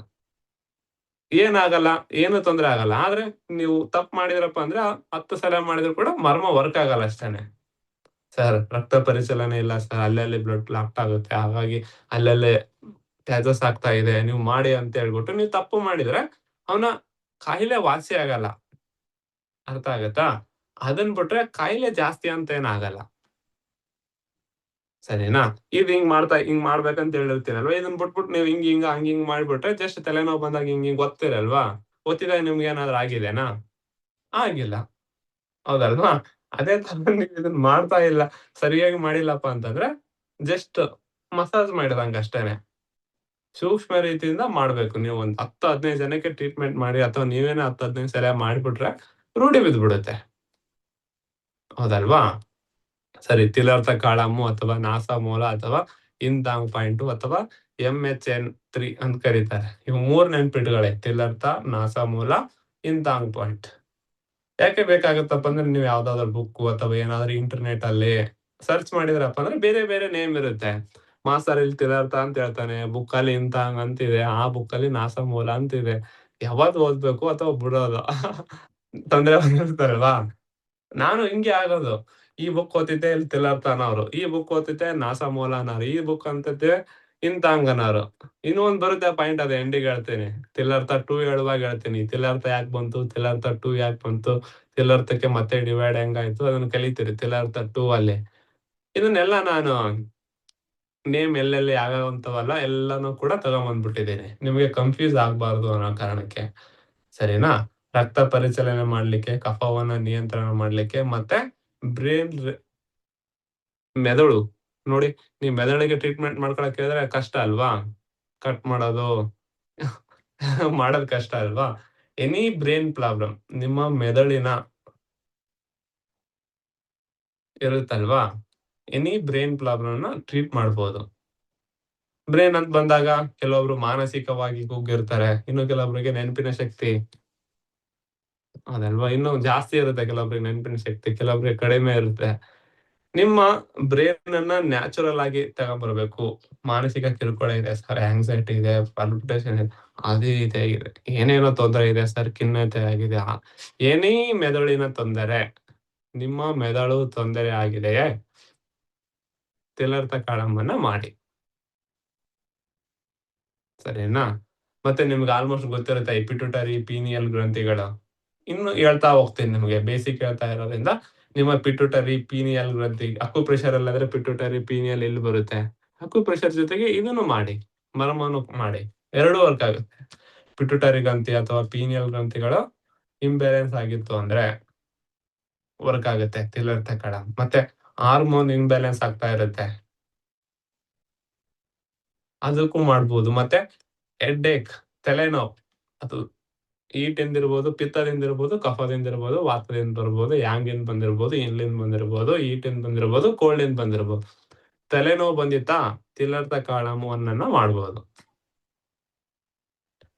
Speaker 1: ಏನಾಗಲ್ಲ, ಏನು ತೊಂದ್ರೆ ಆಗಲ್ಲ. ಆದ್ರೆ ನೀವು ತಪ್ಪು ಮಾಡಿದ್ರಪ್ಪ ಅಂದ್ರೆ 10 ಸಲ ಮಾಡಿದ್ರು ಕೂಡ ಮರ್ಮ ವರ್ಕ್ ಆಗಲ್ಲ ಅಷ್ಟೇನೆ. ಸರ್ ರಕ್ತ ಪರಿಚಲನೆ ಇಲ್ಲ ಸರ್, ಅಲ್ಲಲ್ಲಿ ಬ್ಲಡ್ ಕ್ಲಾಟ್ ಆಗುತ್ತೆ, ಹಾಗಾಗಿ ಅಲ್ಲಲ್ಲೇ ಪ್ಯಾಚಸ್ ಆಗ್ತಾ ಇದೆ, ನೀವು ಮಾಡಿ ಅಂತ ಹೇಳ್ಬಿಟ್ಟು ನೀವು ತಪ್ಪು ಮಾಡಿದ್ರೆ ಅವನ ಕಾಯಿಲೆ ವಾಸಿ ಆಗಲ್ಲ. ಅರ್ಥ ಆಗತ್ತಾ? ಅದನ್ ಬಿಟ್ರೆ ಕಾಯಿಲೆ ಜಾಸ್ತಿ ಅಂತ ಏನಾಗಲ್ಲ. ಸರಿನಾ? ಇದ್ ಹಿಂಗ್ ಮಾಡ್ಬೇಕಂತ ಹೇಳಿರ್ತೀರಲ್ವಾ, ಇದನ್ ಬಿಟ್ಬಿಟ್ಟು ನೀವು ಹಂಗಿಂಗ್ ಮಾಡ್ಬಿಟ್ರೆ ಜಸ್ಟ್ ತಲೆನೋವು ಬಂದಾಗ ಹಿಂಗ್ ಒತ್ತಿರಲ್ವಾ, ಒತ್ತಿದಾಗ ನಿಮ್ಗೆ ಏನಾದ್ರು ಆಗಿದೆನಾ? ಆಗಿಲ್ಲ. ಹೌದಲ್ವಾ? ಅದೇ ತರ ನೀವ್ ಇದನ್ನ ಮಾಡ್ತಾ ಇಲ್ಲ, ಸರಿಯಾಗಿ ಮಾಡಿಲ್ಲಪ್ಪ ಅಂತಂದ್ರೆ ಜಸ್ಟ್ ಮಸಾಜ್ ಮಾಡಿದಂಗ್ ಅಷ್ಟೇನೆ. ಸೂಕ್ಷ್ಮ ರೀತಿಯಿಂದ ಮಾಡ್ಬೇಕು. ನೀವು ಒಂದ್ 10, 15 ಜನಕ್ಕೆ ಟ್ರೀಟ್ಮೆಂಟ್ ಮಾಡಿ ಅಥವಾ ನೀವೇನೆ 10, 15 ಸಲ ಮಾಡ್ಬಿಟ್ರೆ ರೂಢಿ ಬಿದ್ಬಿಡುತ್ತೆ. ಹೌದಲ್ವಾ? ಸರಿ, ತಿಲಾರ್ಥ ಕಾಳಾಮು ಅಥವಾ ನಾಸಾಮೂಲ ಅಥವಾ ಇಂತಾಂಗ್ ಪಾಯಿಂಟು ಅಥವಾ MHN3 ಅಂತ ಕರೀತಾರೆ. ಇವು 3 ನೆನ್ಪಿಟ್ಕೊಳ್ಳಿ. ತಿಲಾರ್ಥ, ನಾಸಾಮೂಲ, ಇಂತಾಂಗ್ ಪಾಯಿಂಟ್. ಯಾಕೆ ಬೇಕಾಗುತ್ತಪ್ಪ ಅಂದ್ರೆ ನೀವು ಯಾವ್ದಾದ್ರು ಬುಕ್ಕು ಅಥವಾ ಏನಾದ್ರು ಇಂಟರ್ನೆಟ್ ಅಲ್ಲಿ ಸರ್ಚ್ ಮಾಡಿದ್ರಪ್ಪ ಅಂದ್ರೆ ಬೇರೆ ಬೇರೆ ನೇಮ್ ಇರುತ್ತೆ. ಮಾಸ್ತರ್ ಇಲ್ಲಿ ತಿಲಾರ್ಥ ಅಂತ ಹೇಳ್ತಾನೆ, ಬುಕ್ಕಲ್ಲಿ ಇಂತಾಂಗ್ ಅಂತಿದೆ, ಆ ಬುಕ್ಕಲ್ಲಿ ನಾಸಾಮೂಲ ಅಂತಿದೆ. ಯಾವಾಗ್ ಓದ್ಬೇಕು ಅಥವಾ ಬಿಡೋದು. ತೊಂದ್ರೆ ಆಗಿರ್ತಾರಲ್ವಾ? ನಾನು ಹಿಂಗೆ ಆಗೋದು. ಈ ಬುಕ್ ಓದ್ತಿದ್ದೆ, ಇಲ್ಲಿ ತಿಲಾರ್ಥ ಅನ್ನೋರು. ಈ ಬುಕ್ ಓದ್ತಿದ್ದೆ, ನಾಸಾಮೂಲ ಅನ್ನೋರು. ಈ ಬುಕ್ ಅಂತಿದ್ದೆ, ಇಂತಾಂಗ್ ಅನ್ನೋರು. ಇನ್ನೂ ಒಂದ್ ಬರುತ್ತೆ ಪಾಯಿಂಟ್, ಅದು ಎಂಡಿಗ್ ಹೇಳ್ತೀನಿ. ತಿಲಾರ್ಥ 2 ಹೇಳುವಾಗ ಹೇಳ್ತೀನಿ. ತಿಲಾರ್ಥ ಯಾಕ್ ಬಂತು? ತಿಲಾರ್ಥ 2 ಯಾಕ್ ಬಂತು? ತಿಲಾರ್ಥಕ್ಕೆ ಮತ್ತೆ ಡಿವೈಡ್ ಹೆಂಗಾಯ್ತು? ಅದನ್ನ ಕಲಿತೀರಿ ತಿಲಾರ್ಥ 2 ಅಲ್ಲಿ. ಇದನ್ನೆಲ್ಲ ನಾನು ನೇಮ್ ಎಲ್ಲೆಲ್ಲಿ ಯಾವ್ಯಾವ್ ಅಂತವಲ್ಲ ಎಲ್ಲಾನು ಕೂಡ ತಗೊಂಬಂದ್ಬಿಟ್ಟಿದ್ದೀನಿ. ನಿಮ್ಗೆ ಕನ್ಫ್ಯೂಸ್ ಆಗ್ಬಾರ್ದು ಅನ್ನೋ ಕಾರಣಕ್ಕೆ. ಸರಿನಾ? ರಕ್ತ ಪರಿಚಲನೆ ಮಾಡ್ಲಿಕ್ಕೆ, ಕಫವನ್ನ ನಿಯಂತ್ರಣ ಮಾಡ್ಲಿಕ್ಕೆ ಮತ್ತೆ ಬ್ರೇನ್ ಮೆದುಳು ನೋಡಿ, ನೀವ್ ಮೆದುಳಿಗೆ ಟ್ರೀಟ್ಮೆಂಟ್ ಮಾಡ್ಕೊಳಕ್ ಹೇಳಿದ್ರೆ ಕಷ್ಟ ಅಲ್ವಾ? ಕಟ್ ಮಾಡೋದು ಮಾಡೋದ್ ಕಷ್ಟ ಅಲ್ವಾ? ಎನಿ ಬ್ರೇನ್ ಪ್ರಾಬ್ಲಮ್ ನಿಮ್ಮ ಮೆದುಳಿನ ಇರುತ್ತಲ್ವಾ? ಎನಿ ಬ್ರೇನ್ ಪ್ರಾಬ್ಲಮ್‌ನ ಟ್ರೀಟ್ ಮಾಡ್ಬೋದು. ಬ್ರೇನ್ ಅಂತ ಬಂದಾಗ ಕೆಲವೊಬ್ರು ಮಾನಸಿಕವಾಗಿ ಕುಗ್ಗಿರ್ತಾರೆ. ಇನ್ನು ಕೆಲವೊಬ್ರಿಗೆ ನೆನಪಿನ ಶಕ್ತಿ ಅದಲ್ವಾ ಇನ್ನೂ ಜಾಸ್ತಿ ಇರುತ್ತೆ, ಕೆಲವೊಬ್ರಿಗೆ ನೆನಪಿನ ಶಕ್ತಿ, ಕೆಲವೊಬ್ರಿಗೆ ಕಡಿಮೆ ಇರುತ್ತೆ. ನಿಮ್ಮ ಬ್ರೇನ್ ಅನ್ನ ನ್ಯಾಚುರಲ್ ಆಗಿ ತಗೊಂಬರ್ಬೇಕು. ಮಾನಸಿಕ ಕಿರುಕುಳ ಇದೆ ಸರ್, ಆಂಕ್ಸೈಟಿ ಇದೆ, ಪಾಲ್ಪಿಟೇಷನ್ ಇದೆ, ಅದು ಇದೆ, ಏನೇನೋ ತೊಂದರೆ ಇದೆ ಸರ್, ಖಿನ್ನತೆ ಆಗಿದೆ. ಎನಿ ಮೆದುಳಿನ ತೊಂದರೆ, ನಿಮ್ಮ ಮೆದುಳು ತೊಂದರೆ ಆಗಿದೆಯೇ? ತಿಲಾರ್ಥ ಕಾಳಮ್ಮನ್ನ ಮಾಡಿ. ಸರಿನಾ? ಮತ್ತೆ ನಿಮ್ಗೆ ಆಲ್ಮೋಸ್ಟ್ ಗೊತ್ತಿರುತ್ತೆ ಈ ಪಿಟ್ಯುಟರಿ, ಪೀನಿಯಲ್ ಗ್ರಂಥಿಗಳು. ಇನ್ನು ಹೇಳ್ತಾ ಹೋಗ್ತೀನಿ ನಿಮ್ಗೆ. ಬೇಸಿಕ್ ಹೇಳ್ತಾ ಇರೋದ್ರಿಂದ ನಿಮ್ಮ ಪಿಟ್ಯುಟರಿ, ಪೀನಿಯಲ್ ಗ್ರಂಥಿ, ಅಕ್ಯುಪ್ರೆಷರ್ ಅಲ್ಲಾದ್ರೆ ಪಿಟ್ಯುಟರಿ, ಪೀನಿಯಲ್ ಎಲ್ಲಿ ಬರುತ್ತೆ? ಅಕ್ಯುಪ್ರೆಷರ್ ಜೊತೆಗೆ ಇದನ್ನು ಮಾಡಿ. ಮರ್ಮನು ಮಾಡಿ. 2 ವರ್ಕ್ ಆಗುತ್ತೆ. ಪಿಟ್ಯುಟರಿ ಗ್ರಂಥಿ ಅಥವಾ ಪೀನಿಯಲ್ ಗ್ರಂಥಿಗಳು ಇಂಬ್ಯಾಲೆನ್ಸ್ ಆಗಿತ್ತು ಅಂದ್ರೆ ವರ್ಕ್ ಆಗುತ್ತೆ ತಿಲಾರ್ಥ ಕಾಳ. ಮತ್ತೆ ಹಾರ್ಮೋನ್ ಇಂಬ್ಯಾಲೆನ್ಸ್ ಆಗ್ತಾ ಇರುತ್ತೆ, ಅದಕ್ಕೂ ಮಾಡ್ಬೋದು. ಮತ್ತೆ ಹೆಡ್‌ಏಕ್, ತಲೆನೋವು, ಅದು ಹೀಟಿಂದ ಇರ್ಬೋದು, ಪಿತ್ತದಿಂದ ಇರ್ಬೋದು, ಕಫದಿಂದ ಇರ್ಬೋದು, ವಾತದಿಂದ ಬರ್ಬೋದು, ಯಾಂಗಿಂದ ಬಂದಿರ್ಬೋದು, ಇನ್ಲಿಂದ ಬಂದಿರ್ಬೋದು, ಹೀಟಿಂದ ಬಂದಿರ್ಬೋದು, ಕೋಲ್ಡಿಂದ ಬಂದಿರ್ಬೋದು. ತಲೆನೋವು ಬಂದಿತ್ತಾ? ತಿಲಾರ್ಥ ಕಾಳಾಮುವನ್ನ ಮಾಡ್ಬೋದು.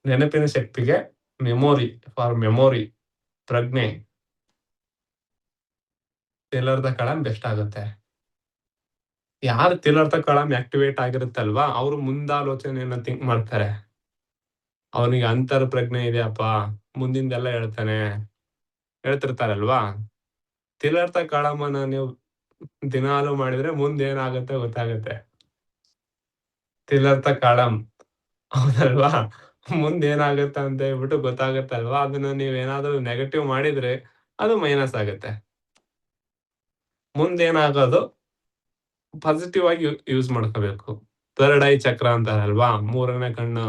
Speaker 1: ನೆನಪಿನ ಶಕ್ತಿಗೆ ಮೆಮೊರಿ, ಪ್ರಜ್ಞೆ, ತಿಲಾರ್ಥ ಕಾಳಾಮ್ ಬೆಸ್ಟ್ ಆಗುತ್ತೆ. ಯಾರು ತಿಲಾರ್ಥ ಕಾಳಾಮ್ ಆಕ್ಟಿವೇಟ್ ಆಗಿರುತ್ತಲ್ವಾ, ಅವ್ರು ಮುಂದಾಲೋಚನೆಯನ್ನ ಥಿಂಕ್ ಮಾಡ್ತಾರೆ. ಅವನಿಗೆ ಅಂತರ್ ಪ್ರಜ್ಞೆ ಇದೆಯಪ್ಪ, ಮುಂದಿಂದೆಲ್ಲ ಹೇಳ್ತಿರ್ತಾರಲ್ವಾ. ತಿಲಾರ್ಥ ಕಾಳಾಮನ್ನ ನೀವು ದಿನಾಲೂ ಮಾಡಿದ್ರೆ ಮುಂದೇನಾಗುತ್ತೆ ಗೊತ್ತಾಗುತ್ತೆ. ತಿಲಾರ್ಥ ಕಾಳಾಮ್ ಹೌದಲ್ವಾ? ಮುಂದೇನಾಗುತ್ತೆ ಅಂತ ಹೇಳ್ಬಿಟ್ಟು ಗೊತ್ತಾಗತ್ತಲ್ವಾ? ಅದನ್ನ ನೀವೇನಾದ್ರೂ ನೆಗೆಟಿವ್ ಮಾಡಿದ್ರೆ ಅದು ಮೈನಸ್ ಆಗುತ್ತೆ. ಮುಂದೇನಾಗೋದು ಪಾಸಿಟಿವ್ ಆಗಿ ಯೂಸ್ ಮಾಡ್ಕೋಬೇಕು. ಥರ್ಡ್ ಐ ಚಕ್ರ ಅಂತಾರಲ್ವಾ? 3ನೇ ಕಣ್ಣು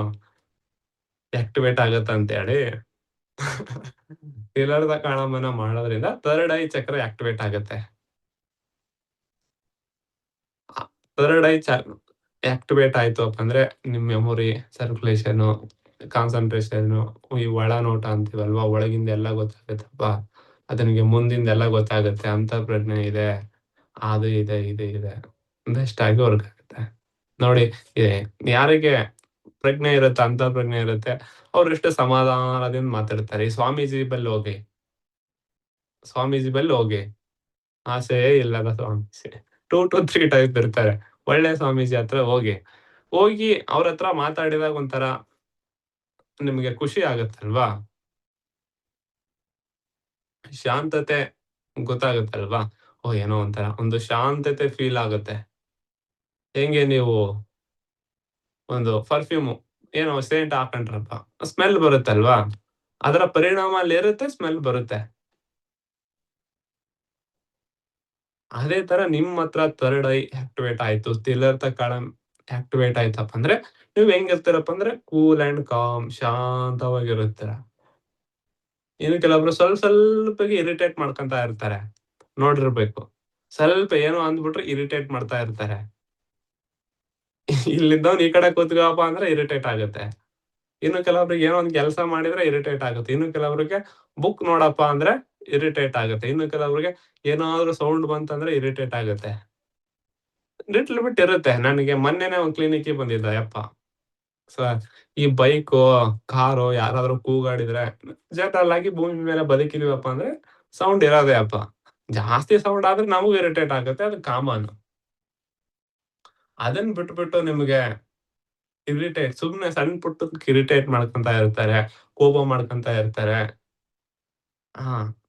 Speaker 1: ಆಕ್ಟಿವೇಟ್ ಆಗತ್ತೆ ಅಂತ ಹೇಳಿ. ತಿಲಾರ್ಥ ಕಾಳಾಮನ್ನ ಮಾಡೋದ್ರಿಂದ ಥರ್ಡ್ ಐ ಚಕ್ರ ಆಕ್ಟಿವೇಟ್ ಆಗತ್ತೆ. ಥರ್ಡ್ ಐ ಆಕ್ಟಿವೇಟ್ ಆಯ್ತಪ್ಪ ಅಂದ್ರೆ ನಿಮ್ ಮೆಮೊರಿ, ಸರ್ಕ್ಯುಲೇಷನ್, ಕಾನ್ಸಂಟ್ರೇಷನ್, ಈ ಒಳನೋಟ ಅಂತೀವಲ್ವಾ, ಒಳಗಿಂದ ಎಲ್ಲ ಗೊತ್ತಾಗತ್ತಪ್ಪ. ಅದನಿಗೆ ಮುಂದಿಂದೆಲ್ಲ ಗೊತ್ತಾಗುತ್ತೆ. ಅಂತರ್ಪ್ರಜ್ಞೆ ಇದೆ, ಅದು ಇದೆ, ಇದು ಇದೆ. ಬೆಸ್ಟ್ ಆಗಿ ವರ್ಕ್ ಆಗುತ್ತೆ. ನೋಡಿ, ಯಾರಿಗೆ ಪ್ರಜ್ಞೆ ಇರುತ್ತೆ, ಅಂತರ್ಪ್ರಜ್ಞೆ ಇರುತ್ತೆ, ಅವ್ರೆಷ್ಟು ಸಮಾಧಾನದಿಂದ ಮಾತಾಡ್ತಾರೆ. ಈ ಸ್ವಾಮೀಜಿ ಬಲ್ಲಿ ಹೋಗಿ, ಆಸೆಯೇ ಇಲ್ಲದ ಸ್ವಾಮೀಜಿ 2 to 3 ಟೈಪ್ ಇರ್ತಾರೆ. ಒಳ್ಳೆ ಸ್ವಾಮೀಜಿ ಹತ್ರ ಹೋಗಿ ಅವ್ರ ಹತ್ರ ಮಾತಾಡಿದಾಗ ಒಂಥರ ನಿಮ್ಗೆ ಖುಷಿ ಆಗತ್ತಲ್ವಾ? ಶಾಂತತೆ ಗೊತ್ತಾಗತ್ತಲ್ವಾ? ಏನೋ ಒಂಥರ ಒಂದು ಶಾಂತತೆ ಫೀಲ್ ಆಗುತ್ತೆ. ಹೆಂಗೆ ನೀವು ಒಂದು ಪರ್ಫ್ಯೂಮ್ ಏನೋ ಸೇಂಟ್ ಹಾಕೊಂಡ್ರಪ್ಪ, ಸ್ಮೆಲ್ ಬರುತ್ತಲ್ವಾ? ಅದರ ಪರಿಣಾಮ ಅಲ್ಲಿರುತ್ತೆ, ಸ್ಮೆಲ್ ಬರುತ್ತೆ. ಅದೇ ತರ ನಿಮ್ ಹತ್ರ ಥರ್ಡ್ ಐ ಆಕ್ಟಿವೇಟ್ ಆಯ್ತು, ತಿಲಾರ್ಥ ಕಾಳಾಮ್ ಆಕ್ಟಿವೇಟ್ ಆಯ್ತಪ್ಪ ಅಂದ್ರೆ ನೀವ್ ಹೆಂಗಿರ್ತೀರಪ್ಪ ಅಂದ್ರೆ ಕೂಲ್ ಅಂಡ್ ಕಾಮ್, ಶಾಂತವಾಗಿರುತ್ತೀರ. ಇನ್ನು ಕೆಲವೊಬ್ರು ಸ್ವಲ್ಪಗೆ ಇರಿಟೇಟ್ ಮಾಡ್ಕೊಂತ ಇರ್ತಾರೆ. ನೋಡಿರ್ಬೇಕು. ಸ್ವಲ್ಪ ಏನೋ ಅಂದ್ಬಿಟ್ರೆ ಇರಿಟೇಟ್ ಮಾಡ್ತಾ ಇರ್ತಾರೆ. ಇಲ್ಲಿದ್ದವ್ನು ಈ ಕಡೆ ಕೂತ್ಕೋಪ್ಪ ಅಂದ್ರೆ ಇರಿಟೇಟ್ ಆಗುತ್ತೆ. ಇನ್ನು ಕೆಲವೊಬ್ರಿಗೆ ಏನೋ ಒಂದ್ ಕೆಲಸ ಮಾಡಿದ್ರೆ ಇರಿಟೇಟ್ ಆಗುತ್ತೆ. ಇನ್ನು ಕೆಲವರಿಗೆ ಬುಕ್ ನೋಡಪ್ಪ ಅಂದ್ರೆ ಇರಿಟೇಟ್ ಆಗುತ್ತೆ. ಇನ್ನು ಕೆಲವರಿಗೆ ಏನಾದ್ರು ಸೌಂಡ್ ಬಂತಂದ್ರೆ ಇರಿಟೇಟ್ ಆಗುತ್ತೆ. ಲಿಟ್ಲ್ ಬಿಟ್ ಇರುತ್ತೆ. ನನಗೆ ಮೊನ್ನೆನೇ ಒಂದ್ ಕ್ಲಿನಿಕ್‌ಗೆ ಬಂದಿದ್ದ ಯಪ್ಪ. ಸರ್ ಈ ಬೈಕು, ಕಾರು ಯಾರಾದ್ರೂ ಕೂಗಾಡಿದ್ರೆ ಜನರಲ್ ಆಗಿ ಭೂಮಿ ಮೇಲೆ ಬದುಕಿದೀವಪ್ಪ ಅಂದ್ರೆ ಸೌಂಡ್ ಇರೋದೇ ಅಪ್ಪ. ಜಾಸ್ತಿ ಸೌಂಡ್ ಆದ್ರೆ ನಮಗೂ ಇರಿಟೇಟ್ ಆಗುತ್ತೆ. ಅದು ಕಾಮನ್. ಅದನ್ನ ಬಿಟ್ಬಿಟ್ಟು ನಿಮ್ಗೆ ಸುಮ್ನೆ ಸಣ್ಣ ಪುಟ್ಟದಕ್ಕೆ ಇರಿಟೇಟ್ ಮಾಡ್ಕೊಂತ ಇರ್ತಾರೆ. ಕೋಪ ಮಾಡ್ಕೊಂತ ಇರ್ತಾರೆ. ಹಾ.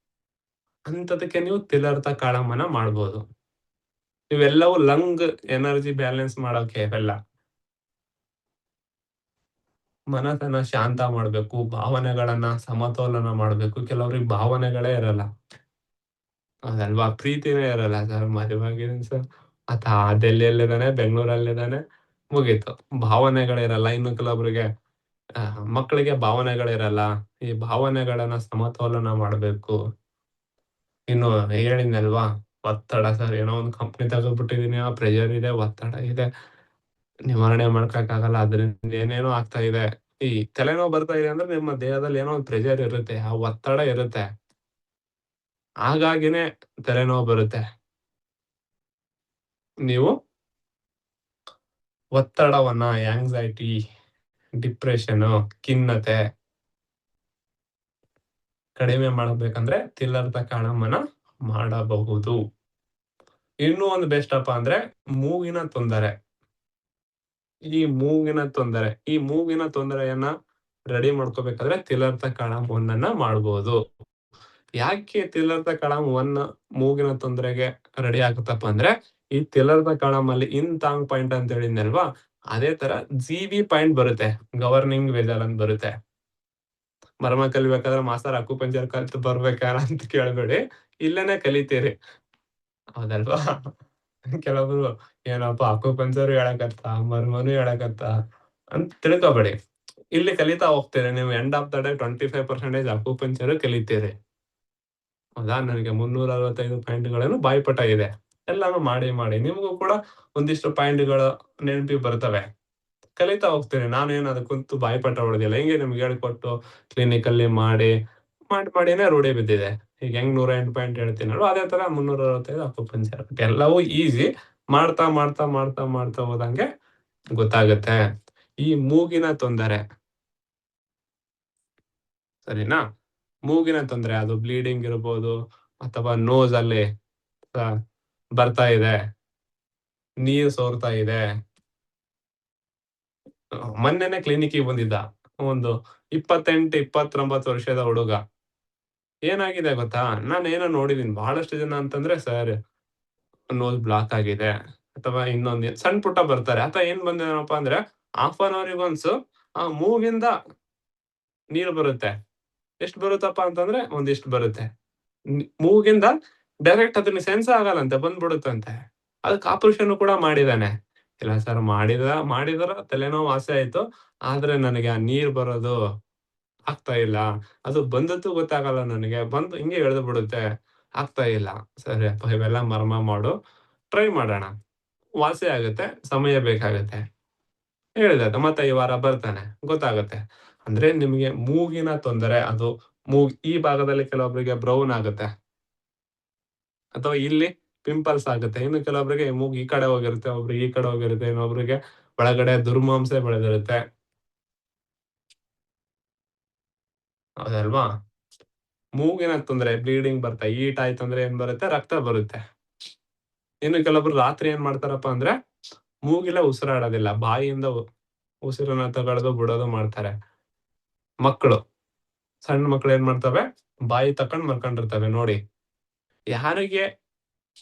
Speaker 1: ಅಂಥದಕ್ಕೆ ನೀವು ತಿಲರ್ಥ ಕಾಳಮ್ಮನ ಮಾಡ್ಬೋದು. ಇವೆಲ್ಲವೂ ಲಂಗ್ ಎನರ್ಜಿ ಬ್ಯಾಲೆನ್ಸ್ ಮಾಡೋಕೆ ಇವೆಲ್ಲ. ಮನಸ್ಸನ್ನ ಶಾಂತ ಮಾಡ್ಬೇಕು. ಭಾವನೆಗಳನ್ನ ಸಮತೋಲನ ಮಾಡ್ಬೇಕು. ಕೆಲವ್ರಿಗೆ ಭಾವನೆಗಳೇ ಇರಲ್ಲ. ಹೌದಲ್ವಾ? ಪ್ರೀತಿನೇ ಇರಲ್ಲ ಸರ್. ಮದುವೆಯಾಗಿದೀನಿ ಸರ್. ಆತ ಡೆಲ್ಲಿಯಲ್ಲಿದ್ದಾನೆ, ಬೆಂಗಳೂರಲ್ಲಿದ್ದಾನೆ. ಮುಗೀತು. ಭಾವನೆಗಳಿರಲ್ಲ. ಇನ್ನು ಕೆಲವೊಬ್ರಿಗೆ ಮಕ್ಕಳಿಗೆ ಭಾವನೆಗಳಿರಲ್ಲ. ಈ ಭಾವನೆಗಳನ್ನ ಸಮತೋಲನ ಮಾಡ್ಬೇಕು. ಇನ್ನು ಹೇಳಿದ್ನಲ್ವಾ? ಒತ್ತಡ ಸರ್. ಏನೋ ಒಂದು ಕಂಪ್ನಿ ತೆಗೆದ್ಬಿಟ್ಟಿದೀನಿ. ಆ ಪ್ರೆಷರ್ ಇದೆ, ಒತ್ತಡ ಇದೆ. ನಿವಾರಣೆ ಮಾಡ್ಕೊಳಕ್ಕಾಗಲ್ಲ. ಅದ್ರಿಂದ ಏನೇನೋ ಆಗ್ತಾ ಇದೆ. ಈ ತಲೆನೋವು ಬರ್ತಾ ಇದೆ ಅಂದ್ರೆ ನಿಮ್ಮ ದೇಹದಲ್ಲಿ ಏನೋ ಒಂದು ಪ್ರೆಷರ್ ಇರುತ್ತೆ. ಆ ಒತ್ತಡ ಇರುತ್ತೆ. ಹಾಗಾಗಿನೇ ತಲೆನೋವು ಬರುತ್ತೆ. ನೀವು ಒತ್ತಡವನ್ನ, ಆಂಕ್ಸೈಟಿ, ಡಿಪ್ರೆಷನ್, ಖಿನ್ನತೆ ಕಡಿಮೆ ಮಾಡಬೇಕಂದ್ರೆ ತಿಲ್ಲರ್ಥ ಕಾಳಮ್ಮನ ಮಾಡಬಹುದು. ಇನ್ನೂ ಒಂದು ಬೆಸ್ಟ್ ಅಪ್ಪ ಅಂದ್ರೆ ಮೂಗಿನ ತೊಂದರೆ. ಈ ಮೂಗಿನ ತೊಂದರೆಯನ್ನ ರೆಡಿ ಮಾಡ್ಕೋಬೇಕಾದ್ರೆ ತಿಲ್ಲರ್ಥ ಕಾಳಮ್ಮನನ್ನ ಮಾಡ್ಬೋದು. ಯಾಕೆ ತಿಲ್ಲರ್ಥ ಕಾಳಮ್ಮ ಮೂಗಿನ ತೊಂದರೆಗೆ ರೆಡಿ ಆಗುತ್ತಪ್ಪ ಅಂದ್ರೆ ಈ ತಿಲ್ಲರ್ಥ ಕಾಳಮ್ಮಲ್ಲಿ ಇನ್‌ತಾಂಗ್ ಪಾಯಿಂಟ್ ಅಂತ ಹೇಳಿದ್ನಲ್ವಾ? ಅದೇ ತರ ಜಿಬಿ ಪಾಯಿಂಟ್ ಬರುತ್ತೆ. ಗವರ್ನಿಂಗ್ ವೆಜಲ್ ಅಂತ ಬರುತ್ತೆ. ಮರ್ಮ ಕಲಿಬೇಕಾದ್ರೆ ಮಾಸ್ತರ್ ಅಕ್ಯುಪಂಕ್ಚರ್ ಕಲ್ತು ಬರ್ಬೇಕಾ ಅಂತ ಕೇಳ್ಬೇಡಿ. ಇಲ್ಲೇನೆ ಕಲಿತೀರಿ. ಹೌದಲ್ವಾ? ಕೆಲವೊಬ್ರು ಏನಪ್ಪಾ ಅಕ್ಯುಪಂಕ್ಚರ್ ಹೇಳಕತ್ತ, ಮರ್ಮನು ಹೇಳಕತ್ತ ಅಂತ ತಿಳ್ಕೊಬೇಡಿ. ಇಲ್ಲಿ ಕಲಿತಾ ಹೋಗ್ತೀರಿ. ನೀವು end of the day 25% acupuncture ಕಲಿತೀರಿ. ಹೌದಾ? ನನಗೆ 365 ಪಾಯಿಂಟ್‌ಗಳೇನೋ ಬಾಯಿಪಾಠ ಇದೆ. ಎಲ್ಲಾನು ಮಾಡಿ ನಿಮಗೂ ಕೂಡ ಒಂದಿಷ್ಟು ಪಾಯಿಂಟ್‌ಗಳು ನೆನಪಿಗೆ ಬರ್ತವೆ. ಕಲಿತಾ ಹೋಗ್ತೀರಿ. ನಾನೇನು ಅದಕ್ಕೆ ಕುಂತು ಬಾಯಿಪಾಠ ಹೊಡೆದಿಲ್ಲ. ಹಿಂಗೆ ನಿಮ್ಗೆ ಹೇಳ್ಕೊಟ್ಟು ಕ್ಲಿನಿಕಲ್ಲಿ ಮಾಡಿನೇ ರೂಢಿ ಬಿದ್ದಿದೆ. ಈಗ ಹೆಂಗ್ 108 ಪಾಯಿಂಟ್ ಹೇಳ್ತೀನಲ್ವ ಅದೇ ತರ 365 ಅಕ್ಯುಪಂಕ್ಚರ್. ಎಲ್ಲವೂ ಈಸಿ. ಮಾಡ್ತಾ ಹೋದಂಗೆ ಗೊತ್ತಾಗುತ್ತೆ. ಈ ಮೂಗಿನ ತೊಂದರೆ ಸರಿನಾ? ಮೂಗಿನ ತೊಂದರೆ ಅದು ಬ್ಲೀಡಿಂಗ್ ಇರ್ಬೋದು ಅಥವಾ ನೋಸ್ ಅಲ್ಲಿ ಬರ್ತಾ ಇದೆ. ನೀರು ಸೋರ್ತಾ ಇದೆ. ಮೊನ್ನೆನೇ ಕ್ಲಿನಿಕ್‌ಗೆ ಬಂದಿದ್ದ. ಒಂದು 28, 29 ವರ್ಷದ ಹುಡುಗ. ಏನಾಗಿದೆ ಗೊತ್ತಾ? ನಾನೇನೋ ನೋಡಿದೀನಿ. ಬಹಳಷ್ಟು ಜನ ಅಂತಂದ್ರೆ ಸರ್ ನೋಸ್ ಬ್ಲಾಕ್ ಆಗಿದೆ ಅಥವಾ ಇನ್ನೊಂದು ಸಣ್ಣ ಪುಟ್ಟ ಬರ್ತಾರೆ. ಆತ ಏನ್ ಬಂದಿದಾನಪ್ಪ ಅಂದ್ರೆ ಹಾಫ್ ಅನ್ ಅವರ್‌ಗೆ ಒನ್ಸ್ ಆ ಮೂಗಿಂದ ನೀರು ಬರುತ್ತೆ. ಎಷ್ಟು ಬರುತ್ತಪ್ಪ ಅಂತಂದ್ರೆ ಒಂದಿಷ್ಟು ಬರುತ್ತೆ. ಮೂಗಿಂದ ಡೈರೆಕ್ಟ್ ಅದನ್ನ ಸೆನ್ಸ್ ಆಗಲ್ಲಂತೆ ಬಂದ್ಬಿಡುತ್ತಂತೆ. ಅದಕ್ಕೆ ಆಪರೇಷನ್ ಕೂಡ ಮಾಡಿದಾನೆ. ಇಲ್ಲ ಸರ್ ಮಾಡಿದ್ರ ತಲೆನೋವು ವಾಸಿ ಆಯ್ತು. ಆದ್ರೆ ನನಗೆ ಆ ನೀರ್ ಬರೋದು ಆಗ್ತಾ ಇಲ್ಲ. ಅದು ಬಂದದ್ದು ಗೊತ್ತಾಗಲ್ಲ ನನಗೆ. ಬಂದು ಹಿಂಗೆ ಇಳ್ದು ಬಿಡುತ್ತೆ. ಆಗ್ತಾ ಇಲ್ಲ. ಸರಿ ಅಪ್ಪ ಇವೆಲ್ಲ ಮರ್ಮ ಮಾಡು. ಟ್ರೈ ಮಾಡೋಣ. ವಾಸಿ ಆಗುತ್ತೆ. ಸಮಯ ಬೇಕಾಗುತ್ತೆ. ಹೇಳಿದಾತ. ಮತ್ತೆ ಈ ವಾರ ಬರ್ತಾನೆ. ಗೊತ್ತಾಗುತ್ತೆ. ಅಂದ್ರೆ ನಿಮ್ಗೆ ಮೂಗಿನ ತೊಂದರೆ ಅದು ಈ ಭಾಗದಲ್ಲಿ ಕೆಲವೊಬ್ಬರಿಗೆ ಬ್ರೌನ್ ಆಗುತ್ತೆ. ಅಥವಾ ಇಲ್ಲಿ ಪಿಂಪಲ್ಸ್ ಆಗುತ್ತೆ. ಇನ್ನು ಕೆಲವೊಬ್ಬರಿಗೆ ಮೂಗು ಈ ಕಡೆ ಹೋಗಿರುತ್ತೆ. ಒಬ್ರಿಗೆ ಈ ಕಡೆ ಹೋಗಿರುತ್ತೆ. ಇನ್ನೊಬ್ರಿಗೆ ಒಳಗಡೆ ದುರ್ಮಾಂಸ ಬೆಳೆದಿರುತ್ತೆ. ಹೌದಲ್ವಾ? ಮೂಗಿನ ತೊಂದರೆ ಬ್ಲೀಡಿಂಗ್ ಹೀಟ್ ಆಯ್ತು ಅಂದ್ರೆ ಏನ್ ಬರುತ್ತೆ? ರಕ್ತ ಬರುತ್ತೆ. ಇನ್ನು ಕೆಲವೊಬ್ರು ರಾತ್ರಿ ಏನ್ ಮಾಡ್ತಾರಪ್ಪ ಅಂದ್ರೆ ಮೂಗಿಲೆ ಉಸಿರಾಡೋದಿಲ್ಲ. ಬಾಯಿಯಿಂದ ಉಸಿರನ್ನ ತಗೊಳ್ಳೋದು, ಬಿಡೋದು ಮಾಡ್ತಾರೆ. ಮಕ್ಕಳು. ಸಣ್ಣ ಮಕ್ಳು ಏನ್ ಮಾಡ್ತವೆ? ಬಾಯಿ ತಕೊಂಡ್ ಮಲ್ಕೊಂಡಿರ್ತವೆ ನೋಡಿ. ಯಾರಿಗೆ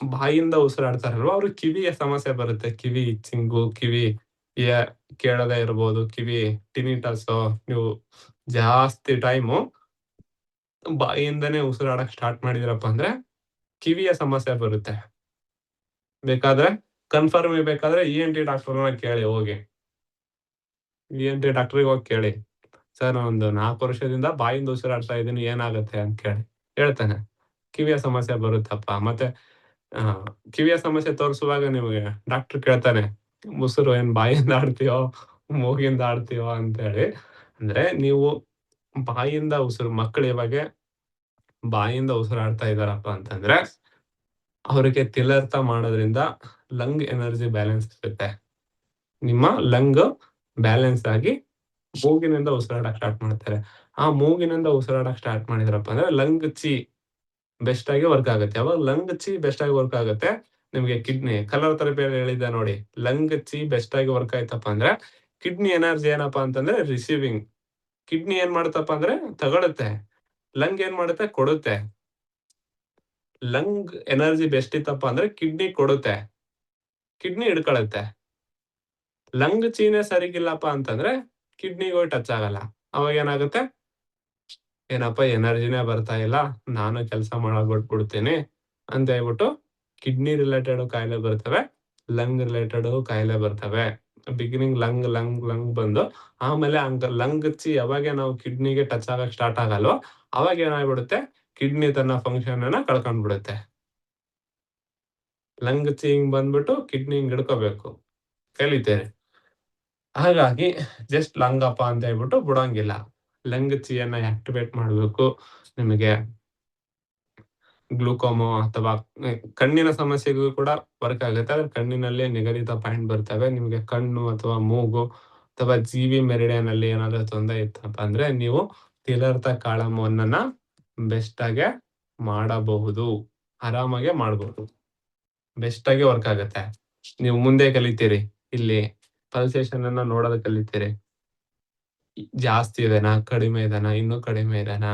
Speaker 1: ಬಾಯಿಂದ ಉಸಿರಾಡ್ತಾರಲ್ವಾ ಅವ್ರಿಗೆ ಕಿವಿಯ ಸಮಸ್ಯೆ ಬರುತ್ತೆ. ಕಿವಿ ಇಚ್ಚಿಂಗು, ಕಿವಿ ಕೇಳದೆ ಇರ್ಬೋದು. ಕಿವಿ ಟಿನಿಟಸು ನೀವು ಜಾಸ್ತಿ ಟೈಮು ಬಾಯಿಯಿಂದನೇ ಉಸಿರಾಡಕ್ ಸ್ಟಾರ್ಟ್ ಮಾಡಿದಿರಪ್ಪ ಅಂದ್ರೆ ಕಿವಿಯ ಸಮಸ್ಯೆ ಬರುತ್ತೆ. ಬೇಕಾದ್ರೆ ಬೇಕಾದ್ರೆ ENT ಡಾಕ್ಟರ್‌ನ ಕೇಳಿ ಹೋಗಿ. ENT ಡಾಕ್ಟರ್‌ಗೆ ಹೋಗಿ ಕೇಳಿ. ಸರ್ ಒಂದು 4 ವರ್ಷದಿಂದ ಬಾಯಿಂದ ಉಸಿರಾಡ್ತಾ ಇದ್ದೀನಿ ಏನಾಗುತ್ತೆ ಅಂತ ಕೇಳಿ. ಹೇಳ್ತಾನೆ, ಕಿವಿಯ ಸಮಸ್ಯೆ ಬರುತ್ತಪ್ಪ. ಮತ್ತೆ ಕಿವಿಯ ಸಮಸ್ಯೆ ತೋರಿಸುವಾಗ ನಿಮಗೆ ಡಾಕ್ಟರ್ ಕೇಳ್ತಾನೆ, ಉಸಿರು ಏನ್ ಬಾಯಿಂದ ಆಡ್ತೀಯೋ, ಮೂಗಿಂದ ಆಡ್ತೀಯೋ ಅಂತೇಳಿ. ಅಂದ್ರೆ ನೀವು ಬಾಯಿಂದ ಉಸಿರು ಮಕ್ಕಳು ಇವಾಗೆ ಬಾಯಿಂದ ಉಸಿರಾಡ್ತಾ ಇದಾರಪ್ಪ ಅಂತಂದ್ರೆ, ಅವ್ರಿಗೆ ತಿಲರ್ಥ ಮಾಡೋದ್ರಿಂದ ಲಂಗ್ ಎನರ್ಜಿ ಬ್ಯಾಲೆನ್ಸ್ ಇರುತ್ತೆ. ನಿಮ್ಮ ಲಂಗ್ ಬ್ಯಾಲೆನ್ಸ್ ಆಗಿ ಮೂಗಿನಿಂದ ಉಸಿರಾಡಕ್ ಸ್ಟಾರ್ಟ್ ಮಾಡ್ತಾರೆ. ಆ ಮೂಗಿನಿಂದ ಉಸಿರಾಡಕ್ ಸ್ಟಾರ್ಟ್ ಮಾಡಿದ್ರಪ್ಪ ಅಂದ್ರೆ ಲಂಗ್ ಚಿ ಬೆಸ್ಟ್ ಆಗಿ ವರ್ಕ್ ಆಗುತ್ತೆ. ಯಾವಾಗ ಲಂಗ್ ಚಿ ಬೆಸ್ಟ್ ಆಗಿ ವರ್ಕ್ ಆಗುತ್ತೆ, ನಿಮ್ಗೆ ಕಿಡ್ನಿ ಕಲರ್ ಥೆರಪಿಯಲ್ಲಿ ಹೇಳಿದ್ದೆ ನೋಡಿ, ಲಂಗ್ ಚಿ ಬೆಸ್ಟ್ ಆಗಿ ವರ್ಕ್ ಆಯ್ತಪ್ಪ ಅಂದ್ರೆ ಕಿಡ್ನಿ ಎನರ್ಜಿ ಏನಪ್ಪಾ ಅಂತಂದ್ರೆ ರಿಸೀವಿಂಗ್. ಕಿಡ್ನಿ ಏನ್ ಮಾಡುತ್ತಪ್ಪ ಅಂದ್ರೆ ತಗೊಳುತ್ತೆ, ಲಂಗ್ ಏನ್ ಮಾಡುತ್ತೆ ಕೊಡುತ್ತೆ. ಲಂಗ್ ಎನರ್ಜಿ ಬೆಸ್ಟ್ ಇತ್ತಪ್ಪ ಅಂದ್ರೆ ಕಿಡ್ನಿ ಕೊಡುತ್ತೆ, ಕಿಡ್ನಿ ಹಿಡ್ಕೊಳುತ್ತೆ. ಲಂಗ್ ಚೀನೆ ಸರಿಗಿಲ್ಲಪ್ಪ ಅಂತಂದ್ರೆ ಕಿಡ್ನಿಗೆ ಹೋಗಿ ಟಚ್ ಆಗಲ್ಲ. ಅವಾಗ ಏನಾಗುತ್ತೆ, ಏನಪ್ಪ ಎನರ್ಜಿನೇ ಬರ್ತಾ ಇಲ್ಲ, ನಾನು ಕೆಲಸ ಮಾಡಕ್ ಬಿಟ್ಬಿಡ್ತೀನಿ ಅಂತ ಹೇಳ್ಬಿಟ್ಟು ಕಿಡ್ನಿ ರಿಲೇಟೆಡ್ ಕಾಯಿಲೆ ಬರ್ತವೆ, ಲಂಗ್ ರಿಲೇಟೆಡ್ ಕಾಯಿಲೆ ಬರ್ತವೆ. ಬಿಗಿನಿಂಗ್ ಲಂಗ್ ಬಂದು ಆಮೇಲೆ ಲಂಗ್ ಚಿ ಯಾವಾಗ ನಾವು ಕಿಡ್ನಿಗೆ ಟಚ್ ಆಗಕ್ ಸ್ಟಾರ್ಟ್ ಆಗಲ್ವೋ ಅವಾಗ ಏನಾಗ್ಬಿಡುತ್ತೆ, ಕಿಡ್ನಿ ತನ್ನ ಫಂಕ್ಷನ್ ಅನ್ನ ಕಳ್ಕೊಂಡ್ಬಿಡುತ್ತೆ. ಲಂಗ್ ಚಿ ಹಿಂಗ್ ಬಂದ್ಬಿಟ್ಟು ಕಿಡ್ನಿ ಹಿಂಗ್ ಹಿಡ್ಕೋಬೇಕು, ಕಲಿತೇನೆ. ಹಾಗಾಗಿ ಜಸ್ಟ್ ಲಂಗಪ್ಪ ಅಂತ ಹೇಳ್ಬಿಟ್ಟು ಬಿಡೋಂಗಿಲ್ಲ. ಲಂಗ್ ಚಿಯನ್ನ ಆಕ್ಟಿವೇಟ್ ಮಾಡ್ಬೇಕು. ನಿಮಗೆ ಗ್ಲೂಕೋಮೋ ಅಥವಾ ಕಣ್ಣಿನ ಸಮಸ್ಯೆಗೂ ಕೂಡ ವರ್ಕ್ ಆಗುತ್ತೆ. ಆದ್ರೆ ಕಣ್ಣಿನಲ್ಲಿ ನಿಗದಿತ ಪಾಯಿಂಟ್ ಬರ್ತವೆ. ನಿಮಗೆ ಕಣ್ಣು ಅಥವಾ ಮೂಗು ಅಥವಾ ಜೀವಿ ಮೆರಿಡಿಯನ್ ಅಲ್ಲಿ ಏನಾದ್ರೂ ತೊಂದರೆ ಇತ್ತಪ್ಪ ಅಂದ್ರೆ ನೀವು ತಿಲರ್ಥ ಕಾಳಮವನ್ನ ಬೆಸ್ಟ್ ಆಗಿ ಮಾಡಬಹುದು, ಆರಾಮಾಗೆ ಮಾಡ್ಬೋದು. ಬೆಸ್ಟ್ ಆಗಿ ವರ್ಕ್ ಆಗುತ್ತೆ. ನೀವು ಮುಂದೆ ಕಲಿತೀರಿ, ಇಲ್ಲಿ ಪಲ್ಸೇಷನ್ ಅನ್ನ ನೋಡೋದು ಕಲಿತೀರಿ. ಜಾಸ್ತಿ ಇದೆನಾ, ಕಡಿಮೆ ಇದೆನಾ, ಇನ್ನೂ ಕಡಿಮೆ ಇದೆನಾ.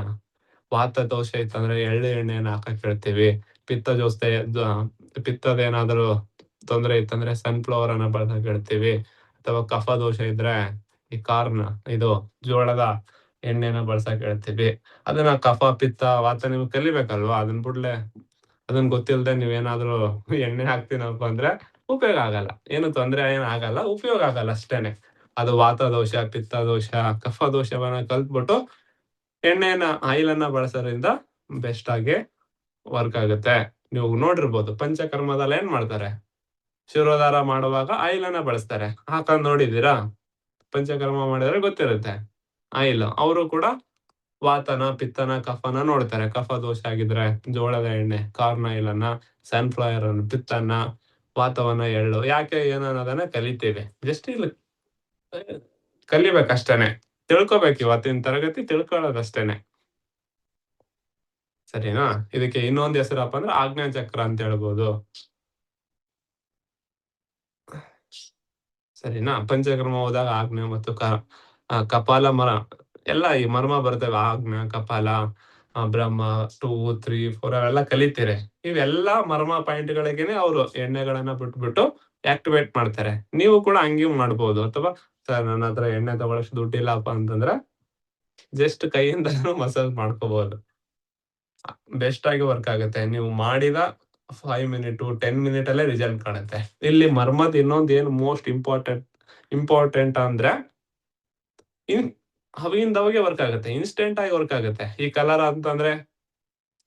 Speaker 1: ವಾತ ದೋಷ ಇತ್ತಂದ್ರೆ ಎಳ್ಳು ಎಣ್ಣೆಯನ್ನ ಹಾಕಕ್ ಹೇಳ್ತೀವಿ. ಪಿತ್ತದೇನಾದ್ರೂ ತೊಂದರೆ ಇತ್ತಂದ್ರೆ ಸನ್ಫ್ಲವರ್ ಅನ್ನ ಬಳಸಕ್ ಹೇಳ್ತೀವಿ. ಅಥವಾ ಕಫ ದೋಷ ಇದ್ರೆ ಈ ಇದು ಜೋಳದ ಎಣ್ಣೆನ ಬಳಸಕ್ ಹೇಳ್ತೀವಿ. ಅದನ್ನ ಕಫ ಪಿತ್ತ ವಾತ ನೀವು ಕಲಿಬೇಕಲ್ವಾ, ಅದನ್ನ ಗೊತ್ತಿಲ್ಲದೆ ನೀವೇನಾದ್ರೂ ಎಣ್ಣೆ ಹಾಕ್ತೀನಪ್ಪ ಅಂದ್ರೆ ಉಪಯೋಗ ಆಗಲ್ಲ. ಏನು ತೊಂದ್ರೆ ಏನ್ ಆಗಲ್ಲ, ಉಪಯೋಗ ಆಗಲ್ಲ ಅಷ್ಟೇನೆ. ಅದು ವಾತ ದೋಷ, ಪಿತ್ತ ದೋಷ, ಕಫ ದೋಷವನ್ನ ಕಲ್ತ್ಬಿಟ್ಟು ಎಣ್ಣೆನ ಆಯಿಲ್ ಅನ್ನ ಬಳಸೋದ್ರಿಂದ ಬೆಸ್ಟ್ ಆಗಿ ವರ್ಕ್ ಆಗುತ್ತೆ. ನೀವು ನೋಡಿರ್ಬೋದು ಪಂಚಕರ್ಮದಲ್ಲಿ ಏನ್ ಮಾಡ್ತಾರೆ, ಶಿರೋಧಾರ ಮಾಡುವಾಗ ಆಯಿಲ್ ಅನ್ನ ಬಳಸ್ತಾರೆ. ಹಾಕೊಂಡ್ ನೋಡಿದೀರಾ? ಪಂಚಕರ್ಮ ಮಾಡಿದ್ರೆ ಗೊತ್ತಿರುತ್ತೆ ಆಯಿಲ್. ಅವರು ಕೂಡ ವಾತನ, ಪಿತ್ತನ, ಕಫನ ನೋಡ್ತಾರೆ. ಕಫ ದೋಷ ಆಗಿದ್ರೆ ಜೋಳದ ಎಣ್ಣೆ, ಕಾರ್ನ್ ಆಯಿಲ್ ಅನ್ನ, ಸನ್ಫ್ಲವರ್ ಅನ್ನ, ಪಿತ್ತನ್ನ, ವಾತವನ್ನ, ಎಳ್ಳು. ಯಾಕೆ ಏನು ಅನ್ನೋದನ್ನ ಕಲಿತೀವಿ. ಜಸ್ಟ್ ಇಲ್ಲಿ ಕಲಿಬೇಕಷ್ಟೇನೆ, ತಿಳ್ಕೊಬೇಕು. ಇವತ್ತಿನ ತರಗತಿ ತಿಳ್ಕೊಳ್ಳೋದಷ್ಟೇನೆ, ಸರಿನಾ? ಇದಕ್ಕೆ ಇನ್ನೊಂದು ಹೆಸರಪ್ಪ ಅಂದ್ರೆ ಆಜ್ಞಾ ಚಕ್ರ ಅಂತ ಹೇಳ್ಬೋದು, ಸರಿನಾ? ಪಂಚಕರ್ಮ ಹೋದಾಗ ಆಜ್ಞಾ ಮತ್ತು ಕಪಾಲ ಎಲ್ಲ ಈ ಮರ್ಮ ಬರ್ತವೆ. ಆಜ್ಞಾ, ಕಪಾಲ, ಬ್ರಹ್ಮ, 2, 3, 4 ಅವೆಲ್ಲ ಕಲಿತೀರಿ. ಇವೆಲ್ಲ ಮರ್ಮ ಪಾಯಿಂಟ್ ಗಳಿಗೆನೆ ಅವರು ಎಣ್ಣೆಗಳನ್ನ ಬಿಟ್ಬಿಟ್ಟು ಆಕ್ಟಿವೇಟ್ ಮಾಡ್ತಾರೆ. ನೀವು ಕೂಡ ಹಂಗೆ ಮಾಡ್ಬೋದು. ಅಥವಾ ಸರ್ ನನ್ನ ಹತ್ರ ಎಣ್ಣೆ ತಗೊಳಷ್ಟು ದುಡ್ಡಿಲ್ಲಪ್ಪ ಅಂತಂದ್ರೆ ಜಸ್ಟ್ ಕೈಯಿಂದನೂ ಮಸಾಜ್ ಮಾಡ್ಕೋಬಹುದು. ಬೆಸ್ಟ್ ಆಗಿ ವರ್ಕ್ ಆಗುತ್ತೆ. ನೀವು ಮಾಡಿದ 5 ಮಿನಿಟ್ 10 ಮಿನಿಟ್ ಅಲ್ಲೇ ರಿಸಲ್ಟ್ ಕಾಣುತ್ತೆ. ಇಲ್ಲಿ ಮರ್ಮದ್ ಇನ್ನೊಂದು ಏನು ಮೋಸ್ಟ್ ಇಂಪಾರ್ಟೆಂಟ್ ಅಂದ್ರೆ ಅವಾಗಿಂದವಾಗೆ ವರ್ಕ್ ಆಗುತ್ತೆ, ಇನ್ಸ್ಟೆಂಟ್ ಆಗಿ ವರ್ಕ್ ಆಗುತ್ತೆ. ಈ ಕಲರ್ ಅಂತಂದ್ರೆ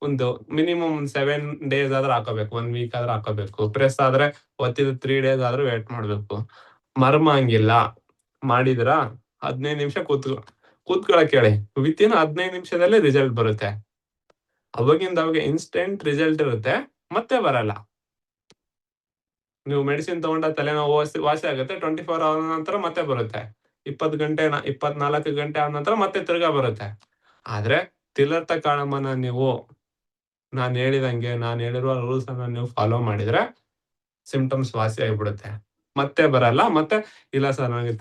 Speaker 1: ಒಂದು ಮಿನಿಮಮ್ 7 ಡೇಸ್ ಆದ್ರೂ ಹಾಕೋಬೇಕು, 1 ವೀಕ್ ಆದ್ರೂ ಹಾಕೋಬೇಕು. ಪ್ರೆಸ್ ಆದ್ರೆ ಒತ್ತಿದ 3 ಡೇಸ್ ಆದ್ರೂ ವೇಟ್ ಮಾಡ್ಬೇಕು. ಮರ್ಮ ಹಂಗಿಲ್ಲ, ಮಾಡಿದ್ರ 15 ನಿಮಿಷ ಕೂತ್ಕೊಳಕ್ ಹೇಳಿ, ವಿತಿನ್ 15 ನಿಮಿಷದಲ್ಲೇ ರಿಸಲ್ಟ್ ಬರುತ್ತೆ. ಅವಾಗಿಂದ ಅವಾಗ ಇನ್ಸ್ಟೆಂಟ್ ರಿಸಲ್ಟ್ ಇರುತ್ತೆ, ಮತ್ತೆ ಬರಲ್ಲ. ನೀವು ಮೆಡಿಸಿನ್ ತಗೊಂಡ ತಲೆನೋವು ವಾಸಿ ಆಗುತ್ತೆ, 24 ಅವರ್ ನಂತರ ಮತ್ತೆ ಬರುತ್ತೆ. 24 ಗಂಟೆ ಆದ ನಂತರ ಮತ್ತೆ ತಿರ್ಗಾ ಬರುತ್ತೆ. ಆದ್ರೆ ತಿಲರ್ಥ ಕಾಳಮ್ಮನ ನೀವು ನಾನು ಹೇಳಿರುವ ರೂಲ್ಸ್ ಅನ್ನ ನೀವು ಫಾಲೋ ಮಾಡಿದ್ರೆ ಸಿಂಪ್ಟಮ್ಸ್ ವಾಸಿ ಆಗಿಬಿಡುತ್ತೆ, ಮತ್ತೆ ಬರಲ್ಲ. ಮತ್ತೆ ಇಲ್ಲ ಸರ್ ನನಗೆ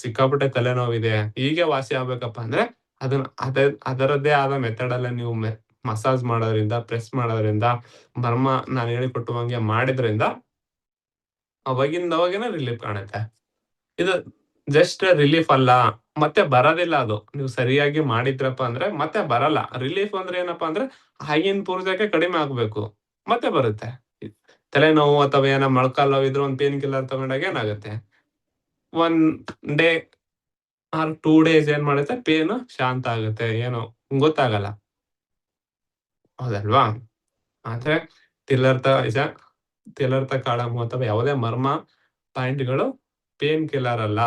Speaker 1: ಸಿಕ್ಕಾಪಟ್ಟೆ ತಲೆನೋವಿದೆ, ಹೀಗೆ ವಾಸಿ ಆಗ್ಬೇಕಪ್ಪ ಅಂದ್ರೆ ಅದರದ್ದೇ ಆದ ಮೆಥಡ್ ಅಲ್ಲೇ ನೀವು ಮಸಾಜ್ ಮಾಡೋದ್ರಿಂದ, ಪ್ರೆಸ್ ಮಾಡೋದ್ರಿಂದ, ಮರ್ಮ ನಾನು ಹೇಳಿಕೊಟ್ಟುವಂಗೆ ಮಾಡಿದ್ರಿಂದ ಅವಾಗಿಂದವಾಗೇನೆ ರಿಲೀಫ್ ಕಾಣುತ್ತೆ. ಇದು ಜಸ್ಟ್ ರಿಲೀಫ್ ಅಲ್ಲ, ಮತ್ತೆ ಬರೋದಿಲ್ಲ. ಅದು ನೀವು ಸರಿಯಾಗಿ ಮಾಡಿದ್ರಪ್ಪ ಅಂದ್ರೆ ಮತ್ತೆ ಬರಲ್ಲ. ರಿಲೀಫ್ ಅಂದ್ರೆ ಏನಪ್ಪಾ ಅಂದ್ರೆ ಆಗಿನ ಪೂರ್ತಿಯಾಗಿ ಕಡಿಮೆ ಆಗ್ಬೇಕು, ಮತ್ತೆ ಬರುತ್ತೆ. ತಲೆನೋವು ಅಥವಾ ಏನೋ ಮೊಳಕಾಲು ನೋವು ಇದ್ರೆ ಒಂದು ಪೇನ್ ಕಿಲ್ಲರ್ ತಗೊಂಡಾಗ ಏನಾಗುತ್ತೆ, 1 ಡೇ ಆರ್ 2 ಡೇಸ್ ಏನ್ ಮಾಡುತ್ತೆ ಪೇನ್ ಶಾಂತ ಆಗುತ್ತೆ, ಏನು ಗೊತ್ತಾಗಲ್ಲ, ಹೌದಲ್ವಾ? ಆದ್ರೆ ತಿಲರ್ಥ ಕಾಳಮ್ ಅಥವಾ ಯಾವುದೇ ಮರ್ಮ ಪಾಯಿಂಟ್ಗಳು ಪೇನ್ ಕಿಲ್ಲರ್ ಅಲ್ಲ.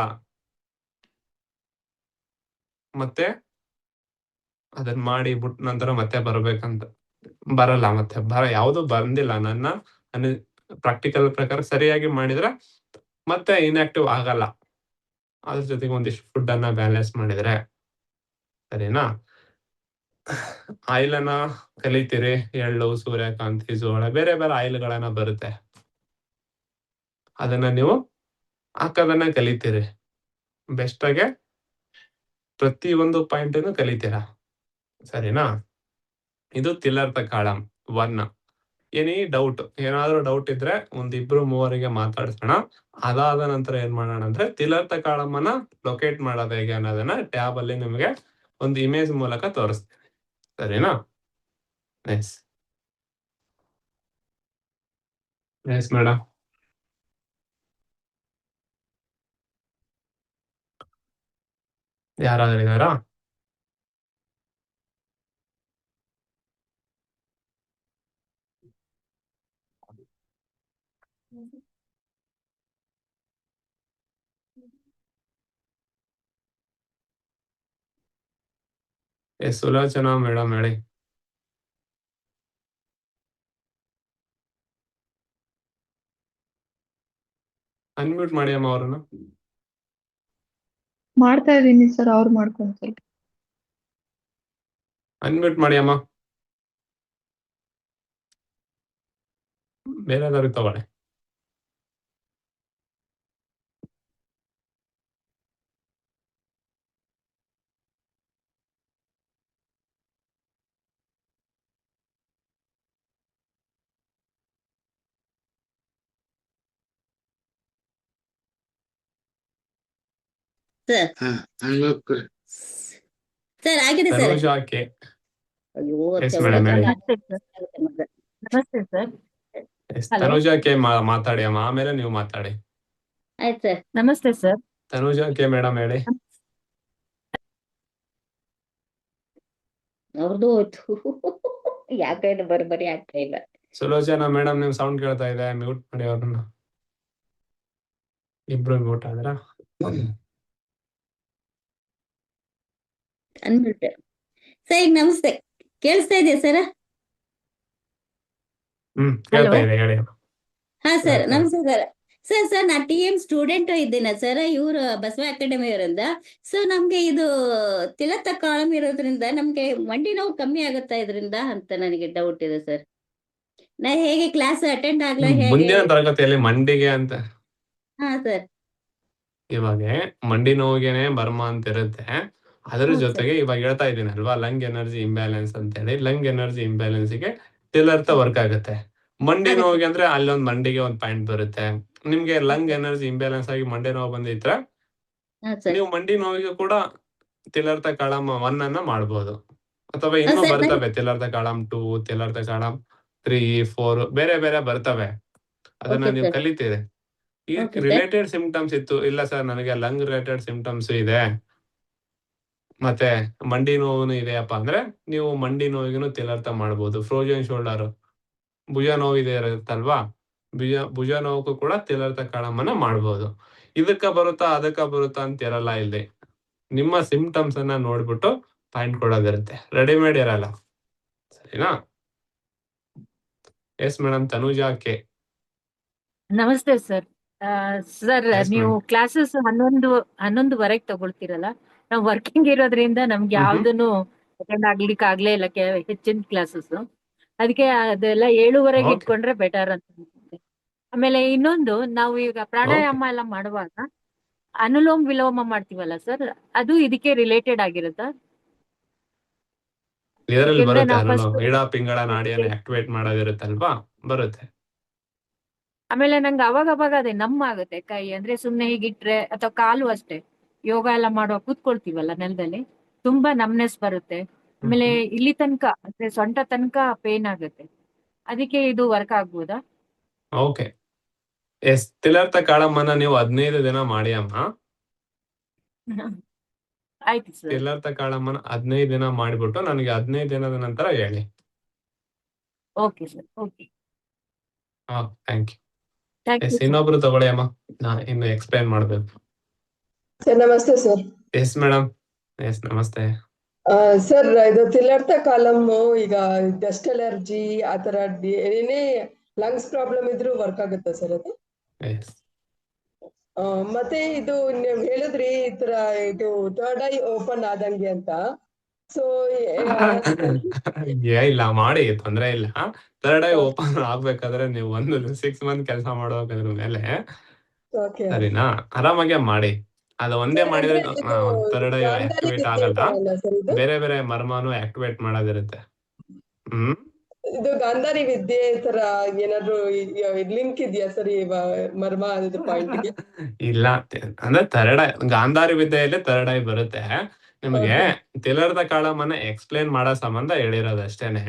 Speaker 1: ಮತ್ತೆ ಅದನ್ನ ಮಾಡಿ ಬಿಟ್ಟ ನಂತರ ಮತ್ತೆ ಬರ್ಬೇಕಂತ ಬರಲ್ಲ, ಮತ್ತೆ ಯಾವುದು ಬಂದಿಲ್ಲ. ನನ್ನ ಪ್ರಾಕ್ಟಿಕಲ್ ಪ್ರಕಾರ ಸರಿಯಾಗಿ ಮಾಡಿದ್ರೆ ಮತ್ತೆ ಇನ್ಆಕ್ಟಿವ್ ಆಗಲ್ಲ. ಅದ್ರ ಜೊತೆಗೆ ಒಂದಿಷ್ಟು ಫುಡ್ ಅನ್ನ ಬ್ಯಾಲೆನ್ಸ್ ಮಾಡಿದ್ರೆ ಸರಿನಾ. ಆಯಿಲ್ ಅನ್ನ ಕಲಿತೀರಿ, ಎಳ್ಳು, ಸೂರ್ಯಕಾಂತಿ, ಜೋಳ, ಬೇರೆ ಬೇರೆ ಆಯಿಲ್ಗಳನ್ನ ಬರುತ್ತೆ, ಅದನ್ನ ನೀವು ಹಾಕೋದನ್ನ ಕಲಿತೀರಿ. ಬೆಸ್ಟ್ ಆಗಿ ಪ್ರತಿ ಒಂದು ಪಾಯಿಂಟ್ ಕಲಿತೀರಾ, ಸರಿನಾ. ಇದು ತಿಲರ್ಥ ಕಾಳಂ 1. ಎನಿ ಡೌಟ್, ಏನಾದ್ರೂ ಡೌಟ್ ಇದ್ರೆ ಒಂದಿಬ್ರು ಮೂವರಿಗೆ ಮಾತಾಡ್ಸೋಣ. ಅದಾದ ನಂತರ ಏನ್ ಮಾಡೋಣ ಅಂದ್ರೆ ತಿಲರ್ಥ ಕಾಳಮ್ಮನ್ನ ಲೊಕೇಟ್ ಮಾಡೋದು ಹೇಗೆ ಅನ್ನೋದನ್ನ ಟ್ಯಾಬ್ ಅಲ್ಲಿ ನಿಮಗೆ ಒಂದು ಇಮೇಜ್ ಮೂಲಕ ತೋರಿಸ್ತೀನಿ, ಸರಿನಾ. Yes madam. ಯಾರಾದ್ರೂ ಇದಾರಾ? ಎಸ್ ಸುಲೋಚನಾ ಮೇಡಮ್ ಹೇಳಿ. ಅನ್ಮ್ಯೂಟ್ ಮಾಡಿ ಅಮ್ಮ ಅವ್ರನ್ನ.
Speaker 3: ಮಾಡ್ತಾ ಇದೀನಿ ಸರ್, ಅವ್ರು ಮಾಡ್ಕೊಂತಾರೆ.
Speaker 1: ಅನ್ಮ್ಯೂಟ್ ಮಾಡಿ ಅಮ್ಮ. ಬೇರೆದವ್ರಿಗೆ ತಗೊಳ್ಳಿ.
Speaker 4: ಸರ್ ಆಗಿದೆ ಸರ್.
Speaker 1: ತನುಜಾ ಕೆ.
Speaker 4: ಅಯ್ಯೋ
Speaker 1: ಎಸ್ ಮೇಡಮ್ ಹೇಳಿ.
Speaker 3: ನಮಸ್ತೆ ಸರ್.
Speaker 1: ತನುಜಾ ಕೆ ಮಾತಾಡಿ ಅಮ್ಮ, ಆಮೇಲೆ ನೀವು ಮಾತಾಡಿ.
Speaker 4: ಆಯ್ತು ಸರ್.
Speaker 3: ನಮಸ್ತೆ ಸರ್.
Speaker 1: ತನುಜಾ ಕೆ ಮೇಡಮ್ ಹೇಳಿ.
Speaker 4: ಅವ್ರದ್ದು ಹೋಯ್ತು. ಯಾಕೆ ಬರಿ ಆಗ್ತಾ ಇಲ್ಲ.
Speaker 1: ಸುಲೋಚನಾ ಮೇಡಮ್ ನಿಮ್ ಸೌಂಡ್ ಕೇಳ್ತಾ ಇದೆ, ಮ್ಯೂಟ್ ಮಾಡಿ ಅವ್ರನ್ನ. ಇಬ್ರು ಮ್ಯೂಟ್ ಆದ್ರ.
Speaker 4: ಅನ್ಬಿಟ್ಟೆ ಸರ್. ಈಗ ನಮಸ್ತೆ, ಕೇಳಿಸ್ತಾ ಇದೆಯಾ ಸರ್?
Speaker 1: ಕೇಳ್ತಾ ಇದೆ, ಹೇಳಿ.
Speaker 4: ಹಾ ಸರ್, ನಮಸ್ತೆ ಸರ್. ಸರ್ ನಾ TM ಸ್ಟೂಡೆಂಟ್ ಇದ್ದೇನೆ ಸರ್, ಇವರು ಬಸವ ಅಕಾಡೆಮಿ ಅವರಿಂದ. ಸೊ ನಮ್ಗೆ ಇದು ತಿಲತ್ತ ಕಾಳಂ ಇರೋದ್ರಿಂದ ನಮ್ಗೆ ಮಂಡಿ ನೋವು ಕಮ್ಮಿ ಆಗುತ್ತಾ ಇದರಿಂದ ಅಂತ ನನಗೆ ಡೌಟ್ ಇದೆ ಸರ್. ನಾ ಹೇಗೆ ಕ್ಲಾಸ್ ಅಟೆಂಡ್ ಆಗ್ಲಾ ಹೇಗೆ?
Speaker 1: ಮುಂದಿನ ತರಗತಿಯಲ್ಲಿ ಮಂಡಿಗೆ ಅಂತ,
Speaker 4: ಹಾ ಸರ್.
Speaker 1: ಇವಾಗ ಮಂಡಿ ನೋವಿಗೆನೆ ಬರ್ಮ ಅಂತ ಇರುತ್ತೆ. ಅದ್ರ
Speaker 4: ಹೌದು
Speaker 1: ಜೊತೆಗೆ ಇವಾಗ ಹೇಳ್ತಾ ಇದ್ದೀನಿ ಅಲ್ವಾ, ಲಂಗ್ ಎನರ್ಜಿ ಇಂಬ್ಯಾಲೆನ್ಸ್ ಅಂತ ಹೇಳಿ. ಲಂಗ್ ಎನರ್ಜಿ ಇಂಬ್ಯಾಲೆನ್ಸ್ ಗೆ ತಿಲರ್ಥ ವರ್ಕ್ ಆಗುತ್ತೆ. ಮಂಡಿ
Speaker 4: ಆಗುತ್ತೆ.
Speaker 1: ನೋವಿಗೆ ಅಂದ್ರೆ ಅಲ್ಲೊಂದ್ ಮಂಡಿಗೆ ಒಂದ್ ಪಾಯಿಂಟ್ ಬರುತ್ತೆ. ನಿಮ್ಗೆ ಲಂಗ್ ಎನರ್ಜಿ ಇಂಬ್ಯಾಲೆನ್ಸ್ ಆಗಿ ಮಂಡಿ ನೋವು ಬಂದಿದ್ರೆ
Speaker 4: ಹಾ ಸರ್.
Speaker 1: ನೀವು ಮಂಡಿ ನೋವಿಗೆ ಕೂಡ ತಿಲರ್ಥ ಕಾಳಂ 1 ಅನ್ನ ಮಾಡ್ಬೋದು. ಅಥವಾ ಇನ್ನೂ
Speaker 4: ಸರ್,
Speaker 1: ಬರ್ತವೆ, ತಿಲರ್ಥ ಕಾಳಂ 2, ತಿಲರ್ಥ ಕಾಳಂ 3, 4 ಬೇರೆ ಬೇರೆ ಬರ್ತವೆ. ಅದನ್ನ
Speaker 4: Okay,
Speaker 1: ನೀವು
Speaker 4: sir.
Speaker 1: ಕಲಿತೀರಿ. ಈ
Speaker 4: Okay, sir.
Speaker 1: ರಿಲೇಟೆಡ್ ಸಿಂಪ್ಟಮ್ಸ್ ಇತ್ತು, ಇಲ್ಲ ಸರ್ ನನಗೆ ಲಂಗ್ ರಿಲೇಟೆಡ್ ಸಿಂಪ್ಟಮ್ಸ್ ಇದೆ ಮತ್ತೆ ಮಂಡಿ ನೋವು ಇದೆಯಪ್ಪ ಅಂದ್ರೆ ನೀವು ಮಂಡಿ ನೋವಿಗೂ ತಿಲರ್ಥ ಮಾಡ್ಬೋದು. ಫ್ರೋಜನ್ ಶೋಲ್ಡರ್, ಭುಜ ನೋವು ಇದೆ ಇರುತ್ತಲ್ವಾ, ಭುಜ ನೋವು ಕೂಡ ತಿಲರ್ಥ ಕಾಳಮ್ಮನ್ನ ಮಾಡ್ಬೋದು. ಇದಕ್ಕ ಬರುತ್ತಾ ಅದಕ್ಕ ಬರುತ್ತಾ ಅಂತ ಇರಲ್ಲ. ಇಲ್ಲಿ ನಿಮ್ಮ ಸಿಂಪ್ಟಮ್ಸ್ ಅನ್ನ ನೋಡ್ಬಿಟ್ಟು ಪಾಯಿಂಟ್ ಕೊಡೋದಿರುತ್ತೆ, ರೆಡಿಮೇಡ್ ಇರಲ್ಲ, ಸರಿನಾ. Yes madam. ತನುಜಾ ಕೆ.
Speaker 3: ನಮಸ್ತೆ ಸರ್. ಸರ್
Speaker 1: Yes,
Speaker 3: ನೀವು
Speaker 1: ma'am.
Speaker 3: ಕ್ಲಾಸಸ್ 11:30 ತಗೊಳ್ತೀರಲ್ಲ, ನಾವು ವರ್ಕಿಂಗ್ ಇರೋದ್ರಿಂದ ನಮ್ಗೆ ಯಾವ್ದನ್ನು ಅಟೆಂಡ್ ಆಗ್ಲಿಕ್ಕೆ ಆಗ್ಲೇ ಇಲ್ಲ, ಹೆಚ್ಚಿನ ಕ್ಲಾಸಸ್. ಅದಕ್ಕೆ ಅದೆಲ್ಲ 7:30
Speaker 1: Okay.
Speaker 3: ಇಟ್ಕೊಂಡ್ರೆ ಬೆಟರ್ ಅಂತ ಅನ್ಸುತ್ತೆ. ಆಮೇಲೆ ಇನ್ನೊಂದು, ನಾವು ಈಗ ಪ್ರಾಣಾಯಾಮ ಎಲ್ಲ ಮಾಡುವಾಗ ಅನುಲೋಮ ವಿಲೋಮ ಮಾಡ್ತೀವಲ್ಲ ಸರ್, ಅದು ಇದಕ್ಕೆ ರಿಲೇಟೆಡ್ ಆಗಿರುತ್ತಾ?
Speaker 1: ಇದರಲ್ಲಿ
Speaker 3: ಯಾಕೆಂದ್ರೆ
Speaker 1: ಬರುತ್ತೆ,
Speaker 3: ನಾವು
Speaker 1: ಅದನ್ನು
Speaker 3: first
Speaker 1: ಇಡ ಪಿಂಗಳ ನಾಡಿಯನ್ನು ಆಕ್ಟಿವೇಟ್ ಮಾಡೋದಿರುತ್ತಲ್ವಾ, ಬರುತ್ತೆ.
Speaker 3: ಆಮೇಲೆ ನಂಗೆ ಅವಾಗ ಅದೇ ಆಗುತ್ತೆ ಕೈ, ಅಂದ್ರೆ ಸುಮ್ನೆ ಹೀಗಿಟ್ರೆ ಅಥವಾ ಕಾಲು ಅಷ್ಟೇ. ಯೋಗ ಎಲ್ಲ ಮಾಡುವಾಗ ಕೂತ್ಕೊಳ್ತೀವಲ್ಲ ನೆಲದಲ್ಲಿ, ತುಂಬಾ ನಮ್ನೆಸ್ ಬರುತ್ತೆ. ಆಮೇಲೆ ಇಲ್ಲಿ ತನಕ ಅಂದ್ರೆ ಸೊಂಟ ತನಕ ಪೇನ್ ಆಗುತ್ತೆ. ಅದಕ್ಕೆ ಇದು ವರ್ಕ್ ಆಗ್ಬೋದಾ?
Speaker 1: ಓಕೆ. ಎಸ್, ತಿಲರ್ಥ ಕಾಳಮ್ಮನ್ನ ನೀವು 15 ದಿನ ಮಾಡಿ ಅಮ್ಮ.
Speaker 3: ಆಯ್ತು ಸರ್.
Speaker 1: ತಿಲರ್ಥ ಕಾಳಮ್ಮನ 15 ದಿನ ಮಾಡಿಬಿಟ್ಟು ನನಗೆ 15 ದಿನದ ನಂತರ ಹೇಳಿ.
Speaker 3: Okay sir. Okay.
Speaker 1: Thank you.
Speaker 3: Thank you sir.
Speaker 1: ಇನ್ನೊಬ್ರು ತಗೊಳ್ಳಿ ಅಮ್ಮ, ನಾನು ಇನ್ನು ಎಕ್ಸ್ಪ್ಲೈನ್ ಮಾಡ್ಬೇಕು.
Speaker 5: ಸರ್ ನಮಸ್ತೆ ಸರ್.
Speaker 1: Yes madam. ಎಸ್ ನಮಸ್ತೆ.
Speaker 5: ಸರ್ ಇದು ತಿಲರ್ಥ ಕಾಲಮ್ ಈಗ ಡಸ್ಟ್ ಅಲರ್ಜಿ ಆತರ ಏನೇ ಲಂಗ್ಸ್ ಪ್ರಾಬ್ಲಮ್ ಇದ್ರೂ ವರ್ಕ್ ಆಗುತ್ತಾ ಸರ್ ಅದು?
Speaker 1: ಎಸ್.
Speaker 5: ಮತ್ತೆ ಇದು ನೀವು ಹೇಳಿದ್ರಿ ಈ ತರ ಇದು ಥರ್ಡ್ ಐ ಓಪನ್ ಆದಂಗೆ ಅಂತ. ಸೊ
Speaker 1: ಇಲ್ಲ ಮಾಡಿ, ತೊಂದ್ರೆ ಇಲ್ಲ. Third I
Speaker 5: Okay.
Speaker 1: ಓಪನ್ ಆಗ್ಬೇಕಾದ್ರೆ ನೀವು ಒಂದು 6 ಮಂತ್ ಕೆಲಸ ಮಾಡೋದ್ರ ಮೇಲೆ
Speaker 5: ಓಕೆ
Speaker 1: ಸರಿನಾ, ಆರಾಮಾಗೆ ಮಾಡಿ. ಅದು ಒಂದೇ ಮಾಡಿದ್ರೆ
Speaker 5: ಇದು
Speaker 1: ಥರ್ಡ್ ಐ
Speaker 5: ಗಾಂಧಾರಿ
Speaker 1: ಆಕ್ಟಿವೇಟ್
Speaker 5: ವಿದ್ಯೆ
Speaker 1: ಆಗಲ್ಲ,
Speaker 5: ಅಲ್ಲ ಸರ್ ಇದು?
Speaker 1: ಬೇರೆ ಬೇರೆ ಮರ್ಮನು ಆಕ್ಟಿವೇಟ್ ಮಾಡೋದಿರುತ್ತೆ.
Speaker 5: ಇದು ಗಾಂಧಾರಿ ವಿದ್ಯೆ ತರ ಏನಾದ್ರು ಲಿಂಕ್ ಇದೆಯಾ ಸರ್ ಈ ಮರ್ಮ ಅನ್ನೋದು ಪಾಯಿಂಟ್ ಗೆ?
Speaker 1: ಇಲ್ಲ, ಅಂದ್ರೆ ಗಾಂಧಾರಿ ವಿದ್ಯೆಯಲ್ಲಿ ಥರ್ಡ್ ಐ ಬರುತ್ತೆ. ನಿಮಗೆ ತಿಲರ್ಥ ಕಾಳಮ್ಮನ್ನ ಎಕ್ಸ್ಪ್ಲೇನ್ ಮಾಡೋ ಸಂಬಂಧ ಹೇಳಿರೋದಷ್ಟೇನೆ.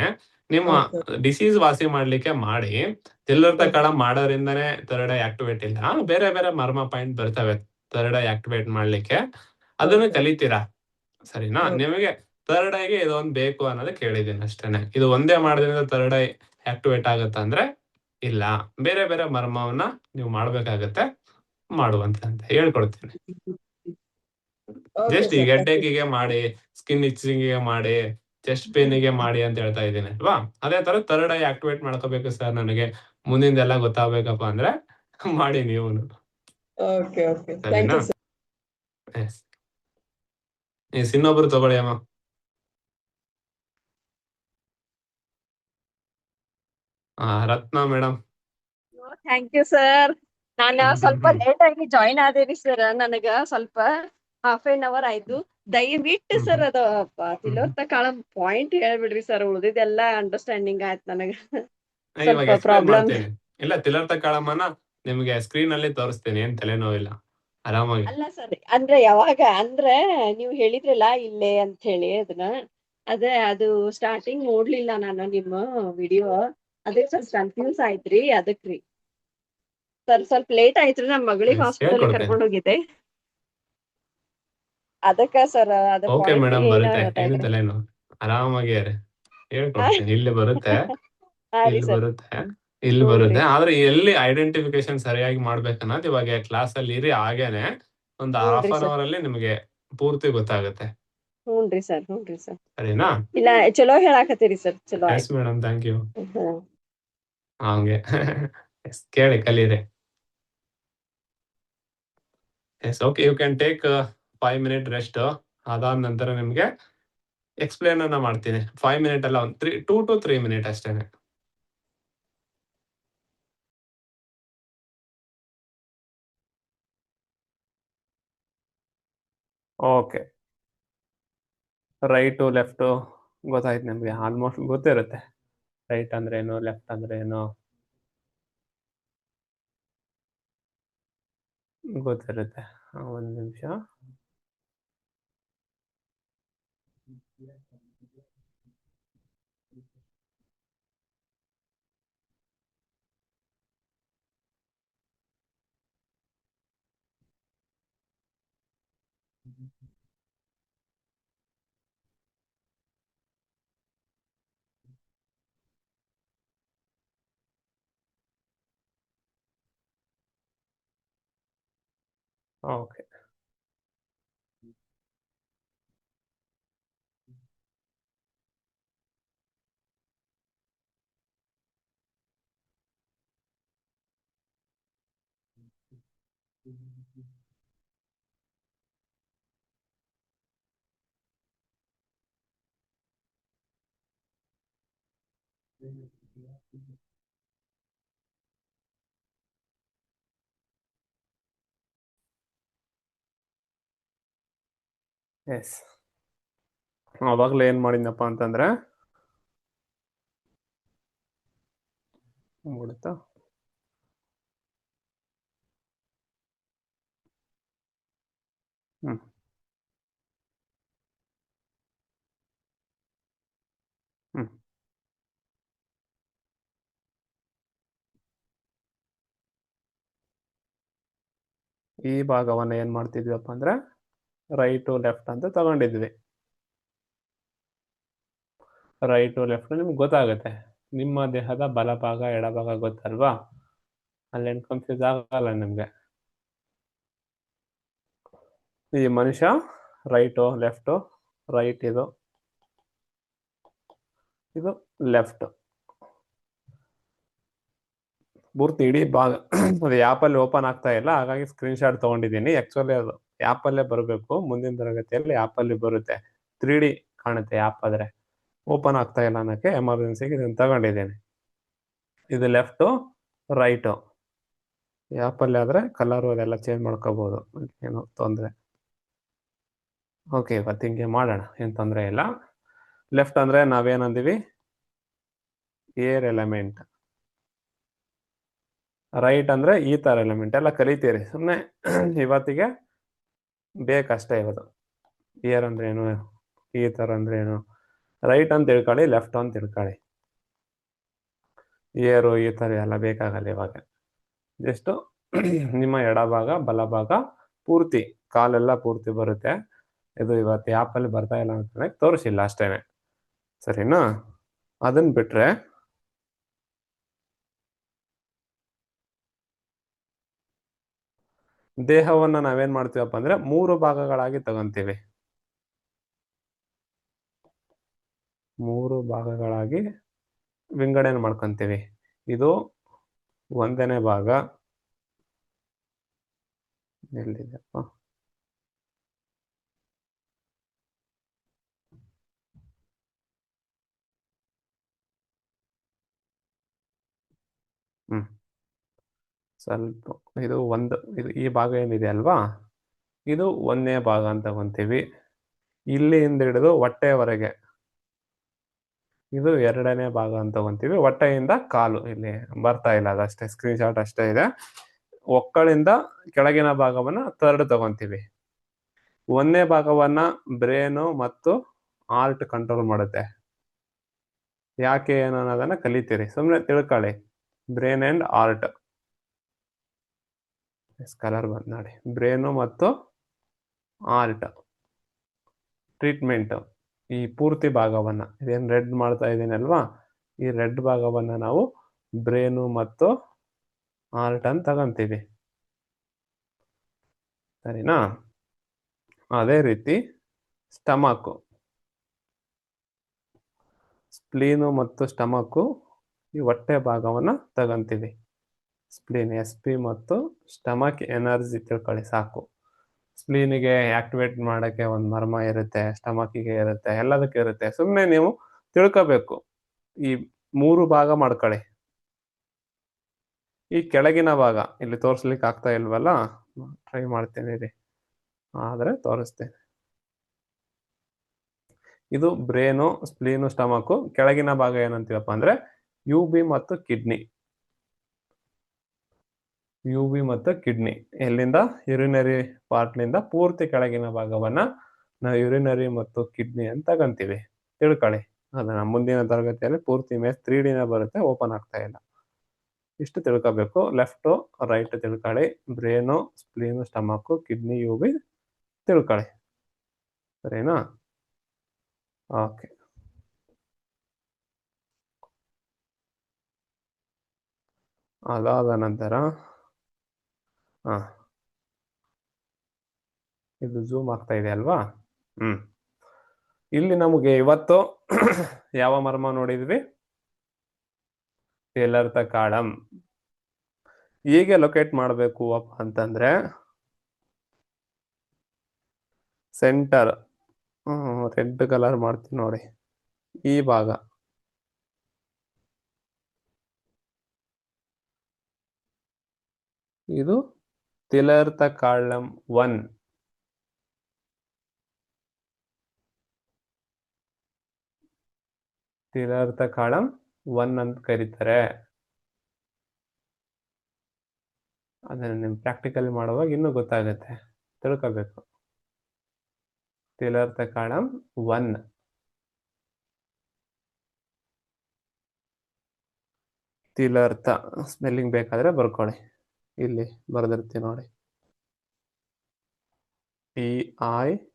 Speaker 1: ನಿಮ್ಮ ಡಿಸೀಸ್ ವಾಸಿ ಮಾಡ್ಲಿಕ್ಕೆ ಮಾಡಿ. ತಿಲರ್ಥ ಕಾಳಂ ಮಾಡೋದ್ರಿಂದನೇ ಥರ್ಡ್ ಐ ಆಕ್ಟಿವೇಟ್ ಇಲ್ಲ, ಬೇರೆ ಬೇರೆ ಮರ್ಮ ಪಾಯಿಂಟ್ ಬರ್ತವೆ ಥರ್ಡ್ ಐ ಆಕ್ಟಿವೇಟ್ ಮಾಡ್ಲಿಕ್ಕೆ. ಅದನ್ನ ಕಲಿತೀರಾ ಸರಿನಾ. ನಿಮಗೆ ಥರ್ಡ್ ಐಗೆ ಇದೊಂದು ಬೇಕು ಅನ್ನೋದು ಕೇಳಿದೀನಿ ಅಷ್ಟೇನೆ. ಇದು ಒಂದೇ ಮಾಡೋದ್ರಿಂದ ಥರ್ಡ್ ಐ ಆಕ್ಟಿವೇಟ್ ಆಗುತ್ತಾ ಅಂದ್ರೆ ಇಲ್ಲ, ಬೇರೆ ಬೇರೆ ಮರ್ಮವನ್ನ ನೀವು ಮಾಡ್ಬೇಕಾಗತ್ತೆ. ಮಾಡುವಂತ ಅಂತ ಹೇಳ್ಕೊಡ್ತೀನಿ. ಜಸ್ಟ್ ಈಗ ಹೆಡ್ಏಕಿಗೆ ಮಾಡಿ, ಸ್ಕಿನ್ ಇಚ್ಚಿಂಗಿಗೆ ಮಾಡಿ, ಚೆಸ್ಟ್ ಪೇನಿಗೆ ಮಾಡಿ ಅಂತ ಹೇಳ್ತಾ ಇದ್ದೀನಿ ಅಲ್ವಾ. ಅದೇ ತರ ಥರ್ಡ್ ಐ ಆಕ್ಟಿವೇಟ್ ಮಾಡ್ಕೋಬೇಕು ಸರ್, ನನಗೆ ಮುಂದಿಂದೆಲ್ಲ ಗೊತ್ತಾಗ್ಬೇಕಪ್ಪ ಅಂದ್ರೆ ಮಾಡಿ ನೀವು. ಸರಿನಾ? ಎಸ್. ಇನ್ನೊಬ್ರು ತಗೊಳ್ಳಿ ಅಮ್ಮ. Ratna madam.
Speaker 6: Thank you sir. ನಾನು ಸ್ವಲ್ಪ ಲೇಟ್ ಆಗಿ ಜಾಯಿನ್ ಆದೇರಿ ಸರ್. ನನಗ ಸ್ವಲ್ಪ ಹಾಫ್ ಎನ್ ಅವರ್ ಆಯ್ತು. ದಯವಿಟ್ಟು ಸರ್ ಅದು ತಿಲೋರ್ಥ ಕಾಳಂ ಪಾಯಿಂಟ್ ಹೇಳ್ಬಿಡ್ರಿ ಸರ್. ಉಳಿದಿದ್ದೆಲ್ಲ ಅಂಡರ್ಸ್ಟ್ಯಾಂಡಿಂಗ್ ಆಯ್ತು ನನಗ.
Speaker 1: ಇವಾಗ ಎಕ್ಸ್ಪ್ಲೇನ್ ಮಾಡ್ತೀನಿ. ಇಲ್ಲ, ತಿಲರ್ಥ ಕಾಳಮ್ಮನ ನಿಮ್ಗೆ ಸ್ಕ್ರೀನ್ ಅಲ್ಲಿ ತೋರಿಸ್ತೀನಿ, ಏನ್ ತಲೆನೋವಿಲ್ಲ, ಆರಾಮಾಗಿ.
Speaker 6: ಅಲ್ಲ ಸರ್, ಅಂದ್ರೆ ಯಾವಾಗ ಅಂದ್ರೆ ನೀವು ಹೇಳಿದ್ರಲ್ಲ ಇಲ್ಲೇ ಅಂತ ಹೇಳಿ ಅದನ್ನ, ಅದೇ ಅದು ಸ್ಟಾರ್ಟಿಂಗ್ ನೋಡ್ಲಿಲ್ಲ ನಾನು ನಿಮ್ಮ ವಿಡಿಯೋ. ಅದಕ್ಕೆ ಸ್ವಲ್ಪ ಕನ್ಫ್ಯೂಸ್ ಆಯ್ತ್ರಿ, ಅದಕ್ರಿ ಸರ್. ಸ್ವಲ್ಪ ಲೇಟ್ ಆಯ್ತ್ರಿ, ನಮ್ಮ ಮಗಳಿಗೆ ಹಾಸ್ಪಿಟಲ್ ಕರ್ಕೊಂಡು ಹೋಗಿದ್ದೆ ಅದಕ್ಕ ಸರ್.
Speaker 1: ಓಕೆ ಮೇಡಮ್, ಬರುತ್ತೆ, ಏನು ತಲೆನೋವು, ಆರಾಮಾಗಿ ಹೇಳ್ಕೊಡ್ತೀನಿ. ಇಲ್ಲಿ ಬರುತ್ತೆ, ಇಲ್ಲಿ ಬರುತ್ತೆ. ಆದ್ರೆ ಎಲ್ಲಿ ಐಡೆಂಟಿಫಿಕೇಶನ್ ಸರಿಯಾಗಿ ಮಾಡ್ಬೇಕನ್ನೋದು ಇವಾಗ ಕ್ಲಾಸ್ ಅಲ್ಲಿ ಇರಿ, ಹಾಗೇನೆ ಒಂದು ಹಾಫ್ ಅನ್ ಅವರ್ ಅಲ್ಲಿ ನಿಮಗೆ ಪೂರ್ತಿ ಗೊತ್ತಾಗುತ್ತೆ.
Speaker 6: ಹ್ಞೂನ್ರಿ ಸರ್.
Speaker 1: ಸರಿನಾ?
Speaker 6: ಇಲ್ಲ, ಚಲೋ ಹೇಳಾಕತ್ತೀರಿ ಸರ್. ಚಲೋ.
Speaker 1: Yes madam, thank you. ಹಂಗೆ ಕೇಳಿ, ಕಲೀರಿ. Yes, okay, you can take 5 minute rest. ಅದಾದ ನಂತರ ನಿಮ್ಗೆ ಎಕ್ಸ್ಪ್ಲೇನ್ ಅನ್ನ ಮಾಡ್ತೀನಿ. 5 minute ಅಲ್ಲ, ಒಂದು 2 to 3 minute ಅಷ್ಟೇನೆ. ಓಕೆ, ರೈಟು ಲೆಫ್ಟು ಗೊತ್ತಾಯ್ತು ನಿಮ್ಗೆ, ಆಲ್ಮೋಸ್ಟ್ ಗೊತ್ತಿರುತ್ತೆ. ರೈಟ್ ಅಂದ್ರೆ ಏನು, ಲೆಫ್ಟ್ ಅಂದ್ರೆ ಏನು ಗೊತ್ತಿರುತ್ತೆ. ಒಂದು ನಿಮಿಷ. Okay, yes. ಅವಾಗಲೇ ಏನು ಮಾಡಿದ್ನಪ್ಪ ಅಂತಂದ್ರೆ ಬಿಡುತ್ತಾ, ಈ ಭಾಗವನ್ನ ಏನ್ ಮಾಡ್ತಿದ್ವಪ್ಪ ಅಂದ್ರೆ ರೈಟು ಲೆಫ್ಟ್ ಅಂತ ತಗೊಂಡಿದ್ವಿ. ರೈಟು ಲೆಫ್ಟ್ ನಿಮ್ಗೆ ಗೊತ್ತಾಗುತ್ತೆ. ನಿಮ್ಮ ದೇಹದ ಬಲಭಾಗ ಎಡಭಾಗ ಗೊತ್ತಲ್ವಾ? ಅಲ್ಲೇನು ಕನ್ಫ್ಯೂಸ್ ಆಗಲ್ಲ ನಿಮ್ಗೆ. ಈ ಮನುಷ್ಯ ರೈಟು ಲೆಫ್ಟು, ರೈಟ್ ಇದು ಲೆಫ್ಟ್. ಪೂರ್ತಿ ಇಡೀ ಭಾಗ ಅದು ಆ್ಯಪಲ್ಲಿ ಓಪನ್ ಆಗ್ತಾ ಇಲ್ಲ, ಹಾಗಾಗಿ ಸ್ಕ್ರೀನ್ಶಾಟ್ ತಗೊಂಡಿದ್ದೀನಿ. ಆ್ಯಕ್ಚುಲಿ ಅದು ಆ್ಯಪಲ್ಲೇ ಬರಬೇಕು, ಮುಂದಿನ ತರಗತಿಯಲ್ಲಿ ಆ್ಯಪಲ್ಲಿ ಬರುತ್ತೆ. 3D ಕಾಣುತ್ತೆ ಆ್ಯಪ್ ಆದರೆ, ಓಪನ್ ಆಗ್ತಾ ಇಲ್ಲ ಅನ್ನೋಕ್ಕೆ ಎಮರ್ಜೆನ್ಸಿಗೆ ಇದನ್ನು ತಗೊಂಡಿದ್ದೀನಿ. ಇದು ಲೆಫ್ಟು ರೈಟು. ಆ್ಯಪಲ್ಲಿ ಆದರೆ ಕಲರು ಅದೆಲ್ಲ ಚೇಂಜ್ ಮಾಡ್ಕೋಬೋದು, ಏನೋ ತೊಂದರೆ. ಓಕೆ, ಇವತ್ತು ಹಿಂಗೆ ಮಾಡೋಣ, ಏನು ತೊಂದರೆ ಇಲ್ಲ. ಲೆಫ್ಟ್ ಅಂದರೆ ನಾವೇನಂದೀವಿ? Air element. ರೈಟ್ ಅಂದರೆ ಈ ಥರ ಎಲಿಮೆಂಟ್ ಎಲ್ಲ ಕಲಿತೀರಿ, ಸುಮ್ಮನೆ ಇವತ್ತಿಗೆ ಬೇಕಷ್ಟೇ ಇವತ್ತು. ಏರ್ ಅಂದ್ರೆ ಏನು, ಈ ಥರ ಅಂದ್ರೆ ಏನು, ರೈಟ್ ಅಂತ ತಿಳ್ಕೊಳ್ಳಿ, ಲೆಫ್ಟ್ ಅಂತ ತಿಳ್ಕೊಳ್ಳಿ. ಏರು ಈ ಥರ ಎಲ್ಲ ಬೇಕಾಗಲ್ಲ ಇವಾಗ. ಜಸ್ಟು ನಿಮ್ಮ ಎಡಭಾಗ ಬಲಭಾಗ ಪೂರ್ತಿ, ಕಾಲೆಲ್ಲ ಪೂರ್ತಿ ಬರುತ್ತೆ. ಇದು ಇವತ್ತು ಆ್ಯಪಲ್ಲಿ ಬರ್ತಾ ಇಲ್ಲ ಅಂತ ತೋರಿಸಿಲ್ಲ ಅಷ್ಟೇನೆ, ಸರಿನಾ? ಅದನ್ನು ಬಿಟ್ಟರೆ ದೇಹವನ್ನು ನಾವೇನು ಮಾಡ್ತೀವಪ್ಪ ಅಂದರೆ 3 ಭಾಗಗಳಾಗಿ ತಗೊಂತೀವಿ. 3 ಭಾಗಗಳಾಗಿ ವಿಂಗಡಣೆ ಮಾಡ್ಕೊತೀವಿ. ಇದು 1ನೇ ಭಾಗ. ಎಲ್ಲಿದೆಪ್ಪ? ಸ್ವಲ್ಪ ಇದು ಈ ಭಾಗ ಏನಿದೆ ಅಲ್ವಾ, ಇದು 1ನೇ ಭಾಗ ಅಂತ ತಗೊಂತೀವಿ. ಇಲ್ಲಿಂದ ಹಿಡಿದು ಹೊಟ್ಟೆವರೆಗೆ ಇದು 2ನೇ ಭಾಗ ಅಂತ ತಗೊಂತೀವಿ. ಹೊಟ್ಟೆಯಿಂದ ಕಾಲು ಇಲ್ಲಿ ಬರ್ತಾ ಇಲ್ಲ, ಅದಷ್ಟೇ, ಸ್ಕ್ರೀನ್ಶಾಟ್ ಅಷ್ಟೇ ಇದೆ. ಒಕ್ಕಳಿಂದ ಕೆಳಗಿನ ಭಾಗವನ್ನ 3rd ತಗೊಂತೀವಿ. 1ನೇ ಭಾಗವನ್ನ ಬ್ರೇನು ಮತ್ತು ಹಾರ್ಟ್ ಕಂಟ್ರೋಲ್ ಮಾಡುತ್ತೆ. ಯಾಕೆ ಏನು ಅನ್ನೋದನ್ನ ಕಲಿತೀರಿ, ಸುಮ್ಮನೆ ತಿಳ್ಕೊಳ್ಳಿ. ಬ್ರೇನ್ ಅಂಡ್ ಹಾರ್ಟ್, ಕಲರ್ ಬಂದು ನೋಡಿ. ಬ್ರೇನು ಮತ್ತು ಹಾರ್ಟ್ ಟ್ರೀಟ್ಮೆಂಟ್, ಈ ಪೂರ್ತಿ ಭಾಗವನ್ನ, ಇದೇನು ರೆಡ್ ಮಾಡ್ತಾ ಇದ್ದೀನಿ ಅಲ್ವಾ, ಈ ರೆಡ್ ಭಾಗವನ್ನ ನಾವು ಬ್ರೇನು ಮತ್ತು ಹಾರ್ಟ್ ಅಂತ ತಗೊಂತೀವಿ, ಸರಿನಾ? ಅದೇ ರೀತಿ ಸ್ಟಮಕ್, ಸ್ಪ್ಲೀನು ಮತ್ತು ಸ್ಟಮಕ್ಕು ಈ ಹೊಟ್ಟೆ ಭಾಗವನ್ನ ತಗೊಂತೀವಿ. ಸ್ಪ್ಲೀನ್, SP ಮತ್ತು ಸ್ಟಮಕ್ ಎನರ್ಜಿ ತಿಳ್ಕೊಳ್ಳಿ ಸಾಕು. ಸ್ಪ್ಲೀನಿಗೆ ಆಕ್ಟಿವೇಟ್ ಮಾಡೋಕ್ಕೆ ಒಂದು ಮರ್ಮ ಇರುತ್ತೆ, ಸ್ಟಮಕ್ಕಿಗೆ ಇರುತ್ತೆ, ಎಲ್ಲದಕ್ಕೆ ಇರುತ್ತೆ. ಸುಮ್ಮನೆ ನೀವು ತಿಳ್ಕೋಬೇಕು. ಈ 3 ಭಾಗ ಮಾಡ್ಕೊಳ್ಳಿ. ಈ ಕೆಳಗಿನ ಭಾಗ ಇಲ್ಲಿ ತೋರಿಸ್ಲಿಕ್ಕೆ ಆಗ್ತಾ ಇಲ್ವಲ್ಲ, ಟ್ರೈ ಮಾಡ್ತೀನಿ ರೀ, ಆದರೆ ತೋರಿಸ್ತೇನೆ. ಇದು ಬ್ರೇನು, ಸ್ಪ್ಲೀನು, ಸ್ಟಮಕ್ಕು. ಕೆಳಗಿನ ಭಾಗ ಏನಂತೀವಪ್ಪ ಅಂದರೆ UB ಮತ್ತು ಕಿಡ್ನಿ. UB ಮತ್ತು ಕಿಡ್ನಿ ಎಲ್ಲಿಂದ? ಯುರಿನರಿ ಪಾರ್ಟ್ನಿಂದ ಪೂರ್ತಿ ಕೆಳಗಿನ ಭಾಗವನ್ನ ನಾವು ಯುರಿನರಿ ಮತ್ತು ಕಿಡ್ನಿ ಅಂತ ತಗೊಂತೀವಿ. ತಿಳ್ಕೊಳ್ಳಿ ಅದನ್ನ, ಮುಂದಿನ ತರಗತಿಯಲ್ಲಿ ಪೂರ್ತಿ ಮೇಸ್ 3Dನೇ ಬರುತ್ತೆ, ಓಪನ್ ಆಗ್ತಾ ಇಲ್ಲ. ಇಷ್ಟು ತಿಳ್ಕೋಬೇಕು. ಲೆಫ್ಟು ರೈಟ್ ತಿಳ್ಕೊಳ್ಳಿ, brain, spleen, stomach, kidney, UB ತಿಳ್ಕೊಳ್ಳಿ, ಸರಿನಾ? ಓಕೆ, ಅದಾದ ನಂತರ ಇದು ಝೂಮ್ ಆಗ್ತಾ ಇದೆ ಅಲ್ವಾ? ಇಲ್ಲಿ ನಮಗೆ ಇವತ್ತು ಯಾವ ಮರ್ಮ ನೋಡಿದ್ವಿ? ಟೇಲರ್ ದ ಕಾಲಮ್. ಹೀಗೆ ಲೊಕೇಟ್ ಮಾಡಬೇಕು ಅಪ್ಪ ಅಂತಂದ್ರೆ ಸೆಂಟರ್, ರೆಡ್ ಕಲರ್ ಮಾಡ್ತೀನಿ ನೋಡಿ, ಈ ಭಾಗ ಇದು ಟೇಲರ್ ದ ಕಾಲಮ್ 1. ಟೇಲರ್ ದ ಕಾಲಮ್ 1 ಅಂತ ಕರೀತಾರೆ. ಅದನ್ನು ನಿಮ್ಮ ಪ್ರಾಕ್ಟಿಕಲ್ ಮಾಡುವಾಗ ಇನ್ನೂ ಗೊತ್ತಾಗುತ್ತೆ, ತಿಳ್ಕೋಬೇಕು. ಟೇಲರ್ ದ ಕಾಲಮ್ 1. ಟೇಲರ್ ದ ಸ್ಪೆಲ್ಲಿಂಗ್ ಬೇಕಾದ್ರೆ ಬರ್ಕೊಳ್ಳಿ, ಇಲ್ಲಿ ಬರೆದಿರ್ತೀನಿ ನೋಡಿ. TILARTHKALAM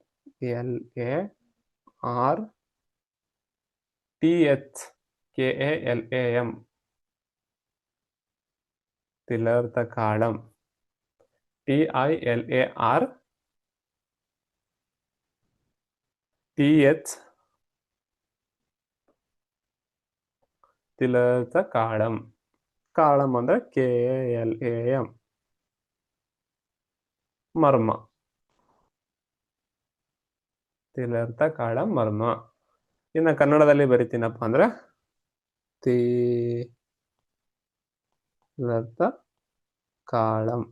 Speaker 1: ತಿಲರ್ಥ ಕಾಳಂ. TILARTH ತಿಲರ್ಥ ಕಾಳಂ. ಕಾಳಂ ಅಂದ್ರೆ KALAM ಮರ್ಮ. ತಿಲರ್ಥ ಕಾಳಂ ಮರ್ಮ. ಇನ್ನು ಕನ್ನಡದಲ್ಲಿ ಬರಿತೀನಪ್ಪ ಅಂದ್ರೆ ತಿಲರ್ಥ ಕಾಳಂ.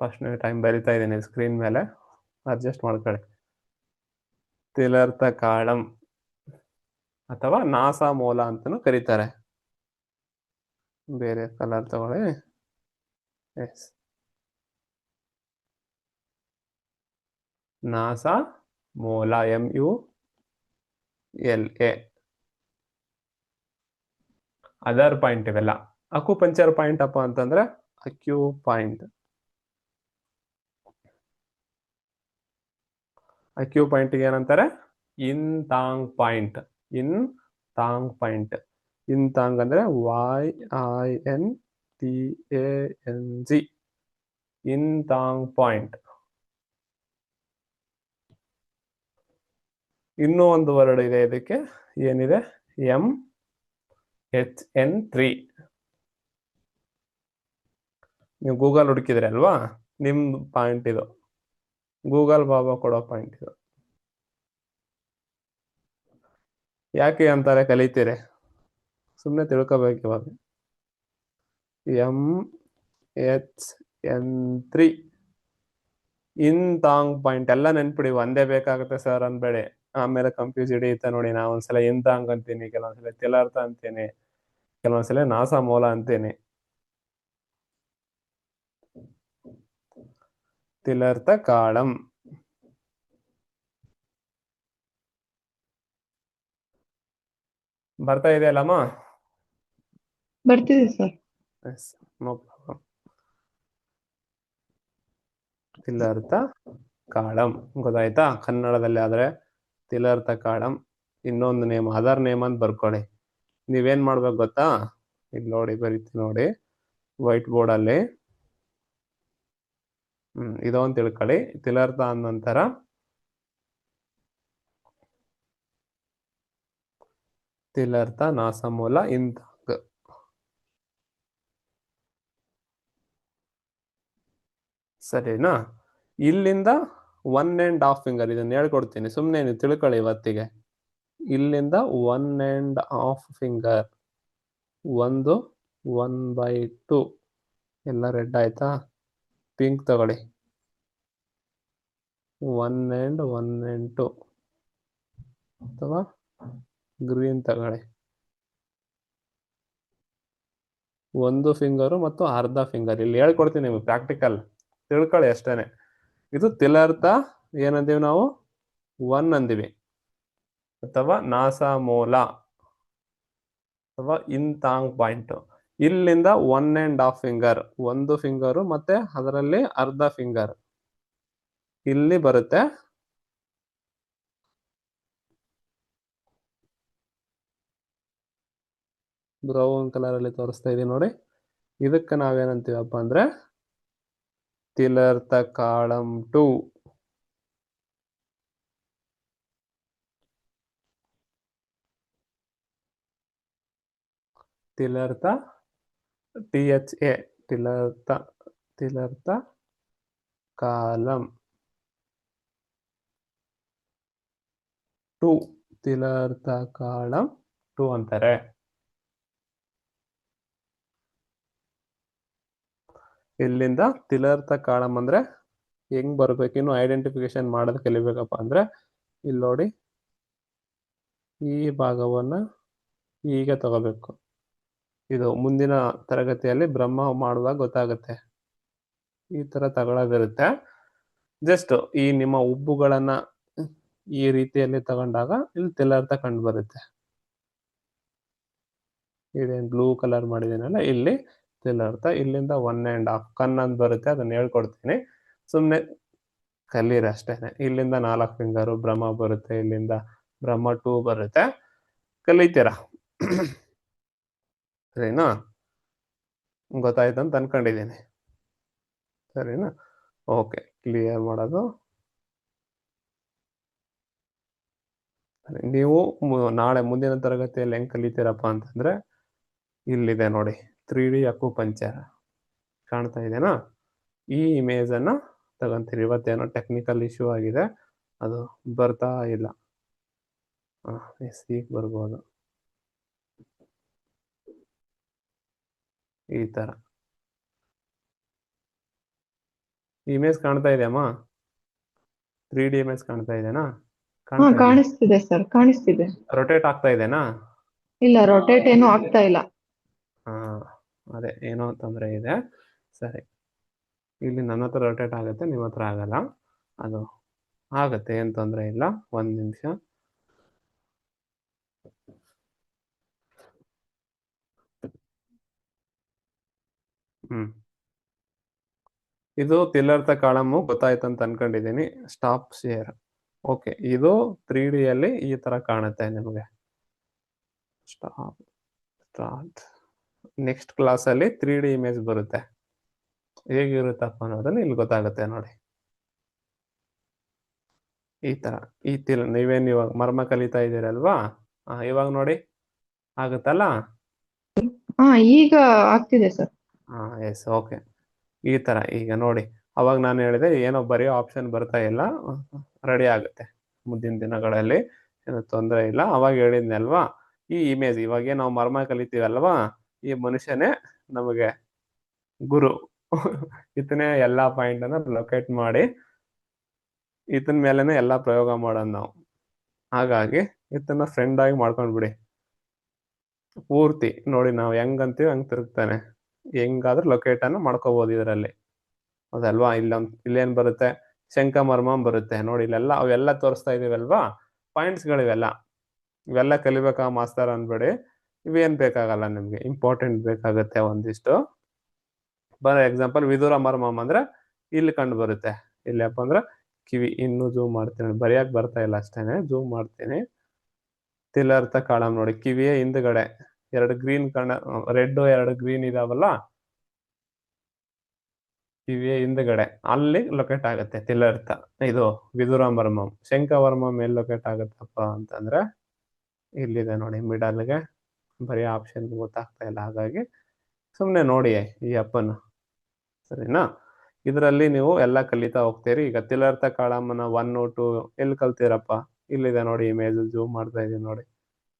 Speaker 1: ಫಸ್ಟ್ ಟೈಮ್ ಬರಿತಾ ಇದ್ದೀನಿ ಸ್ಕ್ರೀನ್ ಮೇಲೆ, ಅಡ್ಜಸ್ಟ್ ಮಾಡ್ಕೊಳ್ಳಿ. ತಿಲರ್ಥ ಕಾಳಂ ಅಥವಾ ನಾಸಾಮೂಲ ಅಂತಲೂ ಕರೀತಾರೆ. ಬೇರೆ ಕಲರ್ ತಗೊಳ್ಳಿ. ಎಸ್, ನಾಸಾಮೂಲ MULA. ಅದರ್ ಪಾಯಿಂಟ್ ಇವೆಲ್ಲ. ಅಕ್ಯುಪಂಕ್ಚರ್ ಪಾಯಿಂಟ್ ಅಪ್ಪ ಅಂತಂದ್ರೆ ಅಕ್ಯೂ ಪಾಯಿಂಟ್. ಅಕ್ಯೂ ಪಾಯಿಂಟ್ಗೆ ಏನಂತಾರೆ? ಇನ್ ತಾಂಗ್ ಪಾಯಿಂಟ್. ಇನ್ ತಾಂಗ್ ಪಾಯಿಂಟ್. ಇನ್ ತಾಂಗ್ ಅಂದ್ರೆ YINTANG. ಇನ್ ತಾಂಗ್ ಪಾಯಿಂಟ್. ಇನ್ನೂ ಒಂದು ವರ್ಡ್ ಇದೆ ಇದಕ್ಕೆ. ಏನಿದೆ? MHN3. ನೀವು ಗೂಗಲ್ ಹುಡುಕಿದ್ರೆ ಅಲ್ವಾ, ನಿಮ್ದು ಪಾಯಿಂಟ್ ಇದು. ಗೂಗಲ್ ಬಾಬಾ ಕೊಡೋ ಪಾಯಿಂಟ್ ಇದು. ಯಾಕೆ ಅಂತಾರೆ ಕಲಿತೀರಿ? ಸುಮ್ಮನೆ ತಿಳ್ಕೋಬೇಕು ಇವಾಗ. MHN3 ಇನ್ ತಾಂಗ್ ಪಾಯಿಂಟ್. ಎಲ್ಲ ನೆನ್ಪಿಡಿ, ಒಂದೇ ಬೇಕಾಗುತ್ತೆ ಸರ್ ಅನ್ಬೇಡಿ, ಆಮೇಲೆ ಕನ್ಫ್ಯೂಸ್ ಹಿಡಿಯುತ್ತೆ ನೋಡಿ. ನಾ ಒಂದ್ಸಲ ಇನ್ ತಾಂಗ್ ಅಂತೀನಿ, ಕೆಲವೊಂದ್ಸಲ ತಿಲರ್ಥ ಅಂತೀನಿ, ಕೆಲವೊಂದ್ಸಲ ನಾಸಾಮೂಲ ಅಂತೀನಿ. ತಿಲರ್ಥ ಕಾಳಂ. ಬರ್ತಾ ಇದೆ ಅಲ್ಲಮ್ಮ?
Speaker 5: ಬರ್ತಿದೆ ಸರ್.
Speaker 1: Yes, no problem. ತಿಲರ್ಥ ಕಾಳಂ ಗೊತ್ತಾಯ್ತಾ? ಕನ್ನಡದಲ್ಲಿ ಆದ್ರೆ ತಿಲರ್ಥ ಕಾಳಂ. ಇನ್ನೊಂದು ನೇಮ್, ಅದರ್ ನೇಮ್ ಅಂತ ಬರ್ಕೊಳ್ಳಿ. ನೀವೇನ್ ಮಾಡ್ಬೇಕು ಗೊತ್ತಾ? ಇಲ್ಲಿ ನೋಡಿ, ಬರೀತೀನಿ ನೋಡಿ ವೈಟ್ ಬೋರ್ಡ್ ಅಲ್ಲಿ. ಇದೊಂದು ತಿಳ್ಕೊಳ್ಳಿ. ತಿಲರ್ಥ ಅಂದ ನಂತರ ತಿಲರ್ಥ, ನಾಸಾಮೂಲ, ಇಂತಾಂಗ್. ಸರಿನಾ? ಇಲ್ಲಿಂದ 1.5 ಫಿಂಗರ್. ಇದನ್ನ ಹೇಳ್ಕೊಡ್ತೀನಿ, ಸುಮ್ಮನೆ ನೀವು ತಿಳ್ಕೊಳ್ಳಿ ಇವತ್ತಿಗೆ. ಇಲ್ಲಿಂದ 1.5 ಫಿಂಗರ್. 1/2. ಎಲ್ಲ ರೆಡ್ ಆಯ್ತಾ? ಪಿಂಕ್ ತಗೊಳ್ಳಿ. 1 and 1 and 2 ಅಥವಾ ಗ್ರೀನ್ ತಗೊಳ್ಳಿ. 1 ಫಿಂಗರು ಮತ್ತು ಅರ್ಧ ಫಿಂಗರ್. ಇಲ್ಲಿ ಹೇಳ್ಕೊಡ್ತೀನಿ ನಿಮ್ಗೆ, ಪ್ರಾಕ್ಟಿಕಲ್ ತಿಳ್ಕೊಳ್ಳಿ ಅಷ್ಟೇನೆ. ಇದು ತಿಲರ್ಥ ಏನಂದೀವಿ ನಾವು? 1 ಅಂದಿವಿ. ಅಥವಾ ನಾಸಾಮೂಲ ಅಥವಾ ಇನ್ ತಾಂಗ್ ಪಾಯಿಂಟ್. ಇಲ್ಲಿಂದ 1.5 ಫಿಂಗರ್. 1 ಫಿಂಗರು ಮತ್ತೆ ಅದರಲ್ಲಿ ಅರ್ಧ ಫಿಂಗರ್ ಇಲ್ಲಿ ಬರುತ್ತೆ. ಬ್ರೌನ್ ಕಲರ್ ಅಲ್ಲಿ ತೋರಿಸ್ತಾ ಇದೀನಿ ನೋಡಿ. ಇದಕ್ಕೆ ನಾವೇನಂತೀವಪ್ಪ ಅಂದ್ರೆ ತಿಲರ್ಥ ಕಾಳಂ 2. ತಿಲರ್ಥ THA. ತಿಲರ್ಥ ಕಾಲಂ 2. ತಿಲರ್ಥ ಕಾಳಂ 2 ಅಂತಾರೆ. ಇಲ್ಲಿಂದ ತಿಲರ್ಥ ಕಾಳಂ ಅಂದ್ರೆ ಹೆಂಗ್ ಬರ್ಬೇಕು? ಇನ್ನು ಐಡೆಂಟಿಫಿಕೇಶನ್ ಮಾಡೋದು ಕಲಿಬೇಕಪ್ಪ ಅಂದ್ರೆ ಇಲ್ಲಿ ನೋಡಿ, ಈ ಭಾಗವನ್ನ ಹೀಗೆ ತಗೋಬೇಕು. ಇದು ಮುಂದಿನ ತರಗತಿಯಲ್ಲಿ ಬ್ರಹ್ಮ ಮಾಡುವಾಗ ಗೊತ್ತಾಗುತ್ತೆ. ಈ ತರ ತಗೊಳ್ಳೋದಿರುತ್ತೆ. ಜಸ್ಟ್ ಈ ನಿಮ್ಮ ಉಬ್ಬುಗಳನ್ನ ಈ ರೀತಿಯಲ್ಲಿ ತಗೊಂಡಾಗ ಇಲ್ಲಿ ತಿಲರ್ಥ ಕಂಡು ಬರುತ್ತೆ. ಇದೇನು ಬ್ಲೂ ಕಲರ್ ಮಾಡಿದ್ದೀನಲ್ಲ, ಇಲ್ಲಿ ತಿಲರ್ಥ, ಇಲ್ಲಿಂದ 1.5 ಕಣ್ ಅಂತ ಬರುತ್ತೆ, ಅದನ್ನ ಹೇಳ್ಕೊಡ್ತೀನಿ, ಸುಮ್ಮನೆ ಕಲೀರಿ ಅಷ್ಟೇನೆ. ಇಲ್ಲಿಂದ 4 ಫಿಂಗರು ಬ್ರಹ್ಮ ಬರುತ್ತೆ, ಇಲ್ಲಿಂದ ಬ್ರಹ್ಮ 2 ಬರುತ್ತೆ, ಕಲಿತೀರಾ. ಸರಿನಾ? ಗೊತ್ತಾಯ್ತು ಅಂತ ಅನ್ಕೊಂಡಿದ್ದೀನಿ. ಸರಿನಾ? ಓಕೆ, ಕ್ಲಿಯರ್ ಮಾಡೋದು. ನೀವು ನಾಳೆ ಮುಂದಿನ ತರಗತಿಯಲ್ಲಿ ಹೆಂಗ್ ಕಲಿತೀರಪ್ಪ ಅಂತಂದ್ರೆ, ಇಲ್ಲಿದೆ ನೋಡಿ 3D ಅಕ್ಯುಪಂಕ್ಚರ್ ಕಾಣ್ತಾ ಇದೆನಾ? ಈ ಇಮೇಜ್ ಅನ್ನ ತಗೊಂತೀರಿ. ಇವತ್ತೇನೋ ಟೆಕ್ನಿಕಲ್ ಇಶ್ಯೂ ಆಗಿದೆ, ಅದು ಬರ್ತಾ ಇಲ್ಲ. ಈಗ ಬರ್ಬೋದು ಈ ತರ. ಇಮೇಜ್ ಕಾಣ್ತಾ ಇದೆಯಮ್ಮ? 3D ಇಮೇಜ್ ಕಾಣ್ತಾ ಇದೆನಾ?
Speaker 7: ಕಾಣಿಸ್ತಿದೆ ಸರ್, ಕಾಣಿಸ್ತಿದೆ.
Speaker 1: ರೊಟೇಟ್ ಆಗ್ತಾ ಇದೆನಾ?
Speaker 7: ಇಲ್ಲ, ರೊಟೇಟ್ ಏನು ಆಗ್ತಾ ಇಲ್ಲ.
Speaker 1: ಹಾ, ಅದೇ ಏನೋ ತೊಂದರೆ ಇದೆ. ಸರಿ, ಇಲ್ಲಿ ನನ್ನ ಹತ್ರ ರೊಟೇಟ್ ಆಗುತ್ತೆ, ನಿಮ್ಮ ಹತ್ರ ಆಗಲ್ಲ. ಅದು ಆಗುತ್ತೆ, ಏನು ತೊಂದರೆ ಇಲ್ಲ. 1 ನಿಮಿಷ. ಇದು ತಿಲರ್ಥ ಕಾಳಮ್ಮು ಗೊತ್ತಾಯ್ತು ಅಂತ ಅನ್ಕೊಂಡಿದ್ದೀನಿ. Stop share. ಓಕೆ, ಇದು 3D ಅಲ್ಲಿ ಈ ತರ ಕಾಣುತ್ತೆ ನಿಮಗೆ. ಸ್ಟಾರ್ಟ್. ನೆಕ್ಸ್ಟ್ ಕ್ಲಾಸಲ್ಲಿ 3D ಇಮೇಜ್ ಬರುತ್ತೆ, ಹೇಗಿರುತ್ತಪ್ಪ ಅನ್ನೋದನ್ನ ಇಲ್ಲಿ ಗೊತ್ತಾಗುತ್ತೆ ನೋಡಿ. ಈ ತರ ನೀವೇನು ಇವಾಗ ಮರ್ಮ ಕಲಿತಾ ಇದ್ದೀರಲ್ವಾ, ಇವಾಗ ನೋಡಿ ಆಗುತ್ತಲ್ಲ.
Speaker 7: ಈಗ ಆಗ್ತಿದೆ ಸರ್.
Speaker 1: S, okay. ಈ ತರ ಈಗ ನೋಡಿ, ಅವಾಗ ನಾನು ಹೇಳಿದೆ ಏನೋ ಬರೆಯೋ ಆಪ್ಷನ್ ಬರ್ತಾ ಇಲ್ಲ, ರೆಡಿ ಆಗುತ್ತೆ ಮುಂದಿನ ದಿನಗಳಲ್ಲಿ, ಏನೋ ತೊಂದರೆ ಇಲ್ಲ. ಅವಾಗ ಹೇಳಿದ್ನೆ ಅಲ್ವಾ, ಈ ಇಮೇಜ್ ಇವಾಗ ನಾವು ಮರ್ಮ ಕಲಿತೀವಲ್ವಾ, ಈ ಮನುಷ್ಯನೇ ನಮಗೆ ಗುರು. ಇದನ್ನೇ ಎಲ್ಲಾ ಪಾಯಿಂಟ್ ಅನ್ನ ಲೊಕೇಟ್ ಮಾಡಿ ಇದನ್ ಮೇಲೆನೆ ಎಲ್ಲಾ ಪ್ರಯೋಗ ಮಾಡೋದು ನಾವು. ಹಾಗಾಗಿ ಇದನ್ನ ಫ್ರೆಂಡ್ ಆಗಿ ಮಾಡ್ಕೊಂಡ್ಬಿಡಿ ಪೂರ್ತಿ. ನೋಡಿ ನಾವು ಹೆಂಗಂತೀವಿ ಹಂಗ್ ತಿರುಗ್ತಾನೆ, ಹೆಂಗಾದ್ರೂ ಲೊಕೇಟ್ ಅನ್ನ ಮಾಡ್ಕೋಬಹುದು ಇದರಲ್ಲಿ, ಹೌದಲ್ವಾ? ಇಲ್ಲೇನ್ ಬರುತ್ತೆ, ಶಂಖಮರ್ಮ ಬರುತ್ತೆ ನೋಡಿ. ಇಲ್ಲೆಲ್ಲ ಅವೆಲ್ಲ ತೋರಿಸ್ತಾ ಇದೀವಲ್ವಾ, ಪಾಯಿಂಟ್ಸ್ಗಳಿವೆಲ್ಲ. ಇವೆಲ್ಲ ಕಲಿಬೇಕಾ ಮಾಸ್ತರ್ ಅನ್ಬೇಡಿ, ಇವೇನ್ ಬೇಕಾಗಲ್ಲ ನಿಮ್ಗೆ, ಇಂಪಾರ್ಟೆಂಟ್ ಬೇಕಾಗುತ್ತೆ ಒಂದಿಷ್ಟು. ಬರೋ ಎಕ್ಸಾಂಪಲ್ ವಿದುರ ಮರ್ಮಮ್ ಅಂದ್ರೆ ಇಲ್ಲಿ ಕಂಡು ಬರುತ್ತೆ. ಇಲ್ಲಪ್ಪ ಅಂದ್ರೆ ಕಿವಿ, ಇನ್ನೂ ಜೂಮ್ ಮಾಡ್ತೀನಿ, ಬರೆಯಕ್ ಬರ್ತಾ ಇಲ್ಲ ಅಷ್ಟೇನೆ, ಜೂಮ್ ಮಾಡ್ತೀನಿ. ತಿಲರ್ಥ ಕಾಳಮ್ ನೋಡಿ, ಕಿವಿಯ ಹಿಂದ್ಗಡೆ 2 ಗ್ರೀನ್ ರೆಡ್ 2 ಗ್ರೀನ್ ಇದಾವಲ್ಲ, ಕಿವಿಯ ಹಿಂದ್ಗಡೆ ಅಲ್ಲಿ ಲೊಕೇಟ್ ಆಗುತ್ತೆ ತಿಲರ್ಥ. ಇದು ವಿದುರ ಮರ್ಮಮ್. ಶಂಖವರ್ಮಮ್ ಎಲ್ಲಿ ಲೊಕೇಟ್ ಆಗುತ್ತಪ್ಪ ಅಂತಂದ್ರೆ ಇಲ್ಲಿದೆ ನೋಡಿ, ಮಿಡಲ್ಗೆ. ಬರೀ ಆಪ್ಷನ್ ಗೊತ್ತಾಗ್ತಾ ಇಲ್ಲ, ಹಾಗಾಗಿ ಸುಮ್ಮನೆ ನೋಡಿ ಈ ಅಪ್ಪನ. ಸರಿನಾ? ಇದರಲ್ಲಿ ನೀವು ಎಲ್ಲ ಕಲಿತಾ ಹೋಗ್ತೀರಿ. ಈಗ ತಿಲರ್ಥ ಕಾಳಮ್ಮನ 1, 2 ಎಲ್ಲಿ ಕಲ್ತೀರಪ್ಪ? ಇಲ್ಲಿದೆ ನೋಡಿ, ಇಮೇಜ್ ಜೂಮ್ ಮಾಡ್ತಾ ಇದೀನಿ ನೋಡಿ,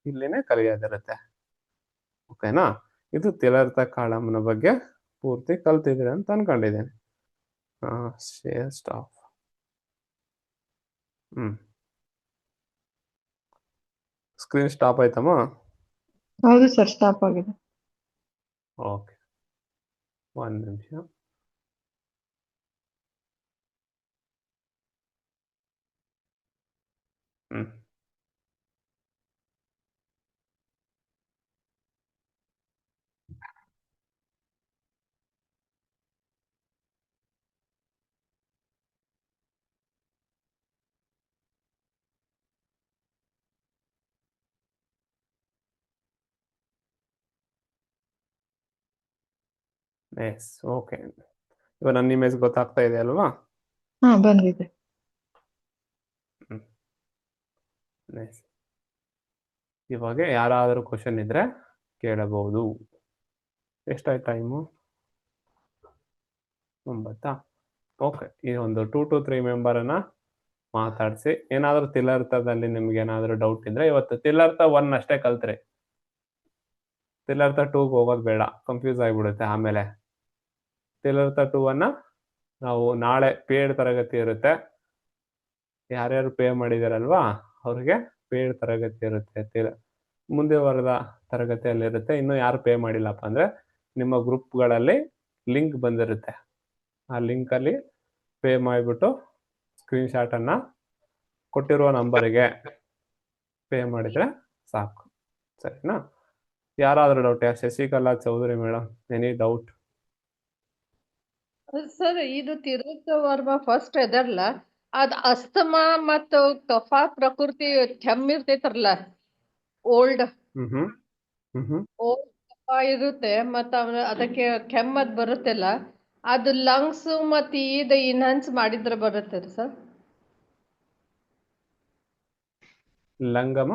Speaker 1: ಇಲ್ಲಿನೇ ಕಲಿಯೋದಿರುತ್ತೆ. ಓಕೆನಾ? ಇದು ತಿಲರ್ಥ ಕಾಳಮ್ಮನ ಬಗ್ಗೆ ಪೂರ್ತಿ ಕಲ್ತಿದ್ರಿ ಅಂತ ಅನ್ಕೊಂಡಿದ್ದೀನಿ. Share stop. ಸ್ಕ್ರೀನ್ ಸ್ಟಾಪ್ ಆಯ್ತಮ್ಮ?
Speaker 7: ಹೌದು ಸರ್, ಸ್ಟಾಪ್ ಆಗಿದೆ.
Speaker 1: ಓಕೆ, 1 ನಿಮಿಷ. Yes, okay. ಇವಾಗ ನನ್ನ ಇಮೇಜ್ ಗೊತ್ತಾಗ್ತಾ ಇದೆ ಅಲ್ವಾ?
Speaker 7: ಬಂದಿದೆ.
Speaker 1: ಇವಾಗ ಯಾರಾದರೂ ಕ್ವಶನ್ ಇದ್ರೆ ಕೇಳಬಹುದು. ಎಷ್ಟಾಯ್ತು ಟೈಮು? 9. ಓಕೆ, ಈ ಒಂದು 2 to 3 ಮೆಂಬರನ್ನ ಮಾತಾಡಿಸಿ. ಏನಾದರೂ ತಿಲರ್ಥದಲ್ಲಿ ನಿಮ್ಗೆ ಏನಾದರೂ ಡೌಟ್ ಇದ್ರೆ, ಇವತ್ತು ತಿಲರ್ಥ 1 ಅಷ್ಟೇ ಕಲ್ತ್ರಿ, ತಿಲರ್ಥ 2ಗೆ ಹೋಗೋದು ಬೇಡ, ಕನ್ಫ್ಯೂಸ್ ಆಗಿಬಿಡುತ್ತೆ ಆಮೇಲೆ. ತಿಲರ್ಥ 2 ಅನ್ನ ನಾವು ನಾಳೆ ಪೇಡ್ ತರಗತಿ ಇರುತ್ತೆ. ಯಾರ್ಯಾರು ಪೇ ಮಾಡಿದಾರಲ್ವಾ ಅವ್ರಿಗೆ ಪೇಡ್ ತರಗತಿ ಇರುತ್ತೆ, ಮುಂದೆ ವಾರದ ತರಗತಿಯಲ್ಲಿ ಇರುತ್ತೆ. ಇನ್ನು ಯಾರು ಪೇ ಮಾಡಿಲ್ಲಪ್ಪ ಅಂದ್ರೆ ನಿಮ್ಮ ಗ್ರೂಪ್ಗಳಲ್ಲಿ ಲಿಂಕ್ ಬಂದಿರುತ್ತೆ, ಆ ಲಿಂಕ್ ಅಲ್ಲಿ ಪೇ ಮಾಡಿಬಿಟ್ಟು ಸ್ಕ್ರೀನ್ ಶಾಟ್ ಅನ್ನ ಕೊಟ್ಟಿರುವ ನಂಬರಿಗೆ ಪೇ ಮಾಡಿದ್ರೆ ಸಾಕು. ಸರಿನಾ? ಯಾರಾದ್ರೂ doubt? Shashikala Chaudhary madam, any doubt?
Speaker 8: Sir ಇದು ತಿರುತ ವರ್ಮ ಫಸ್ಟ್ ಅದಲ್ಲ ಅದ್ ಅಸ್ತಮಾ ಮತ್ತು ಕಫ ಪ್ರಕೃತಿ ಕೆಮ್ಮ ಇರ್ತೈತ್ರಲ್ಲ ಓಲ್ಡ್ ಓಲ್ಡ್ ಕಫ ಇರುತ್ತೆ ಮತ್ತ ಅದಕ್ಕೆ ಕೆಮ್ಮದ್ ಬರುತ್ತಲ್ಲ ಅದು ಲಂಗ್ಸ್ ಮತ್ತ ಇದು ಇನ್ಹಾನ್ಸ್ ಮಾಡಿದ್ರೆ ಬರುತ್ತೆ ಸರ್.
Speaker 1: ಲಂಗಮ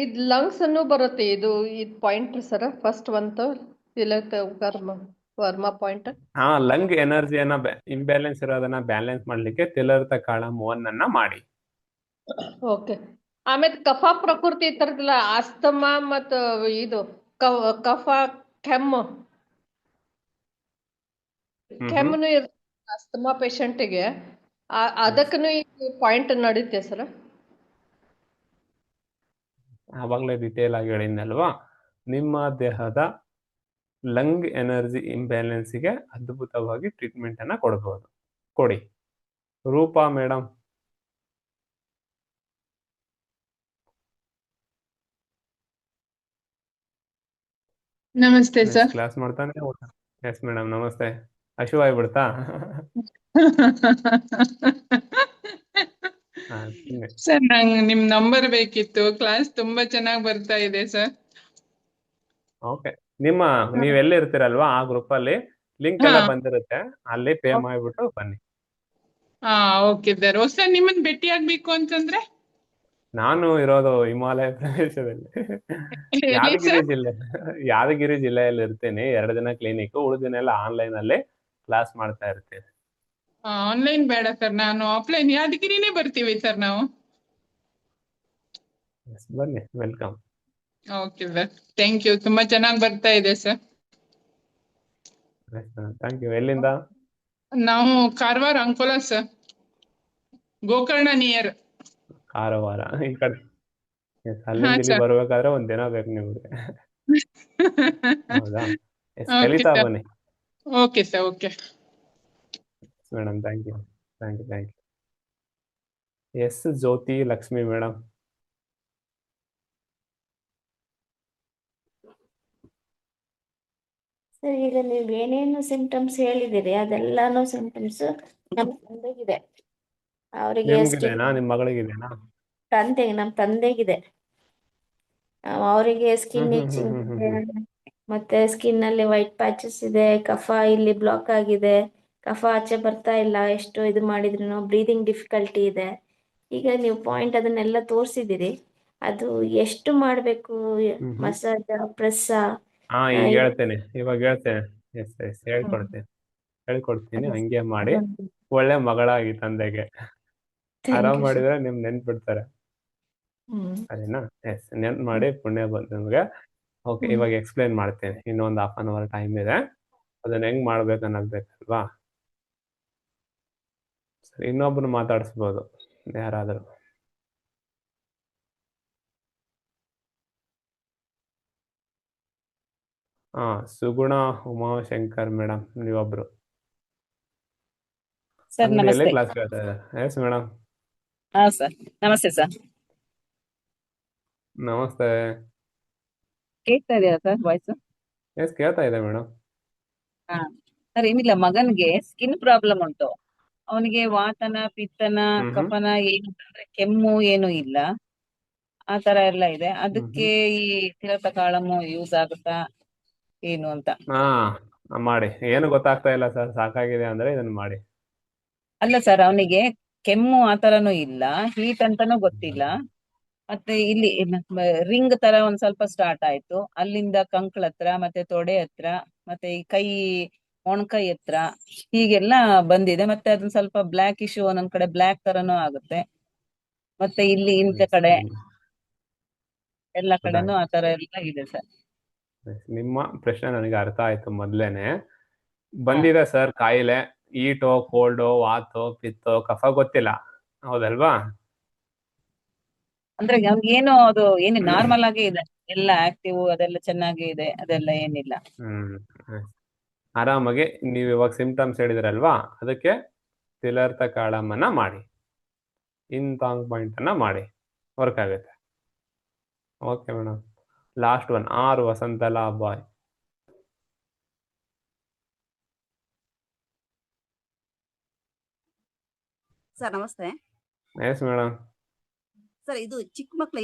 Speaker 8: ಇದ್ ಲಂಗ್ಸ್ ಅನ್ನು ಬರುತ್ತೆ ಇದು ಪಾಯಿಂಟ್ ಸರ್ ಫಸ್ಟ್ ಒಂದು ತಿಲಕ ವರ್ಮ ಪಾಯಿಂಟ್.
Speaker 1: ಹಾ, ಲಂಗ್ ಎನರ್ಜಿಯನ್ನ ಇಂಬ್ಯಾಲೆನ್ಸ್ ಇರೋದನ್ನ ಬ್ಯಾಲೆನ್ಸ್ ಮಾಡ್ಲಿಕ್ಕೆ ತಿಲರ್ಥ ಕಾಳಂ 1 ಅನ್ನ ಮಾಡಿ.
Speaker 8: ಓಕೆ. ಆಮೇಲೆ ಕಫ ಪ್ರಕೃತಿ ಇರ್ತದಲ್ಲ ಆಸ್ತಮಾ ಮತ್ತ ಇದು ಕಫ ಕೆಮ್ಮು ಕೆಮ್ಮನು ಇರ್ತದೆ ಆಸ್ತಮಾ ಪೇಷಂಟಿಗೆ ಅದಕ್ಕೂ ಈ ಪಾಯಿಂಟ್ ನಡೀತೆ ಸರ್.
Speaker 1: ಆವಾಗಲೇ ಡಿಟೇಲ್ ಆಗಿ ಹೇಳಿದ್ನಲ್ವಾ, ನಿಮ್ಮ ದೇಹದ ಲಂಗ್ ಎನರ್ಜಿ ಇಂಬ್ಯಾಲೆನ್ಸ್ಗೆ ಅದ್ಭುತವಾಗಿ ಟ್ರೀಟ್ಮೆಂಟ್ ಅನ್ನ ಕೊಡಬಹುದು. ಕೊಡಿ. ರೂಪಾ ಮೇಡಮ್.
Speaker 9: ನಮಸ್ತೆ ಸರ್.
Speaker 1: ಕ್ಲಾಸ್ ಮಾಡ್ತಾನೆ. ಎಸ್ ಮೇಡಮ್, ನಮಸ್ತೆ. ಹಶುವಾಗ್ಬಿಡ್ತಾ?
Speaker 9: ಸರ್ ನಂಗೆ ನಿಮ್ ನಂಬರ್ ಬೇಕಿತ್ತು. ಕ್ಲಾಸ್ ತುಂಬಾ ಚೆನ್ನಾಗಿ ಬರ್ತಾ ಇದೆ ಸರ್.
Speaker 1: ಓಕೆ, ನೀವೆಲ್ಲ ಇರ್ತೀರಲ್ವಾ ಆ ಗ್ರೂಪ್ ಅಲ್ಲಿ ಲಿಂಕ್ ಎಲ್ಲ ಬಂದಿರುತ್ತೆ, ಅಲ್ಲಿ ಪೇ ಮಾಡ್ಬಿಟ್ಟು ಬನ್ನಿ.
Speaker 9: ಹಾ ಓಕೆ ಸರ್. ಸರ್ ನಿಮ್ಮನ್ನ ಭೇಟಿ ಆಗ್ಬೇಕು ಅಂತಂದ್ರೆ
Speaker 1: ನಾನು ಇರೋದು ಹಿಮಾಲಯ ಪ್ರದೇಶದಲ್ಲಿ, ಯಾದಗಿರಿ ಜಿಲ್ಲೆಯಲ್ಲಿ ಇರ್ತೀನಿ. 2 ದಿನ ಕ್ಲಿನಿಕ್, ಉಳಿದ ದಿನ ಎಲ್ಲ ಆನ್ಲೈನ್ ಅಲ್ಲಿ ಕ್ಲಾಸ್ ಮಾಡ್ತಾ ಇರ್ತೀನಿ.
Speaker 9: ಆನ್ಲೈನ್ ಬೇಡ ಸರ್, ನಾನು ಆಫ್ಲೈನ್ ಯಾದಗಿರಿನೇ ಬರ್ತೀವಿ ಸರ್ ನಾವು.
Speaker 1: ಬನ್ನಿ, welcome.
Speaker 9: Okay sir, thank you. ತುಂಬಾ ಚೆನ್ನಾಗಿ ಬರ್ತಾ ಇದೆ ಸರ್.
Speaker 1: Thank you. ಎಲ್ಲಿಂದ?
Speaker 9: ನಾವು ಕಾರವಾರ, ಅಂಕೋಲಾ ಸರ್, ಗೋಕರ್ಣ ನಿಯರ್.
Speaker 1: ಕಾರವಾರ ಈ ಕಡೆ. ಅಲ್ಲಿಂದ ಇಲ್ಲಿ ಬರ್ಬೇಕಾದ್ರೆ 1 ದಿನ ಬೇಕು ನಿಮ್ಗೆ. ಹೌದಾ? ಕಲಿತಾ ಬನ್ನಿ.
Speaker 9: Okay sir, okay
Speaker 1: madam. Thank you. Yes Jyoti Lakshmi madam.
Speaker 4: Sir ಈಗ ನೀವು ಏನೇನು ಸಿಂಪ್ಟಮ್ಸ್ ಹೇಳಿದಿರಿ ಅದೆಲ್ಲಾನು ಸಿಂಪ್ಟಮ್ಸ್ ನಮ್ಮ ತಂದೆಗಿದೆ. ಅವರಿಗೆ
Speaker 1: ನಿಮ್ ಮಗಳಿಗಿದೆನಾ?
Speaker 4: ನಮ್ಮ ತಂದೆಗಿದೆ. ಅವರಿಗೆ ಸ್ಕಿನ್ ಇಚಿಂಗ್ ಇದೆ, ಮತ್ತೆ ಸ್ಕಿನ್ ಅಲ್ಲಿ ವೈಟ್ ಪ್ಯಾಚಸ್ ಇದೆ, ಕಫ ಇಲ್ಲಿ ಬ್ಲಾಕ್ ಆಗಿದೆ, ಕಫ ಆಚೆ ಬರ್ತಾ ಇಲ್ಲ, ಎಷ್ಟು ಇದು ಮಾಡಿದ್ರು ಬ್ರೀದಿಂಗ್ ಡಿಫಿಕಲ್ಟಿ ಇದೆ. ಈಗ ನೀವು ಪಾಯಿಂಟ್ ಅದನ್ನೆಲ್ಲ ತೋರಿಸಿದಿರಿ, ಅದು ಎಷ್ಟು ಮಾಡಬೇಕು? Massage, press?
Speaker 1: ಇವಾಗ ಹೇಳ್ತೇನೆ. ಎಸ್ ಹೇಳ್ಕೊಡ್ತೀನಿ. ಹಂಗೆ ಮಾಡಿ. ಒಳ್ಳೆ ಮಗಳಾಗಿ ತಂದೆಗೆ ಆರಾಮ್ ಮಾಡಿದ್ರೆ ನಿಮ್ ನೆನ್ಪಿಡ್ತಾರೆ. ಸರಿನಾ? ಎಸ್, ನೆನ್ಪ್ ಮಾಡಿ ಪುಣ್ಯ ಬಂತು ನಿಮ್ಗೆ. ಓಕೆ, ಇವಾಗ ಎಕ್ಸ್ಪ್ಲೈನ್ ಮಾಡ್ತೇನೆ. ಇನ್ನೊಂದು 1/2 hour ಟೈಮ್ ಇದೆ. ಅದನ್ನ ಹೆಂಗ್ ಮಾಡ್ಬೇಕು ಅನ್ನೋದು ಬೇಕಲ್ವಾ? ಸರಿ, ಇನ್ನೊಬ್ರು ಮಾತಾಡಿಸ್ಬೋದು ಯಾರಾದ್ರೂ. ಸುಗುಣ ಉಮಾಶಂಕರ್ ಮೇಡಮ್, ನೀವೊಬ್ರು.
Speaker 10: ಸರ್ ನಮಸ್ತೆ.
Speaker 1: ಕ್ಲಾಸ್ ಕೇಳ್ತಾ ಇದ್ದಾರೆ. Yes madam.
Speaker 10: ಹಾ ಸರ್, ನಮಸ್ತೆ ಸರ್.
Speaker 1: ನಮಸ್ತೆ.
Speaker 10: ಕೇಳ್ತಾ ಇದೆಯಾ ಸರ್ ವಾಯ್ಸ್?
Speaker 1: ಎಸ್, ಕೇಳ್ತಾ ಇದೆ ಮೇಡಮ್.
Speaker 10: ಹಾ ಸರ್, ಏನಿಲ್ಲ, ಮಗನ್ಗೆ ಸ್ಕಿನ್ ಪ್ರಾಬ್ಲಮ್ ಉಂಟು. ಅವನಿಗೆ ವಾತನ, ಪಿತ್ತನ, ಕಫನ ಏನು ಅಂದ್ರೆ ಕೆಮ್ಮು ಏನು ಇಲ್ಲ, ಆ ತರ ಎಲ್ಲ ಇದೆ. ಅದಕ್ಕೆ ಈ ತಿಲಕ ಕಾಳಮ್ಮು ಯೂಸ್ ಆಗುತ್ತಾ ಏನು ಅಂತ?
Speaker 1: ಮಾಡಿ. ಏನು ಗೊತ್ತಾಗ್ತಾ ಇಲ್ಲ ಸರ್, ಸಾಕಾಗಿದೆ ಅಂದ್ರೆ ಇದನ್ನ ಮಾಡಿ.
Speaker 10: ಅಲ್ಲ ಸರ್, ಅವನಿಗೆ ಕೆಮ್ಮು ಆ ತರನು ಇಲ್ಲ, ಹೀಟ್ ಅಂತಾನು ಗೊತ್ತಿಲ್ಲ, ಮತ್ತೆ ಇಲ್ಲಿ ರಿಂಗ್ ತರ ಒಂದ್ ಸ್ವಲ್ಪ ಸ್ಟಾರ್ಟ್ ಆಯ್ತು, ಅಲ್ಲಿಂದ ಕಂಕ್ಳ ಹತ್ರ, ಮತ್ತೆ ತೊಡೆ ಹತ್ರ, ಮತ್ತೆ ಈ ಕೈ ಮೊಣಕೈ ಹತ್ರ ಹೀಗೆಲ್ಲ ಬಂದಿದೆ. ಮತ್ತೆ ಅದನ್ನ ಸ್ವಲ್ಪ ಬ್ಲ್ಯಾಕ್ ಇಶ್ಯೂ, ಒಂದೊಂದ್ ಕಡೆ ಬ್ಲ್ಯಾಕ್ ತರನು ಆಗುತ್ತೆ, ಮತ್ತೆ ಇಲ್ಲಿ ಇಂಥ ಕಡೆ ಎಲ್ಲ ಕಡೆನೂ ಆ ತರ ಎಲ್ಲ ಇದೆ ಸರ್.
Speaker 1: ನಿಮ್ಮ ಪ್ರಶ್ನೆ ನನಗೆ ಅರ್ಥ ಆಯ್ತು. ಮೊದ್ಲೇನೆ ಬಂದಿದೆ ಸರ್ ಕಾಯಿಲೆ. ಈಟೋ, ಕೋಲ್ಡೋ, ವಾತೋ, ಪಿತ್ತೋ, ಕಫ ಗೊತ್ತಿಲ್ಲ, ಹೌದಲ್ವಾ?
Speaker 10: ಅಂದ್ರೆ ಏನು ಅದು ಏನು ನಾರ್ಮಲ್ ಆಗೇ ಇದೆ, ಎಲ್ಲ ಆಕ್ಟಿವ್, ಅದೆಲ್ಲ ಚೆನ್ನಾಗೇ ಇದೆ, ಅದೆಲ್ಲ ಏನಿಲ್ಲ.
Speaker 1: ಆರಾಮಾಗಿ ನೀವು ಇವಾಗ ಸಿಂಪ್ಟಮ್ಸ್ ಹೇಳಿದ್ರಲ್ವಾ, ಅದಕ್ಕೆ ತಿಲರ್ಥ ಕಾಳಮ್ಮನ್ನ ಮಾಡಿ, ಇನ್ ತಾಂಗ್ ಪಾಯಿಂಟ್ ಅನ್ನ ಮಾಡಿ, ವರ್ಕ್ ಆಗುತ್ತೆ. Okay madam. Last one or ವಸಂತಲಾ ಬಾಯ್.
Speaker 11: ಸರ್ ನಮಸ್ತೆ.
Speaker 1: Yes madam.
Speaker 11: ಸರ್ ಇದು ಚಿಕ್ಕ ಮಕ್ಳು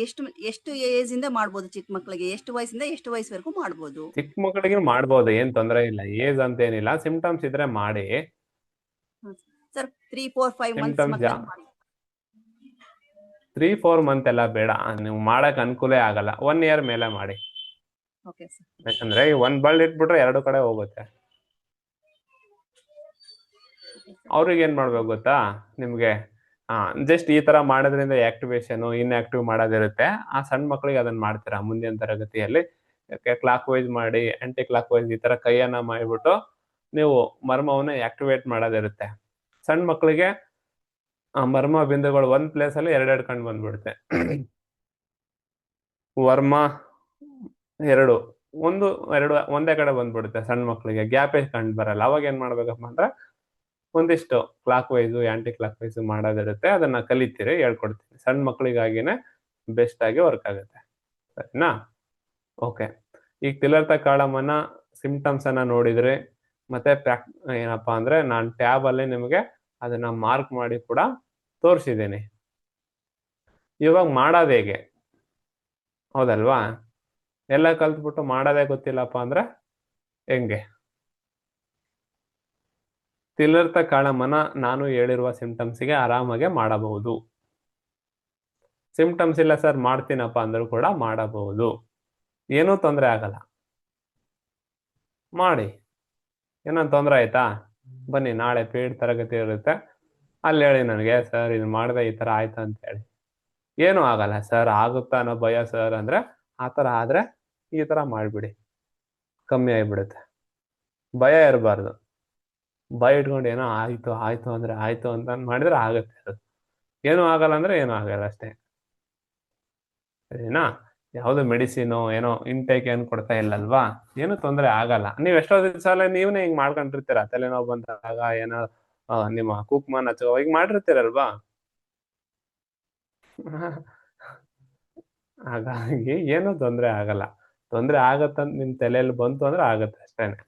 Speaker 11: ಎಷ್ಟು ಏಜ್ ಇಂದ ಮಾಡ್ಬೋದು? ಚಿಕ್ಕ ಮಕ್ಳಿಗೆ ಎಷ್ಟು ವಯಸ್ಸಿಂದ ಎಷ್ಟು ವಯಸ್ಸುವರೆಗೂ ಮಾಡ್ಬೋದು?
Speaker 1: ಚಿಕ್ಕ ಮಕ್ಕಳಿಗೆ ಮಾಡ್ಬೋದು, ಏನ್ ತೊಂದರೆ ಇಲ್ಲ. ಏಜ್ ಅಂತ ಏನಿಲ್ಲ, ಸಿಂಪ್ಟಮ್ಸ್ ಇದ್ರೆ ಮಾಡಿ.
Speaker 11: ಸರ್ 3, 4, 5 ಮಂತ್ಸ್
Speaker 1: ಸಿಂಪ್ಟಮ್ಸ್
Speaker 11: ಮಕ್ಕಳಿಗೆ ಮಾಡಿ.
Speaker 1: 3-4 ಮಂತ್ ಎಲ್ಲ ಬೇಡ, ನೀವು ಮಾಡಕ್ ಅನುಕೂಲ ಆಗಲ್ಲ. 1 ಇಯರ್ ಮೇಲೆ ಮಾಡಿ.
Speaker 11: Okay sir.
Speaker 1: ಯಾಕಂದ್ರೆ ಈ ಒಂದ್ ಬಲ್ಡ್ ಇಟ್ಬಿಟ್ರೆ 2 ಕಡೆ ಹೋಗುತ್ತೆ. ಅವ್ರಿಗೆ ಏನ್ ಮಾಡ್ಬೇಕು ಗೊತ್ತಾ, ನಿಮ್ಗೆ ಜಸ್ಟ್ ಈ ತರ ಮಾಡೋದ್ರಿಂದ ಆಕ್ಟಿವೇಶನ್ ಇನ್ಆಕ್ಟಿವ್ ಮಾಡೋದಿರುತ್ತೆ. ಆ ಸಣ್ಣ ಮಕ್ಕಳಿಗೆ ಅದನ್ನ ಮಾಡ್ತೀರಾ ಮುಂದಿನ ತರಗತಿಯಲ್ಲಿ. ಕ್ಲಾಕ್ ವೈಸ್ ಮಾಡಿ, ಆಂಟಿ ಕ್ಲಾಕ್ ವೈಸ್ ಈ ತರ ಕೈಯನ್ನ ಮಾಡಿಬಿಟ್ಟು ನೀವು ಮರ್ಮವನ್ನ ಆಕ್ಟಿವೇಟ್ ಮಾಡೋದಿರುತ್ತೆ. ಸಣ್ಣ ಮಕ್ಕಳಿಗೆ ಮರ್ಮ ಬಿಂದುಗಳು ಒಂದ್ ಪ್ಲೇಸ್ ಅಲ್ಲಿ 2 ಕಂಡು ಬಂದ್ಬಿಡುತ್ತೆ. ವರ್ಮ 2 1 2 ಒಂದೇ ಕಡೆ ಬಂದ್ಬಿಡುತ್ತೆ. ಸಣ್ಣ ಮಕ್ಕಳಿಗೆ ಗ್ಯಾಪೇ ಕಂಡು ಬರಲ್ಲ. ಅವಾಗ ಏನ್ ಮಾಡ್ಬೇಕಪ್ಪ ಅಂದ್ರೆ ಒಂದಿಷ್ಟು clockwise anticlockwise ಮಾಡೋದಿರುತ್ತೆ. ಅದನ್ನ ಕಲಿತೀರಿ, ಹೇಳ್ಕೊಡ್ತೀನಿ. ಸಣ್ಣ ಮಕ್ಕಳಿಗಾಗಿನೇ ಬೆಸ್ಟ್ ಆಗಿ ವರ್ಕ್ ಆಗುತ್ತೆ. ಸರಿನಾ? ಓಕೆ. ಈಗ ತಿಲರ್ಥ ಕಾಳಮನ್ನ ಸಿಂಪ್ಟಮ್ಸ್ ಅನ್ನ ನೋಡಿದ್ರಿ. ಮತ್ತೆ ಏನಪ್ಪಾ ಅಂದ್ರೆ ನಾನು ಟ್ಯಾಬ್ ಅಲ್ಲಿ ನಿಮಗೆ ಅದನ್ನ ಮಾರ್ಕ್ ಮಾಡಿ ಕೂಡ ತೋರಿಸಿದ್ದೀನಿ. ಇವಾಗ ಮಾಡೋದು ಹೇಗೆ? ಹೌದಲ್ವಾ? ಎಲ್ಲ ಕಲ್ತ್ಬಿಟ್ಟು ಮಾಡೋದೇ ಗೊತ್ತಿಲ್ಲಪ್ಪ ಅಂದ್ರೆ ಹೆಂಗೆ? ತಿಲರ್ಥ ಕಾಳಮನ ನಾನು ಹೇಳಿರುವ ಸಿಂಪ್ಟಮ್ಸ್ಗೆ ಆರಾಮಾಗೆ ಮಾಡಬಹುದು. ಸಿಂಪ್ಟಮ್ಸ್ ಇಲ್ಲ ಸರ್ ಮಾಡ್ತೀನಪ್ಪ ಅಂದ್ರೂ ಕೂಡ ಮಾಡಬಹುದು. ಏನೂ ತೊಂದರೆ ಆಗಲ್ಲ, ಮಾಡಿ. ಏನೋ ತೊಂದರೆ ಆಯ್ತಾ? ಬನ್ನಿ, ನಾಳೆ ಪೇಡ್ ತರಗತಿ ಇರುತ್ತೆ, ಅಲ್ಲಿ ಹೇಳಿ ನನಗೆ, ಸರ್ ಇದು ಮಾಡಿದೆ ಈ ತರ ಆಯ್ತು ಅಂತ ಹೇಳಿ. ಏನೂ ಆಗಲ್ಲ ಸರ್, ಆಗುತ್ತಾ ಅನ್ನೋ ಭಯ ಸರ್ ಅಂದ್ರೆ ಆ ತರ ಆದ್ರೆ ಈ ತರ ಮಾಡ್ಬಿಡಿ, ಕಮ್ಮಿ ಆಗ್ಬಿಡುತ್ತೆ. ಭಯ ಇರಬಾರ್ದು. ಭಯ ಇಟ್ಕೊಂಡು ಏನೋ ಆಯ್ತು ಅಂದ್ರೆ ಆಯ್ತು ಅಂತ ಮಾಡಿದ್ರೆ ಆಗುತ್ತೆ. ಅದು ಏನೂ ಆಗಲ್ಲ ಅಂದ್ರೆ ಏನೂ ಆಗಲ್ಲ ಅಷ್ಟೇ. ಸರಿನಾ? ಯಾವ್ದು ಮೆಡಿಸಿನು ಏನೋ ಇಂಟೇಕ್ ಏನು ಕೊಡ್ತಾ ಇಲ್ಲಲ್ವಾ, ಏನು ತೊಂದರೆ ಆಗಲ್ಲ. ನೀವ್ ಎಷ್ಟೋ ದಿವಸ ನೀವೇ ಹಿಂಗ್ ಮಾಡ್ಕೊಂಡಿರ್ತೀರ. ತಲೆನೋವು ಬಂದಾಗ ಏನೋ ನಿಮ್ಮ ಕುಕ್ಮನ್ ಹಚ್ಚೋ ಈಗ ಮಾಡಿರ್ತೀರಲ್ವಾ. ಹಾಗಾಗಿ ಏನು ತೊಂದರೆ ಆಗಲ್ಲ. ತೊಂದರೆ ಆಗತ್ತಂತ ನಿಮ್ ತಲೆಯಲ್ಲಿ ಬಂತು ಅಂದ್ರೆ ಆಗತ್ತೆ ಅಷ್ಟೇನೆ.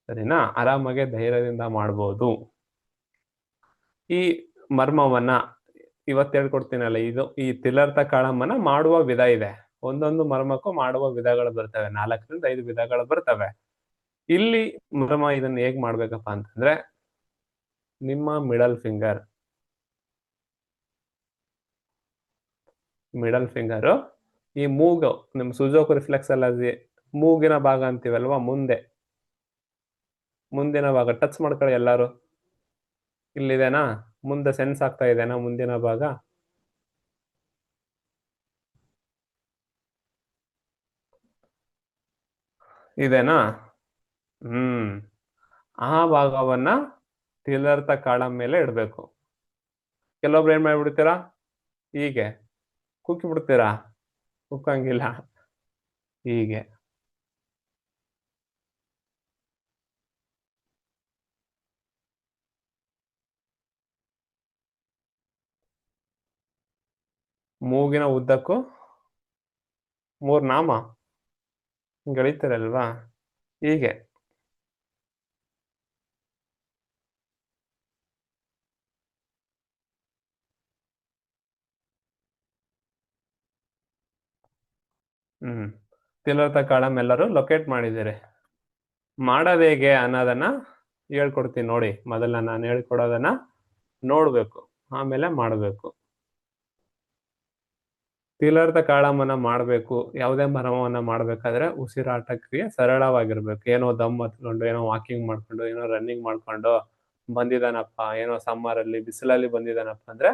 Speaker 1: ಸರಿನಾ? ಆರಾಮಾಗೆ ಧೈರ್ಯದಿಂದ ಮಾಡ್ಬೋದು. ಈ ಮರ್ಮವನ್ನ ಇವತ್ತು ಹೇಳ್ಕೊಡ್ತೀನಲ್ಲ, ಇದು ಈ ತಿಲರ್ಥ ಕಾಳಮ್ಮನ ಮಾಡುವ ವಿಧ ಇದೆ. ಒಂದೊಂದು ಮರ್ಮಕ್ಕೂ ಮಾಡುವ ವಿಧಗಳು ಬರ್ತವೆ. 4ರಿಂದ 5 ವಿಧಗಳು ಬರ್ತವೆ. ಇಲ್ಲಿ ಮರ್ಮ ಇದನ್ನ ಹೇಗ್ ಮಾಡ್ಬೇಕಪ್ಪ ಅಂತಂದ್ರೆ, ನಿಮ್ಮ ಮಿಡಲ್ ಫಿಂಗರ್ ಈ ಮೂಗು, ನಿಮ್ ಸುಜೋಕ್ ರಿಫ್ಲೆಕ್ಸ್ ಅಲ್ಲ, ಮೂಗಿನ ಭಾಗ ಅಂತೀವಲ್ವಾ, ಮುಂದಿನ ಭಾಗ ಟಚ್ ಮಾಡ್ಕೊಳ್ಳಿ ಎಲ್ಲಾರು. ಇಲ್ಲಿದೆನಾ? ಮುಂದೆ ಸೆನ್ಸ್ ಆಗ್ತಾ ಇದೆನಾ ಮುಂದಿನ ಭಾಗ? ಇದೇನಾ? ಆ ಭಾಗವನ್ನ ತಿಲರ್ಥ ಕಾಳಂ ಮೇಲೆ ಇಡ್ಬೇಕು. ಕೆಲವೊಬ್ರು ಏನ್ ಮಾಡ್ಬಿಡ್ತೀರಾ, ಹೀಗೆ ಕುಕ್ಕಿ ಬಿಡ್ತೀರಾ. ಕುಕ್ಕಂಗಿಲ್ಲ, ಹೀಗೆ. ಮೂಗಿನ ಉದ್ದಕ್ಕೂ 3 ನಾಮ ಗಳಿತೀರಲ್ವಾ, ಹೀಗೆ. ತಿಲರ್ಥ ಕಾಳಂ ಎಲ್ಲರೂ ಲೊಕೇಟ್ ಮಾಡಿದ್ದೀರಿ. ಮಾಡೋದು ಹೇಗೆ ಅನ್ನೋದನ್ನ ಹೇಳ್ಕೊಡ್ತೀನಿ ನೋಡಿ. ಮೊದಲ ನಾನು ಹೇಳ್ಕೊಡೋದನ್ನ ನೋಡ್ಬೇಕು, ಆಮೇಲೆ ಮಾಡಬೇಕು. ತಿಲರ್ಥ ಕಾಳಮನ ಮಾಡಬೇಕು. ಯಾವುದೇ ಮರ್ಮವನ್ನ ಮಾಡ್ಬೇಕಾದ್ರೆ ಉಸಿರಾಟ ಕ್ರಿಯೆ ಸರಳವಾಗಿರ್ಬೇಕು. ಏನೋ ದಮ್ ಹತ್ಕೊಂಡು, ಏನೋ ವಾಕಿಂಗ್ ಮಾಡ್ಕೊಂಡು, ಏನೋ ರನ್ನಿಂಗ್ ಮಾಡ್ಕೊಂಡು ಬಂದಿದ್ದಾನಪ್ಪ, ಏನೋ ಸಮ್ಮರ್ ಅಲ್ಲಿ ಬಿಸಿಲಲ್ಲಿ ಬಂದಿದ್ದಾನಪ್ಪ ಅಂದ್ರೆ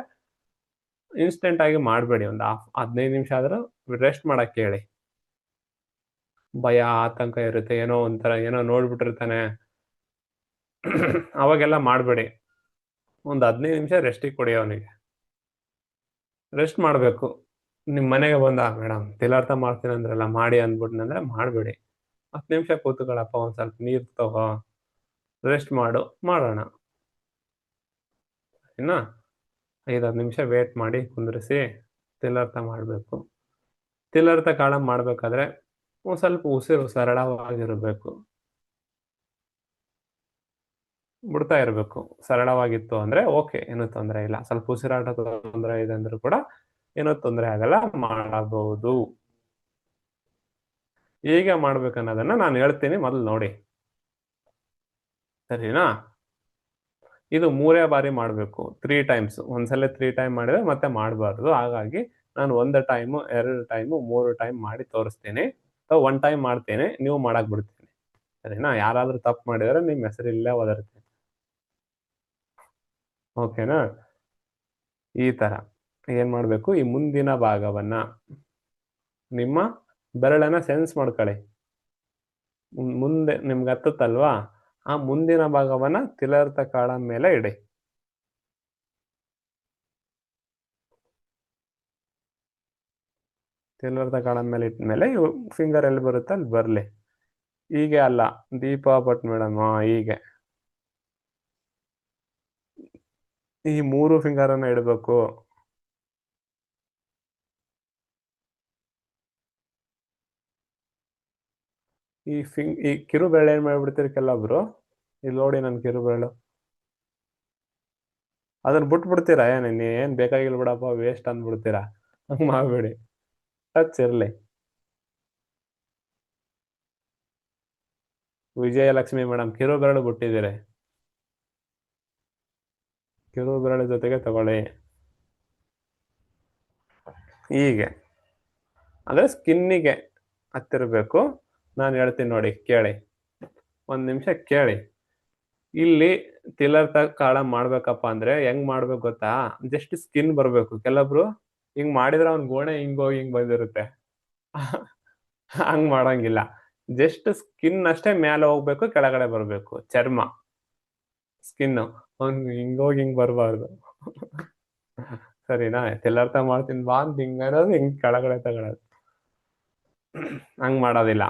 Speaker 1: ಇನ್ಸ್ಟೆಂಟ್ ಆಗಿ ಮಾಡಬೇಡಿ. ಒಂದು 15 ನಿಮಿಷ ಆದ್ರೂ ರೆಸ್ಟ್ ಮಾಡಕ್ ಹೇಳಿ. ಭಯ ಆತಂಕ ಇರುತ್ತೆ, ಏನೋ ಒಂಥರ ಏನೋ ನೋಡ್ಬಿಟ್ಟಿರ್ತಾನೆ, ಅವಾಗೆಲ್ಲ ಮಾಡಬೇಡಿ. ಒಂದು 15 ನಿಮಿಷ ರೆಸ್ಟಿಗೆ ಕೊಡಿ ಅವನಿಗೆ. ರೆಸ್ಟ್ ಮಾಡಬೇಕು. ನಿಮ್ ಮನೆಗೆ ಬಂದ ಮೇಡಮ್ ತಿಲಾರ್ಥ ಮಾಡ್ತೀನಿ ಅಂದ್ರಲ್ಲ ಮಾಡಿ ಅಂದ್ಬಿಟ್ನಂದ್ರೆ ಮಾಡಬೇಡಿ. 10 ನಿಮಿಷ ಕೂತ್ಕೊಳ್ಳಪ್ಪ, ಒಂದ್ ಸ್ವಲ್ಪ ನೀರ್ ತಗೋ, ರೆಸ್ಟ್ ಮಾಡು, ಮಾಡೋಣ. ಇನ್ನ 5-10 ನಿಮಿಷ ವೇಟ್ ಮಾಡಿ ಕುಂದ್ರಿಸಿ ತಿಲಾರ್ಥ ಮಾಡಬೇಕು. ತಿಲರ್ಥ ಕಾಳಂ ಮಾಡ್ಬೇಕಾದ್ರೆ ಒಂದ್ ಸ್ವಲ್ಪ ಉಸಿರು ಸರಳವಾಗಿರ್ಬೇಕು, ಬಿಡ್ತಾ ಇರ್ಬೇಕು. ಸರಳವಾಗಿತ್ತು ಅಂದ್ರೆ ಓಕೆ, ಏನೂ ತೊಂದರೆ ಇಲ್ಲ. ಸ್ವಲ್ಪ ಉಸಿರಾಟ ತೊಂದರೆ ಇದೆ ಅಂದ್ರೂ ಕೂಡ ಏನೂ ತೊಂದರೆ ಆಗಲ್ಲ, ಮಾಡಬಹುದು. ಹೇಗೆ ಮಾಡ್ಬೇಕನ್ನೋದನ್ನ ನಾನು ಹೇಳ್ತೀನಿ, ಮೊದಲು ನೋಡಿ, ಸರಿನಾ? ಇದು 3 ಬಾರಿ ಮಾಡಬೇಕು, 3 ಟೈಮ್ಸ್. ಒಂದ್ಸಲ 3 ಟೈಮ್ ಮಾಡಿದ್ರೆ ಮತ್ತೆ ಮಾಡಬಾರ್ದು. ಹಾಗಾಗಿ ನಾನು 1 ಟೈಮು, 2 ಟೈಮು, 3 ಟೈಮ್ ಮಾಡಿ ತೋರಿಸ್ತೀನಿ. 1 ಟೈಮ್ ಮಾಡ್ತೀನಿ, ನೀವು ಮಾಡಕ್ ಬಿಡ್ತೀನಿ, ಸರಿನಾ? ಯಾರಾದ್ರೂ ತಪ್ಪು ಮಾಡಿದ್ರೆ ನಿಮ್ಮ ಹೆಸರು ಇಲ್ಲೇ ಒದರ್ತೀನಿ, ಓಕೆನಾ? ಈ ತರ ಏನ್ ಮಾಡ್ಬೇಕು, ಈ ಮುಂದಿನ ಭಾಗವನ್ನ ನಿಮ್ಮ ಬೆರಳನ್ನ ಸೆನ್ಸ್ ಮಾಡ್ಕೊಳ್ಳಿ. ಮುಂದೆ ನಿಮ್ಗೆ ಹತ್ತುತ್ತಲ್ವಾ, ಆ ಮುಂದಿನ ಭಾಗವನ್ನ ತಿಲರ್ಥ ಕಾಳಂ ಮೇಲೆ ಇಡಿ. ತಿಲರ್ಥ ಕಾಳಂ ಮೇಲೆ ಇಟ್ಮೇಲೆ ಫಿಂಗರ್ ಎಲ್ಲಿ ಬರುತ್ತೆ ಅಲ್ಲಿ ಬರ್ಲಿ. ಹೀಗೆ ಅಲ್ಲ, ದೀಪಾ ಭಟ್ ಮೇಡಮ್, ಹೀಗೆ ಈ 3 ಫಿಂಗರ್ ಅನ್ನ ಇಡಬೇಕು. ಈ ಕಿರು ಬೆರಳು ಏನ್ ಮಾಡ್ಬಿಡ್ತೀರಿ ಕೆಲವೊಬ್ರು, ಇಲ್ಲಿ ನೋಡಿ ನನ್ ಕಿರು ಬೆರಳು, ಅದನ್ನ ಬಿಟ್ಬಿಡ್ತೀರಾ. ಏನ್ ಬೇಕಾಗಿಲ್ಲ ಬಿಡಪ್ಪ, ವೇಸ್ಟ್ ಅಂದ್ಬಿಡ್ತೀರಾ. ಹಂಗ್ ಮಾಡ್ಬೇಡಿ, ಟಚ್ ಇರ್ಲಿ. ವಿಜಯಲಕ್ಷ್ಮಿ ಮೇಡಮ್ ಕಿರು ಬೆರಳು ಬಿಟ್ಟಿದ್ದೀರಿ, ಕಿರು ಬೆರಳು ಜೊತೆಗೆ ತಗೊಳ್ಳಿ. ಹೀಗೆ ಅಂದ್ರೆ ಸ್ಕಿನ್ನಿಗೆ ಹತ್ತಿರಬೇಕು. ನಾನು ಹೇಳ್ತೀನಿ ನೋಡಿ, ಕೇಳಿ, 1 ನಿಮಿಷ ಕೇಳಿ. ಇಲ್ಲಿ ತಿಲರ್ಥ ಕಾಳಂ ಮಾಡ್ಬೇಕಪ್ಪ ಅಂದ್ರೆ ಹೆಂಗ್ ಮಾಡ್ಬೇಕು ಗೊತ್ತಾ? ಜಸ್ಟ್ ಸ್ಕಿನ್ ಬರ್ಬೇಕು. ಕೆಲವೊಬ್ರು ಹಿಂಗ್ ಮಾಡಿದ್ರೆ ಅವ್ನ್ ಗೋಣೆ ಹಿಂಗೋಗಿ ಹಿಂಗ್ ಬಂದಿರುತ್ತೆ. ಹಂಗ್ ಮಾಡಂಗಿಲ್ಲ. ಜಸ್ಟ್ ಸ್ಕಿನ್ ಅಷ್ಟೇ ಮೇಲೆ ಹೋಗ್ಬೇಕು, ಕೆಳಗಡೆ ಬರ್ಬೇಕು. ಚರ್ಮ, ಸ್ಕಿನ್ ಅವ್ನ್ ಹಿಂಗೋಗಿ ಹಿಂಗ್ ಬರ್ಬಾರ್ದು. ಸರಿನಾ? ತಿಲರ್ಥ ಮಾಡ್ತೀನಿ ಬಾ ಅಂತ ಹಿಂಗ್ ಅನ್ನೋದು, ಹಿಂಗ್ ಕೆಳಗಡೆ ತಗೊಳ್ಳೋದು, ಹಂಗ್ ಮಾಡೋದಿಲ್ಲ.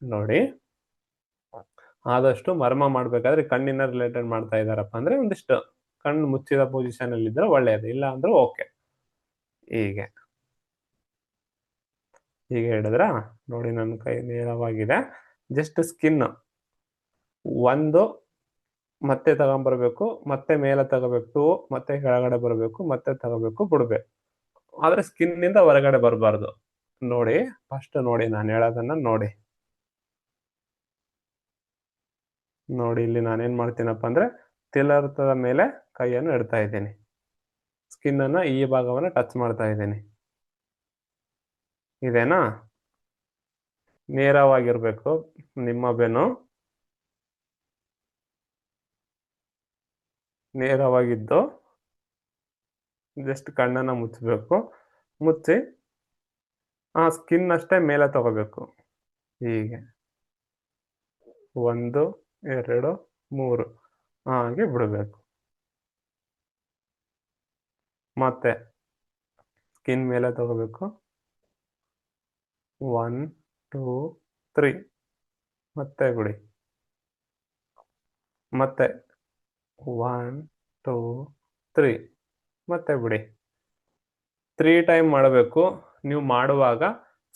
Speaker 1: ನೋಡಿ, ಆದಷ್ಟು ಮರ್ಮ ಮಾಡ್ಬೇಕಾದ್ರೆ ಕಣ್ಣಿನ ರಿಲೇಟೆಡ್ ಮಾಡ್ತಾ ಇದಾರಪ್ಪ ಅಂದ್ರೆ ಒಂದಿಷ್ಟು ಕಣ್ಣು ಮುಚ್ಚಿದ ಪೊಸಿಷನ್ ಅಲ್ಲಿ ಇದ್ರೆ ಒಳ್ಳೇದು, ಇಲ್ಲ ಅಂದ್ರೆ ಓಕೆ. ಹೀಗೆ ಹೀಗೆ ಹಿಡಿದ್ರ ನೋಡಿ, ನನ್ನ ಕೈ ನೇರವಾಗಿದೆ. ಜಸ್ಟ್ ಸ್ಕಿನ್ ಒಂದು ಮತ್ತೆ ತಗೊಂಡ್ಬರ್ಬೇಕು, ಮತ್ತೆ ಮೇಲೆ ತಗೋಬೇಕು, ಮತ್ತೆ ಕೆಳಗಡೆ ಬರ್ಬೇಕು, ಮತ್ತೆ ತಗೋಬೇಕು, ಬಿಡ್ಬೇಕು. ಆದ್ರೆ ಸ್ಕಿನ್ ನಿಂದ ಹೊರಗಡೆ ಬರಬಾರ್ದು. ನೋಡಿ, ಫಸ್ಟ್ ನೋಡಿ, ನಾನು ಹೇಳೋದನ್ನ ನೋಡಿ. ನೋಡಿ, ಇಲ್ಲಿ ನಾನೇನ್ ಮಾಡ್ತೀನಪ್ಪ ಅಂದ್ರೆ ತಿಲರ್ಥದ ಮೇಲೆ ಕೈಯನ್ನು ಇಡ್ತಾ ಇದ್ದೀನಿ, ಸ್ಕಿನ್ ಅನ್ನ ಈ ಭಾಗವನ್ನ ಟಚ್ ಮಾಡ್ತಾ ಇದ್ದೀನಿ. ಇದೇನಾ? ನೇರವಾಗಿರ್ಬೇಕು ನಿಮ್ಮ ಬೆನ್ನು, ನೇರವಾಗಿದ್ದು ಜಸ್ಟ್ ಕಣ್ಣನ್ನ ಮುಚ್ಚಬೇಕು. ಮುಚ್ಚಿ ಆ ಸ್ಕಿನ್ ಅಷ್ಟೇ ಮೇಲೆ ತಗೋಬೇಕು. ಹೀಗೆ 1 2 3 ಹಾಗೆ ಬಿಡಬೇಕು. ಮತ್ತೆ ಸ್ಕಿನ್ ಮೇಲೆ ತಗೋಬೇಕು. 1 2 3 ಮತ್ತೆ ಬಿಡಿ. ಮತ್ತೆ 1 2 3 ಮತ್ತೆ ಬಿಡಿ. 3 ಟೈಮ್ ಮಾಡಬೇಕು. ನೀವು ಮಾಡುವಾಗ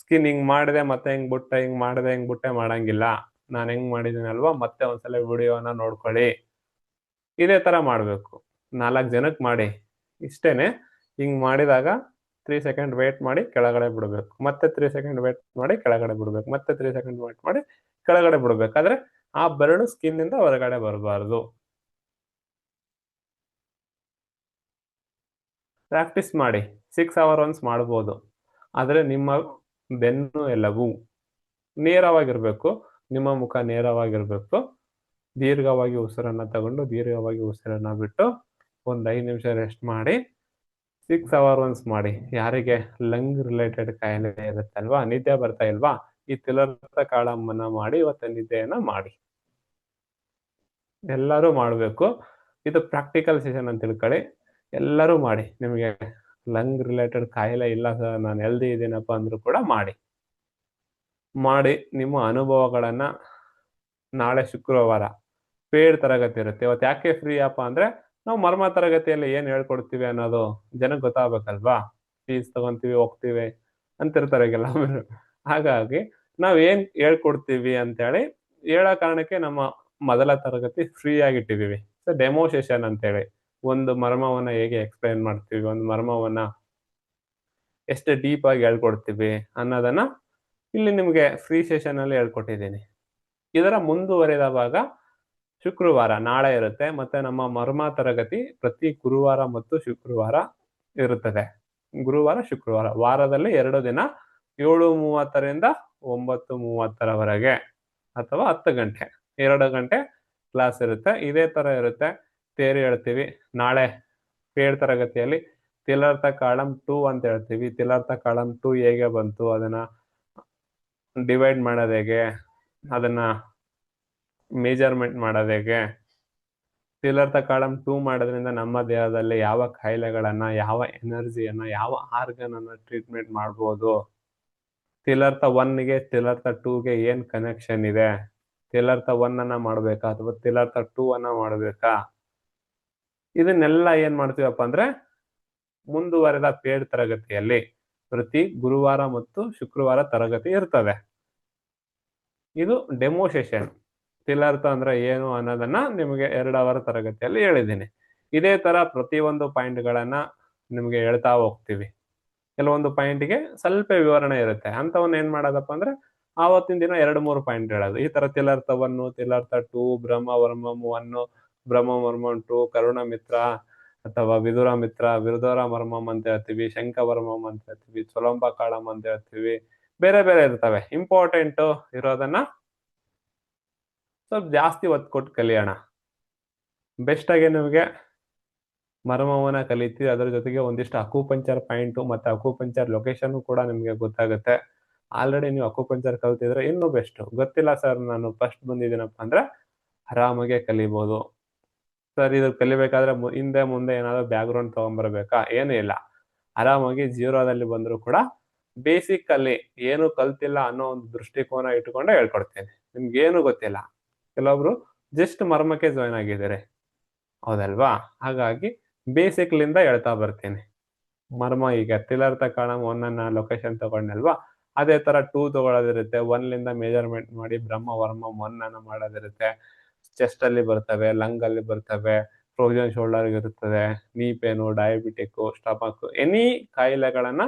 Speaker 1: ಸ್ಕಿನ್ ಹಿಂಗ್ ಮಾಡಿದೆ ಮತ್ತೆ ಹಿಂಗ್ ಬಿಟ್ಟೆ, ಹಿಂಗ್ ಮಾಡಿದೆ ಹಿಂಗ್ ಬಿಟ್ಟೆ ಮಾಡಂಗಿಲ್ಲ. ನಾನು ಹೆಂಗ್ ಮಾಡಿದ್ದೀನಲ್ವಾ, ಮತ್ತೆ ಒಂದ್ಸಲ ವಿಡಿಯೋನ ನೋಡ್ಕೊಳ್ಳಿ. ಇದೇ ತರ ಮಾಡ್ಬೇಕು. 4 ಜನಕ್ಕೆ ಮಾಡಿ. ಇಷ್ಟೇನೆ. ಹಿಂಗ್ ಮಾಡಿದಾಗ 3 ಸೆಕೆಂಡ್ ವೇಟ್ ಮಾಡಿ ಕೆಳಗಡೆ ಬಿಡಬೇಕು. ಮತ್ತೆ 3 ಸೆಕೆಂಡ್ ವೇಟ್ ಮಾಡಿ ಕೆಳಗಡೆ ಬಿಡಬೇಕು. ಮತ್ತೆ 3 ಸೆಕೆಂಡ್ ವೇಟ್ ಮಾಡಿ ಕೆಳಗಡೆ ಬಿಡಬೇಕಾದ್ರೆ ಆ ಬೆರಳು ಸ್ಕಿನ್ ಇಂದ ಹೊರಗಡೆ ಬರಬಾರ್ದು. ಪ್ರಾಕ್ಟೀಸ್ ಮಾಡಿ. 6 hours ಒನ್ಸ್ ಮಾಡ್ಬೋದು. ಆದ್ರೆ ನಿಮ್ಮ ಬೆನ್ನು ಎಲ್ಲವೂ ನೇರವಾಗಿರ್ಬೇಕು, ನಿಮ್ಮ ಮುಖ ನೇರವಾಗಿರ್ಬೇಕು. ದೀರ್ಘವಾಗಿ ಉಸಿರನ್ನ ತಗೊಂಡು ದೀರ್ಘವಾಗಿ ಉಸಿರನ್ನ ಬಿಟ್ಟು ಒಂದು 5 ನಿಮಿಷ ರೆಸ್ಟ್ ಮಾಡಿ. 6 hours ಒನ್ಸ್ ಮಾಡಿ. ಯಾರಿಗೆ ಲಂಗ್ ರಿಲೇಟೆಡ್ ಕಾಯಿಲೆ ಇರುತ್ತಲ್ವಾ, ನಿದ್ದೆ ಬರ್ತಾ ಇಲ್ವಾ, ಈ ತಿಲರ್ಥ ಕಾಳಂನ ಮಾಡಿ ಇವತ್ತು ನಿದ್ದೆಯನ್ನ ಮಾಡಿ. ಎಲ್ಲರೂ ಮಾಡಬೇಕು. ಇದು ಪ್ರಾಕ್ಟಿಕಲ್ ಸೆಷನ್ ಅಂತ ತಿಳ್ಕೊಳ್ಳಿ. ಎಲ್ಲರೂ ಮಾಡಿ. ನಿಮಗೆ ಲಂಗ್ ರಿಲೇಟೆಡ್ ಕಾಯಿಲೆ ಇಲ್ಲ ಸರ್, ನಾನು ಹೆಲ್ದಿ ಇದ್ದೀನಪ್ಪ ಅಂದ್ರೂ ಕೂಡ ಮಾಡಿ. ನಿಮ್ಮ ಅನುಭವಗಳನ್ನ ನಾಳೆ ಶುಕ್ರವಾರ ಪೇಡ್ ತರಗತಿ ಇರುತ್ತೆ. ಇವತ್ತು ಯಾಕೆ ಫ್ರೀ ಅಪ್ಪ ಅಂದ್ರೆ ನಾವು ಮರ್ಮ ತರಗತಿಯಲ್ಲಿ ಏನ್ ಹೇಳ್ಕೊಡ್ತೀವಿ ಅನ್ನೋದು ಜನಕ್ಕೆ ಗೊತ್ತಾಗಬೇಕಲ್ವಾ. ಫೀಸ್ ತಗೊಂತೀವಿ, ಹೋಗ್ತೀವಿ, ಅಂತಿರ್ತಾರೆ ಕೆಲವರು. ಹಾಗಾಗಿ ನಾವ್ ಏನ್ ಹೇಳ್ಕೊಡ್ತೀವಿ ಅಂತೇಳಿ ಹೇಳೋ ಕಾರಣಕ್ಕೆ ನಮ್ಮ ಮೊದಲ ತರಗತಿ ಫ್ರೀ ಆಗಿಟ್ಟಿದೀವಿ. ಸೊ ಡೆಮೋ ಸೆಷನ್ ಅಂತೇಳಿ ಒಂದು ಮರ್ಮವನ್ನ ಹೇಗೆ ಎಕ್ಸ್ಪ್ಲೈನ್ ಮಾಡ್ತೀವಿ, ಒಂದು ಮರ್ಮವನ್ನ ಎಷ್ಟು ಡೀಪ್ ಆಗಿ ಹೇಳ್ಕೊಡ್ತೀವಿ ಅನ್ನೋದನ್ನ ಇಲ್ಲಿ ನಿಮ್ಗೆ ಫ್ರೀ ಸೆಷನ್ ಅಲ್ಲಿ ಹೇಳ್ಕೊಟ್ಟಿದ್ದೀನಿ. ಇದರ ಮುಂದುವರೆದ ಭಾಗ ಶುಕ್ರವಾರ ನಾಳೆ ಇರುತ್ತೆ. ಮತ್ತೆ ನಮ್ಮ ಮರ್ಮ ತರಗತಿ ಪ್ರತಿ ಗುರುವಾರ ಮತ್ತು ಶುಕ್ರವಾರ ಇರುತ್ತದೆ. ಗುರುವಾರ ಶುಕ್ರವಾರ ವಾರದಲ್ಲಿ 2 ದಿನ 7:30ರಿಂದ 9:30ರವರೆಗೆ ಅಥವಾ 10 ಗಂಟೆ 2 ಗಂಟೆ ಕ್ಲಾಸ್ ಇರುತ್ತೆ. ಇದೇ ತರ ಇರುತ್ತೆ. ಥಿಯರಿ ಹೇಳ್ತೀವಿ. ನಾಳೆ ಪೇಡ್ ತರಗತಿಯಲ್ಲಿ ತಿಲಾರ್ಥ ಕಾಲಮ್ 2 ಅಂತ ಹೇಳ್ತೀವಿ. ತಿಲಾರ್ಥ ಕಾಲಮ್ 2 ಹೇಗೆ ಬಂತು, ಅದನ್ನ ಡಿವೈಡ್ ಮಾಡೋದು ಹೇಗೆ, ಅದನ್ನ ಮೆಜರ್ಮೆಂಟ್ ಮಾಡೋದು ಹೇಗೆ, ತಿಲಾರ್ಥ ಕಾಲಮ್ 2 ಮಾಡೋದ್ರಿಂದ ನಮ್ಮ ದೇಹದಲ್ಲಿ ಯಾವ ಕಾಯಿಲೆಗಳನ್ನ, ಯಾವ ಎನರ್ಜಿಯನ್ನ, ಯಾವ ಆರ್ಗನ್ ಅನ್ನ ಟ್ರೀಟ್ಮೆಂಟ್ ಮಾಡ್ಬೋದು, ತಿಲಾರ್ಥ 1ಗೆ ತಿಲಾರ್ಥ 2ಗೆ ಏನ್ ಕನೆಕ್ಷನ್ ಇದೆ, ತಿಲಾರ್ಥ 1 ಅನ್ನ ಮಾಡ್ಬೇಕಾ ಅಥವಾ ತಿಲಾರ್ಥ 2 ಅನ್ನ ಮಾಡ್ಬೇಕಾ, ಇದನ್ನೆಲ್ಲ ಏನ್ ಮಾಡ್ತೀವಪ್ಪ ಅಂದ್ರೆ ಮುಂದುವರೆದ ಪೇಡ್ ತರಗತಿಯಲ್ಲಿ ಪ್ರತಿ ಗುರುವಾರ ಮತ್ತು ಶುಕ್ರವಾರ ತರಗತಿ ಇರ್ತವೆ. ಇದು ಡೆಮೋ ಸೆಷನ್. ತಿಲಾರ್ಥ ಅಂದ್ರೆ ಏನು ಅನ್ನೋದನ್ನ ನಿಮಗೆ 2 ಅವರ್ ತರಗತಿಯಲ್ಲಿ ಹೇಳಿದ್ದೀನಿ. ಇದೇ ತರ ಪ್ರತಿಯೊಂದು ಪಾಯಿಂಟ್ಗಳನ್ನ ನಿಮ್ಗೆ ಹೇಳ್ತಾ ಹೋಗ್ತೀವಿ. ಕೆಲವೊಂದು ಪಾಯಿಂಟ್ಗೆ ಸ್ವಲ್ಪ ವಿವರಣೆ ಇರುತ್ತೆ. ಅಂತವನ್ನ ಏನ್ ಮಾಡೋದಪ್ಪ ಅಂದ್ರೆ ಆವತ್ತಿನ ದಿನ 2-3 ಪಾಯಿಂಟ್ ಹೇಳೋದು. ಈ ತರ ತಿಲಾರ್ಥ 1, ತಿಲಾರ್ಥ 2, ಬ್ರಹ್ಮವರ್ಮಂ 1, ಬ್ರಹ್ಮವರ್ಮಂ 2, ಕರುಣ ಮಿತ್ರ ಅಥವಾ ವಿದುರ ಮಿತ್ರ, ವಿದುರ ಮರ್ಮಂ ಅಂತ ಹೇಳ್ತೀವಿ, ಶಂಖವರ್ಮಂ ಅಂತ ಹೇಳ್ತೀವಿ, ಚೊಲಂಬ ಕಾಳಂ ಅಂತ ಹೇಳ್ತೀವಿ. ಬೇರೆ ಬೇರೆ ಇರ್ತವೆ. ಇಂಪಾರ್ಟೆಂಟ್ ಇರೋದನ್ನ ಸ್ವಲ್ಪ ಜಾಸ್ತಿ ಒತ್ತು ಕೊಟ್ಟು ಕಲಿಯೋಣ. ಬೆಸ್ಟ್ ಆಗಿ ನಿಮಗೆ ಮರ್ಮವನ್ನ ಕಲಿತೀವಿ. ಅದರ ಜೊತೆಗೆ ಒಂದಿಷ್ಟು ಅಕುಪಂಚರ್ ಪಾಯಿಂಟ್ ಮತ್ತೆ ಅಕುಪಂಚರ್ ಲೊಕೇಶನ್ ಕೂಡ ನಿಮ್ಗೆ ಗೊತ್ತಾಗುತ್ತೆ. ಆಲ್ರೆಡಿ ನೀವು ಅಕುಪಂಚರ್ ಕಲ್ತಿದ್ರೆ ಇನ್ನೂ ಬೆಸ್ಟ್. ಗೊತ್ತಿಲ್ಲ ಸರ್ ನಾನು ಫಸ್ಟ್ ಬಂದಿದ್ದೀನಪ್ಪ ಅಂದ್ರೆ ಆರಾಮಾಗೆ ಕಲಿಬಹುದು. ಸರ್ ಇದು ಕಲಿಬೇಕಾದ್ರೆ ಹಿಂದೆ ಮುಂದೆ ಏನಾದ್ರು ಬ್ಯಾಕ್ ಗ್ರೌಂಡ್ ತಗೊಂಡ್ಬರ್ಬೇಕಾ? ಏನೂ ಇಲ್ಲ. ಆರಾಮಾಗಿ ಜೀರೋದಲ್ಲಿ ಬಂದ್ರು ಕೂಡ ಬೇಸಿಕ್ ಅಲ್ಲಿ ಏನು ಕಲ್ತಿಲ್ಲ ಅನ್ನೋ ಒಂದು ದೃಷ್ಟಿಕೋನ ಇಟ್ಕೊಂಡೆ ಹೇಳ್ಕೊಡ್ತೀನಿ. ನಿಮ್ಗೆ ಏನು ಗೊತ್ತಿಲ್ಲ. ಕೆಲವೊಬ್ರು ಜಸ್ಟ್ ಮರ್ಮಕ್ಕೆ ಜಾಯ್ನ್ ಆಗಿದ್ದಾರೆ, ಹೌದಲ್ವಾ? ಹಾಗಾಗಿ ಬೇಸಿಕ್ ಲಿಂದ ಹೇಳ್ತಾ ಬರ್ತೀನಿ. ಮರ್ಮ ಈಗ ತಿಲಾರ್ಥ ಕಾಲಮ್ 1 ಅನ್ನ ಲೊಕೇಶನ್ ತಗೊಂಡಲ್ವಾ, ಅದೇ ತರ 2 ತಗೊಳ್ಳೋದಿರುತ್ತೆ. 1 ಲಿಂದ ಮೆಜರ್ಮೆಂಟ್ ಮಾಡಿ ಬ್ರಹ್ಮವರ್ಮಂ 1 ಅನ್ನ ಮಾಡೋದಿರುತ್ತೆ. ಚೆಸ್ಟ್ ಅಲ್ಲಿ ಬರ್ತವೆ, ಲಂಗ್ ಅಲ್ಲಿ ಬರ್ತವೆ, ಫ್ರೋಜನ್ ಶೋಲ್ಡರ್ ಇರುತ್ತದೆ, knee pain, diabetic, stomach, any ಕಾಯಿಲೆಗಳನ್ನ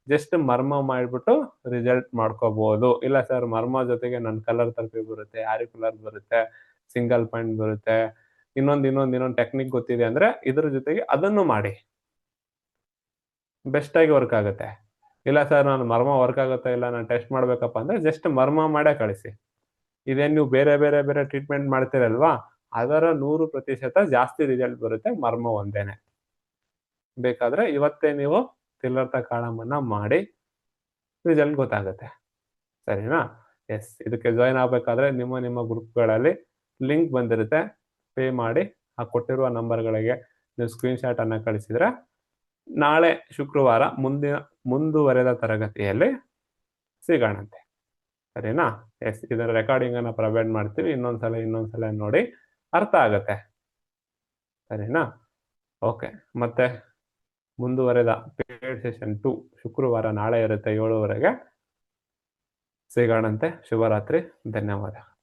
Speaker 1: ಜಸ್ಟ್ ಮರ್ಮ ಮಾಡಿಬಿಟ್ಟು ರಿಸಲ್ಟ್ ಮಾಡ್ಕೋಬಹುದು. ಇಲ್ಲ ಸರ್ ಮರ್ಮ ಜೊತೆಗೆ ನನ್ ಕಲರ್ ಥೆರಪಿ ಬರುತ್ತೆ, ಆರಿಕ್ಯುಲರ್ ಬರುತ್ತೆ, ಸಿಂಗಲ್ ಪಾಯಿಂಟ್ ಬರುತ್ತೆ, ಇನ್ನೊಂದು ಟೆಕ್ನಿಕ್ ಗೊತ್ತಿದೆ ಅಂದ್ರೆ ಇದ್ರ ಜೊತೆಗೆ ಅದನ್ನು ಮಾಡಿ, ಬೆಸ್ಟ್ ಆಗಿ ವರ್ಕ್ ಆಗುತ್ತೆ. ಇಲ್ಲ ಸರ್ ನಾನು ಮರ್ಮ ವರ್ಕ್ ಆಗುತ್ತೆ ಇಲ್ಲ ನಾನು ಟೆಸ್ಟ್ ಮಾಡ್ಬೇಕಪ್ಪ ಅಂದ್ರೆ ಜಸ್ಟ್ ಮರ್ಮ ಮಾಡೇ ಕಳಿಸಿ. ಇದೇನ್ ನೀವು ಬೇರೆ ಬೇರೆ ಬೇರೆ ಟ್ರೀಟ್ಮೆಂಟ್ ಮಾಡ್ತೀರಲ್ವಾ, ಅದರ 100% ಜಾಸ್ತಿ ರಿಸಲ್ಟ್ ಬರುತ್ತೆ ಮರ್ಮ ಒಂದೇನೆ. ಬೇಕಾದ್ರೆ ಇವತ್ತೇ ನೀವು ತಿಲಾರ್ಥ ಕಾಲಮ್ ಅನ್ನ ಮಾಡಿ ರಿಸಲ್ಟ್ ಗೊತ್ತಾಗುತ್ತೆ. ಸರಿನಾ? ಎಸ್. ಇದಕ್ಕೆ ಜಾಯಿನ್ ಆಗ್ಬೇಕಾದ್ರೆ ನಿಮ್ಮ ಗ್ರೂಪ್ಗಳಲ್ಲಿ ಲಿಂಕ್ ಬಂದಿರುತ್ತೆ. ಪೇ ಮಾಡಿ ಆ ಕೊಟ್ಟಿರುವ ನಂಬರ್ಗಳಿಗೆ ನೀವು ಸ್ಕ್ರೀನ್ ಶಾಟ್ ಅನ್ನ ಕಳಿಸಿದ್ರೆ ನಾಳೆ ಶುಕ್ರವಾರ ಮುಂದುವರೆದ ತರಗತಿಯಲ್ಲಿ ಸಿಗೋಣಂತೆ. ಸರಿನಾ? ಎಸ್. ಇದರ ರೆಕಾರ್ಡಿಂಗ್ ಅನ್ನ ಪ್ರೊವೈಡ್ ಮಾಡ್ತೀವಿ. ಇನ್ನೊಂದ್ಸಲ ನೋಡಿ ಅರ್ಥ ಆಗತ್ತೆ. ಸರಿನಾ? ಓಕೆ. ಮತ್ತೆ ಮುಂದುವರೆದ ಪೇಡ್ ಸೆಷನ್ 2 ಶುಕ್ರವಾರ ನಾಳೆ ಇರುತ್ತೆ 7:00ವರೆಗೆ. ಸಿಗೋಣಂತೆ. ಶುಭರಾತ್ರಿ. ಧನ್ಯವಾದ.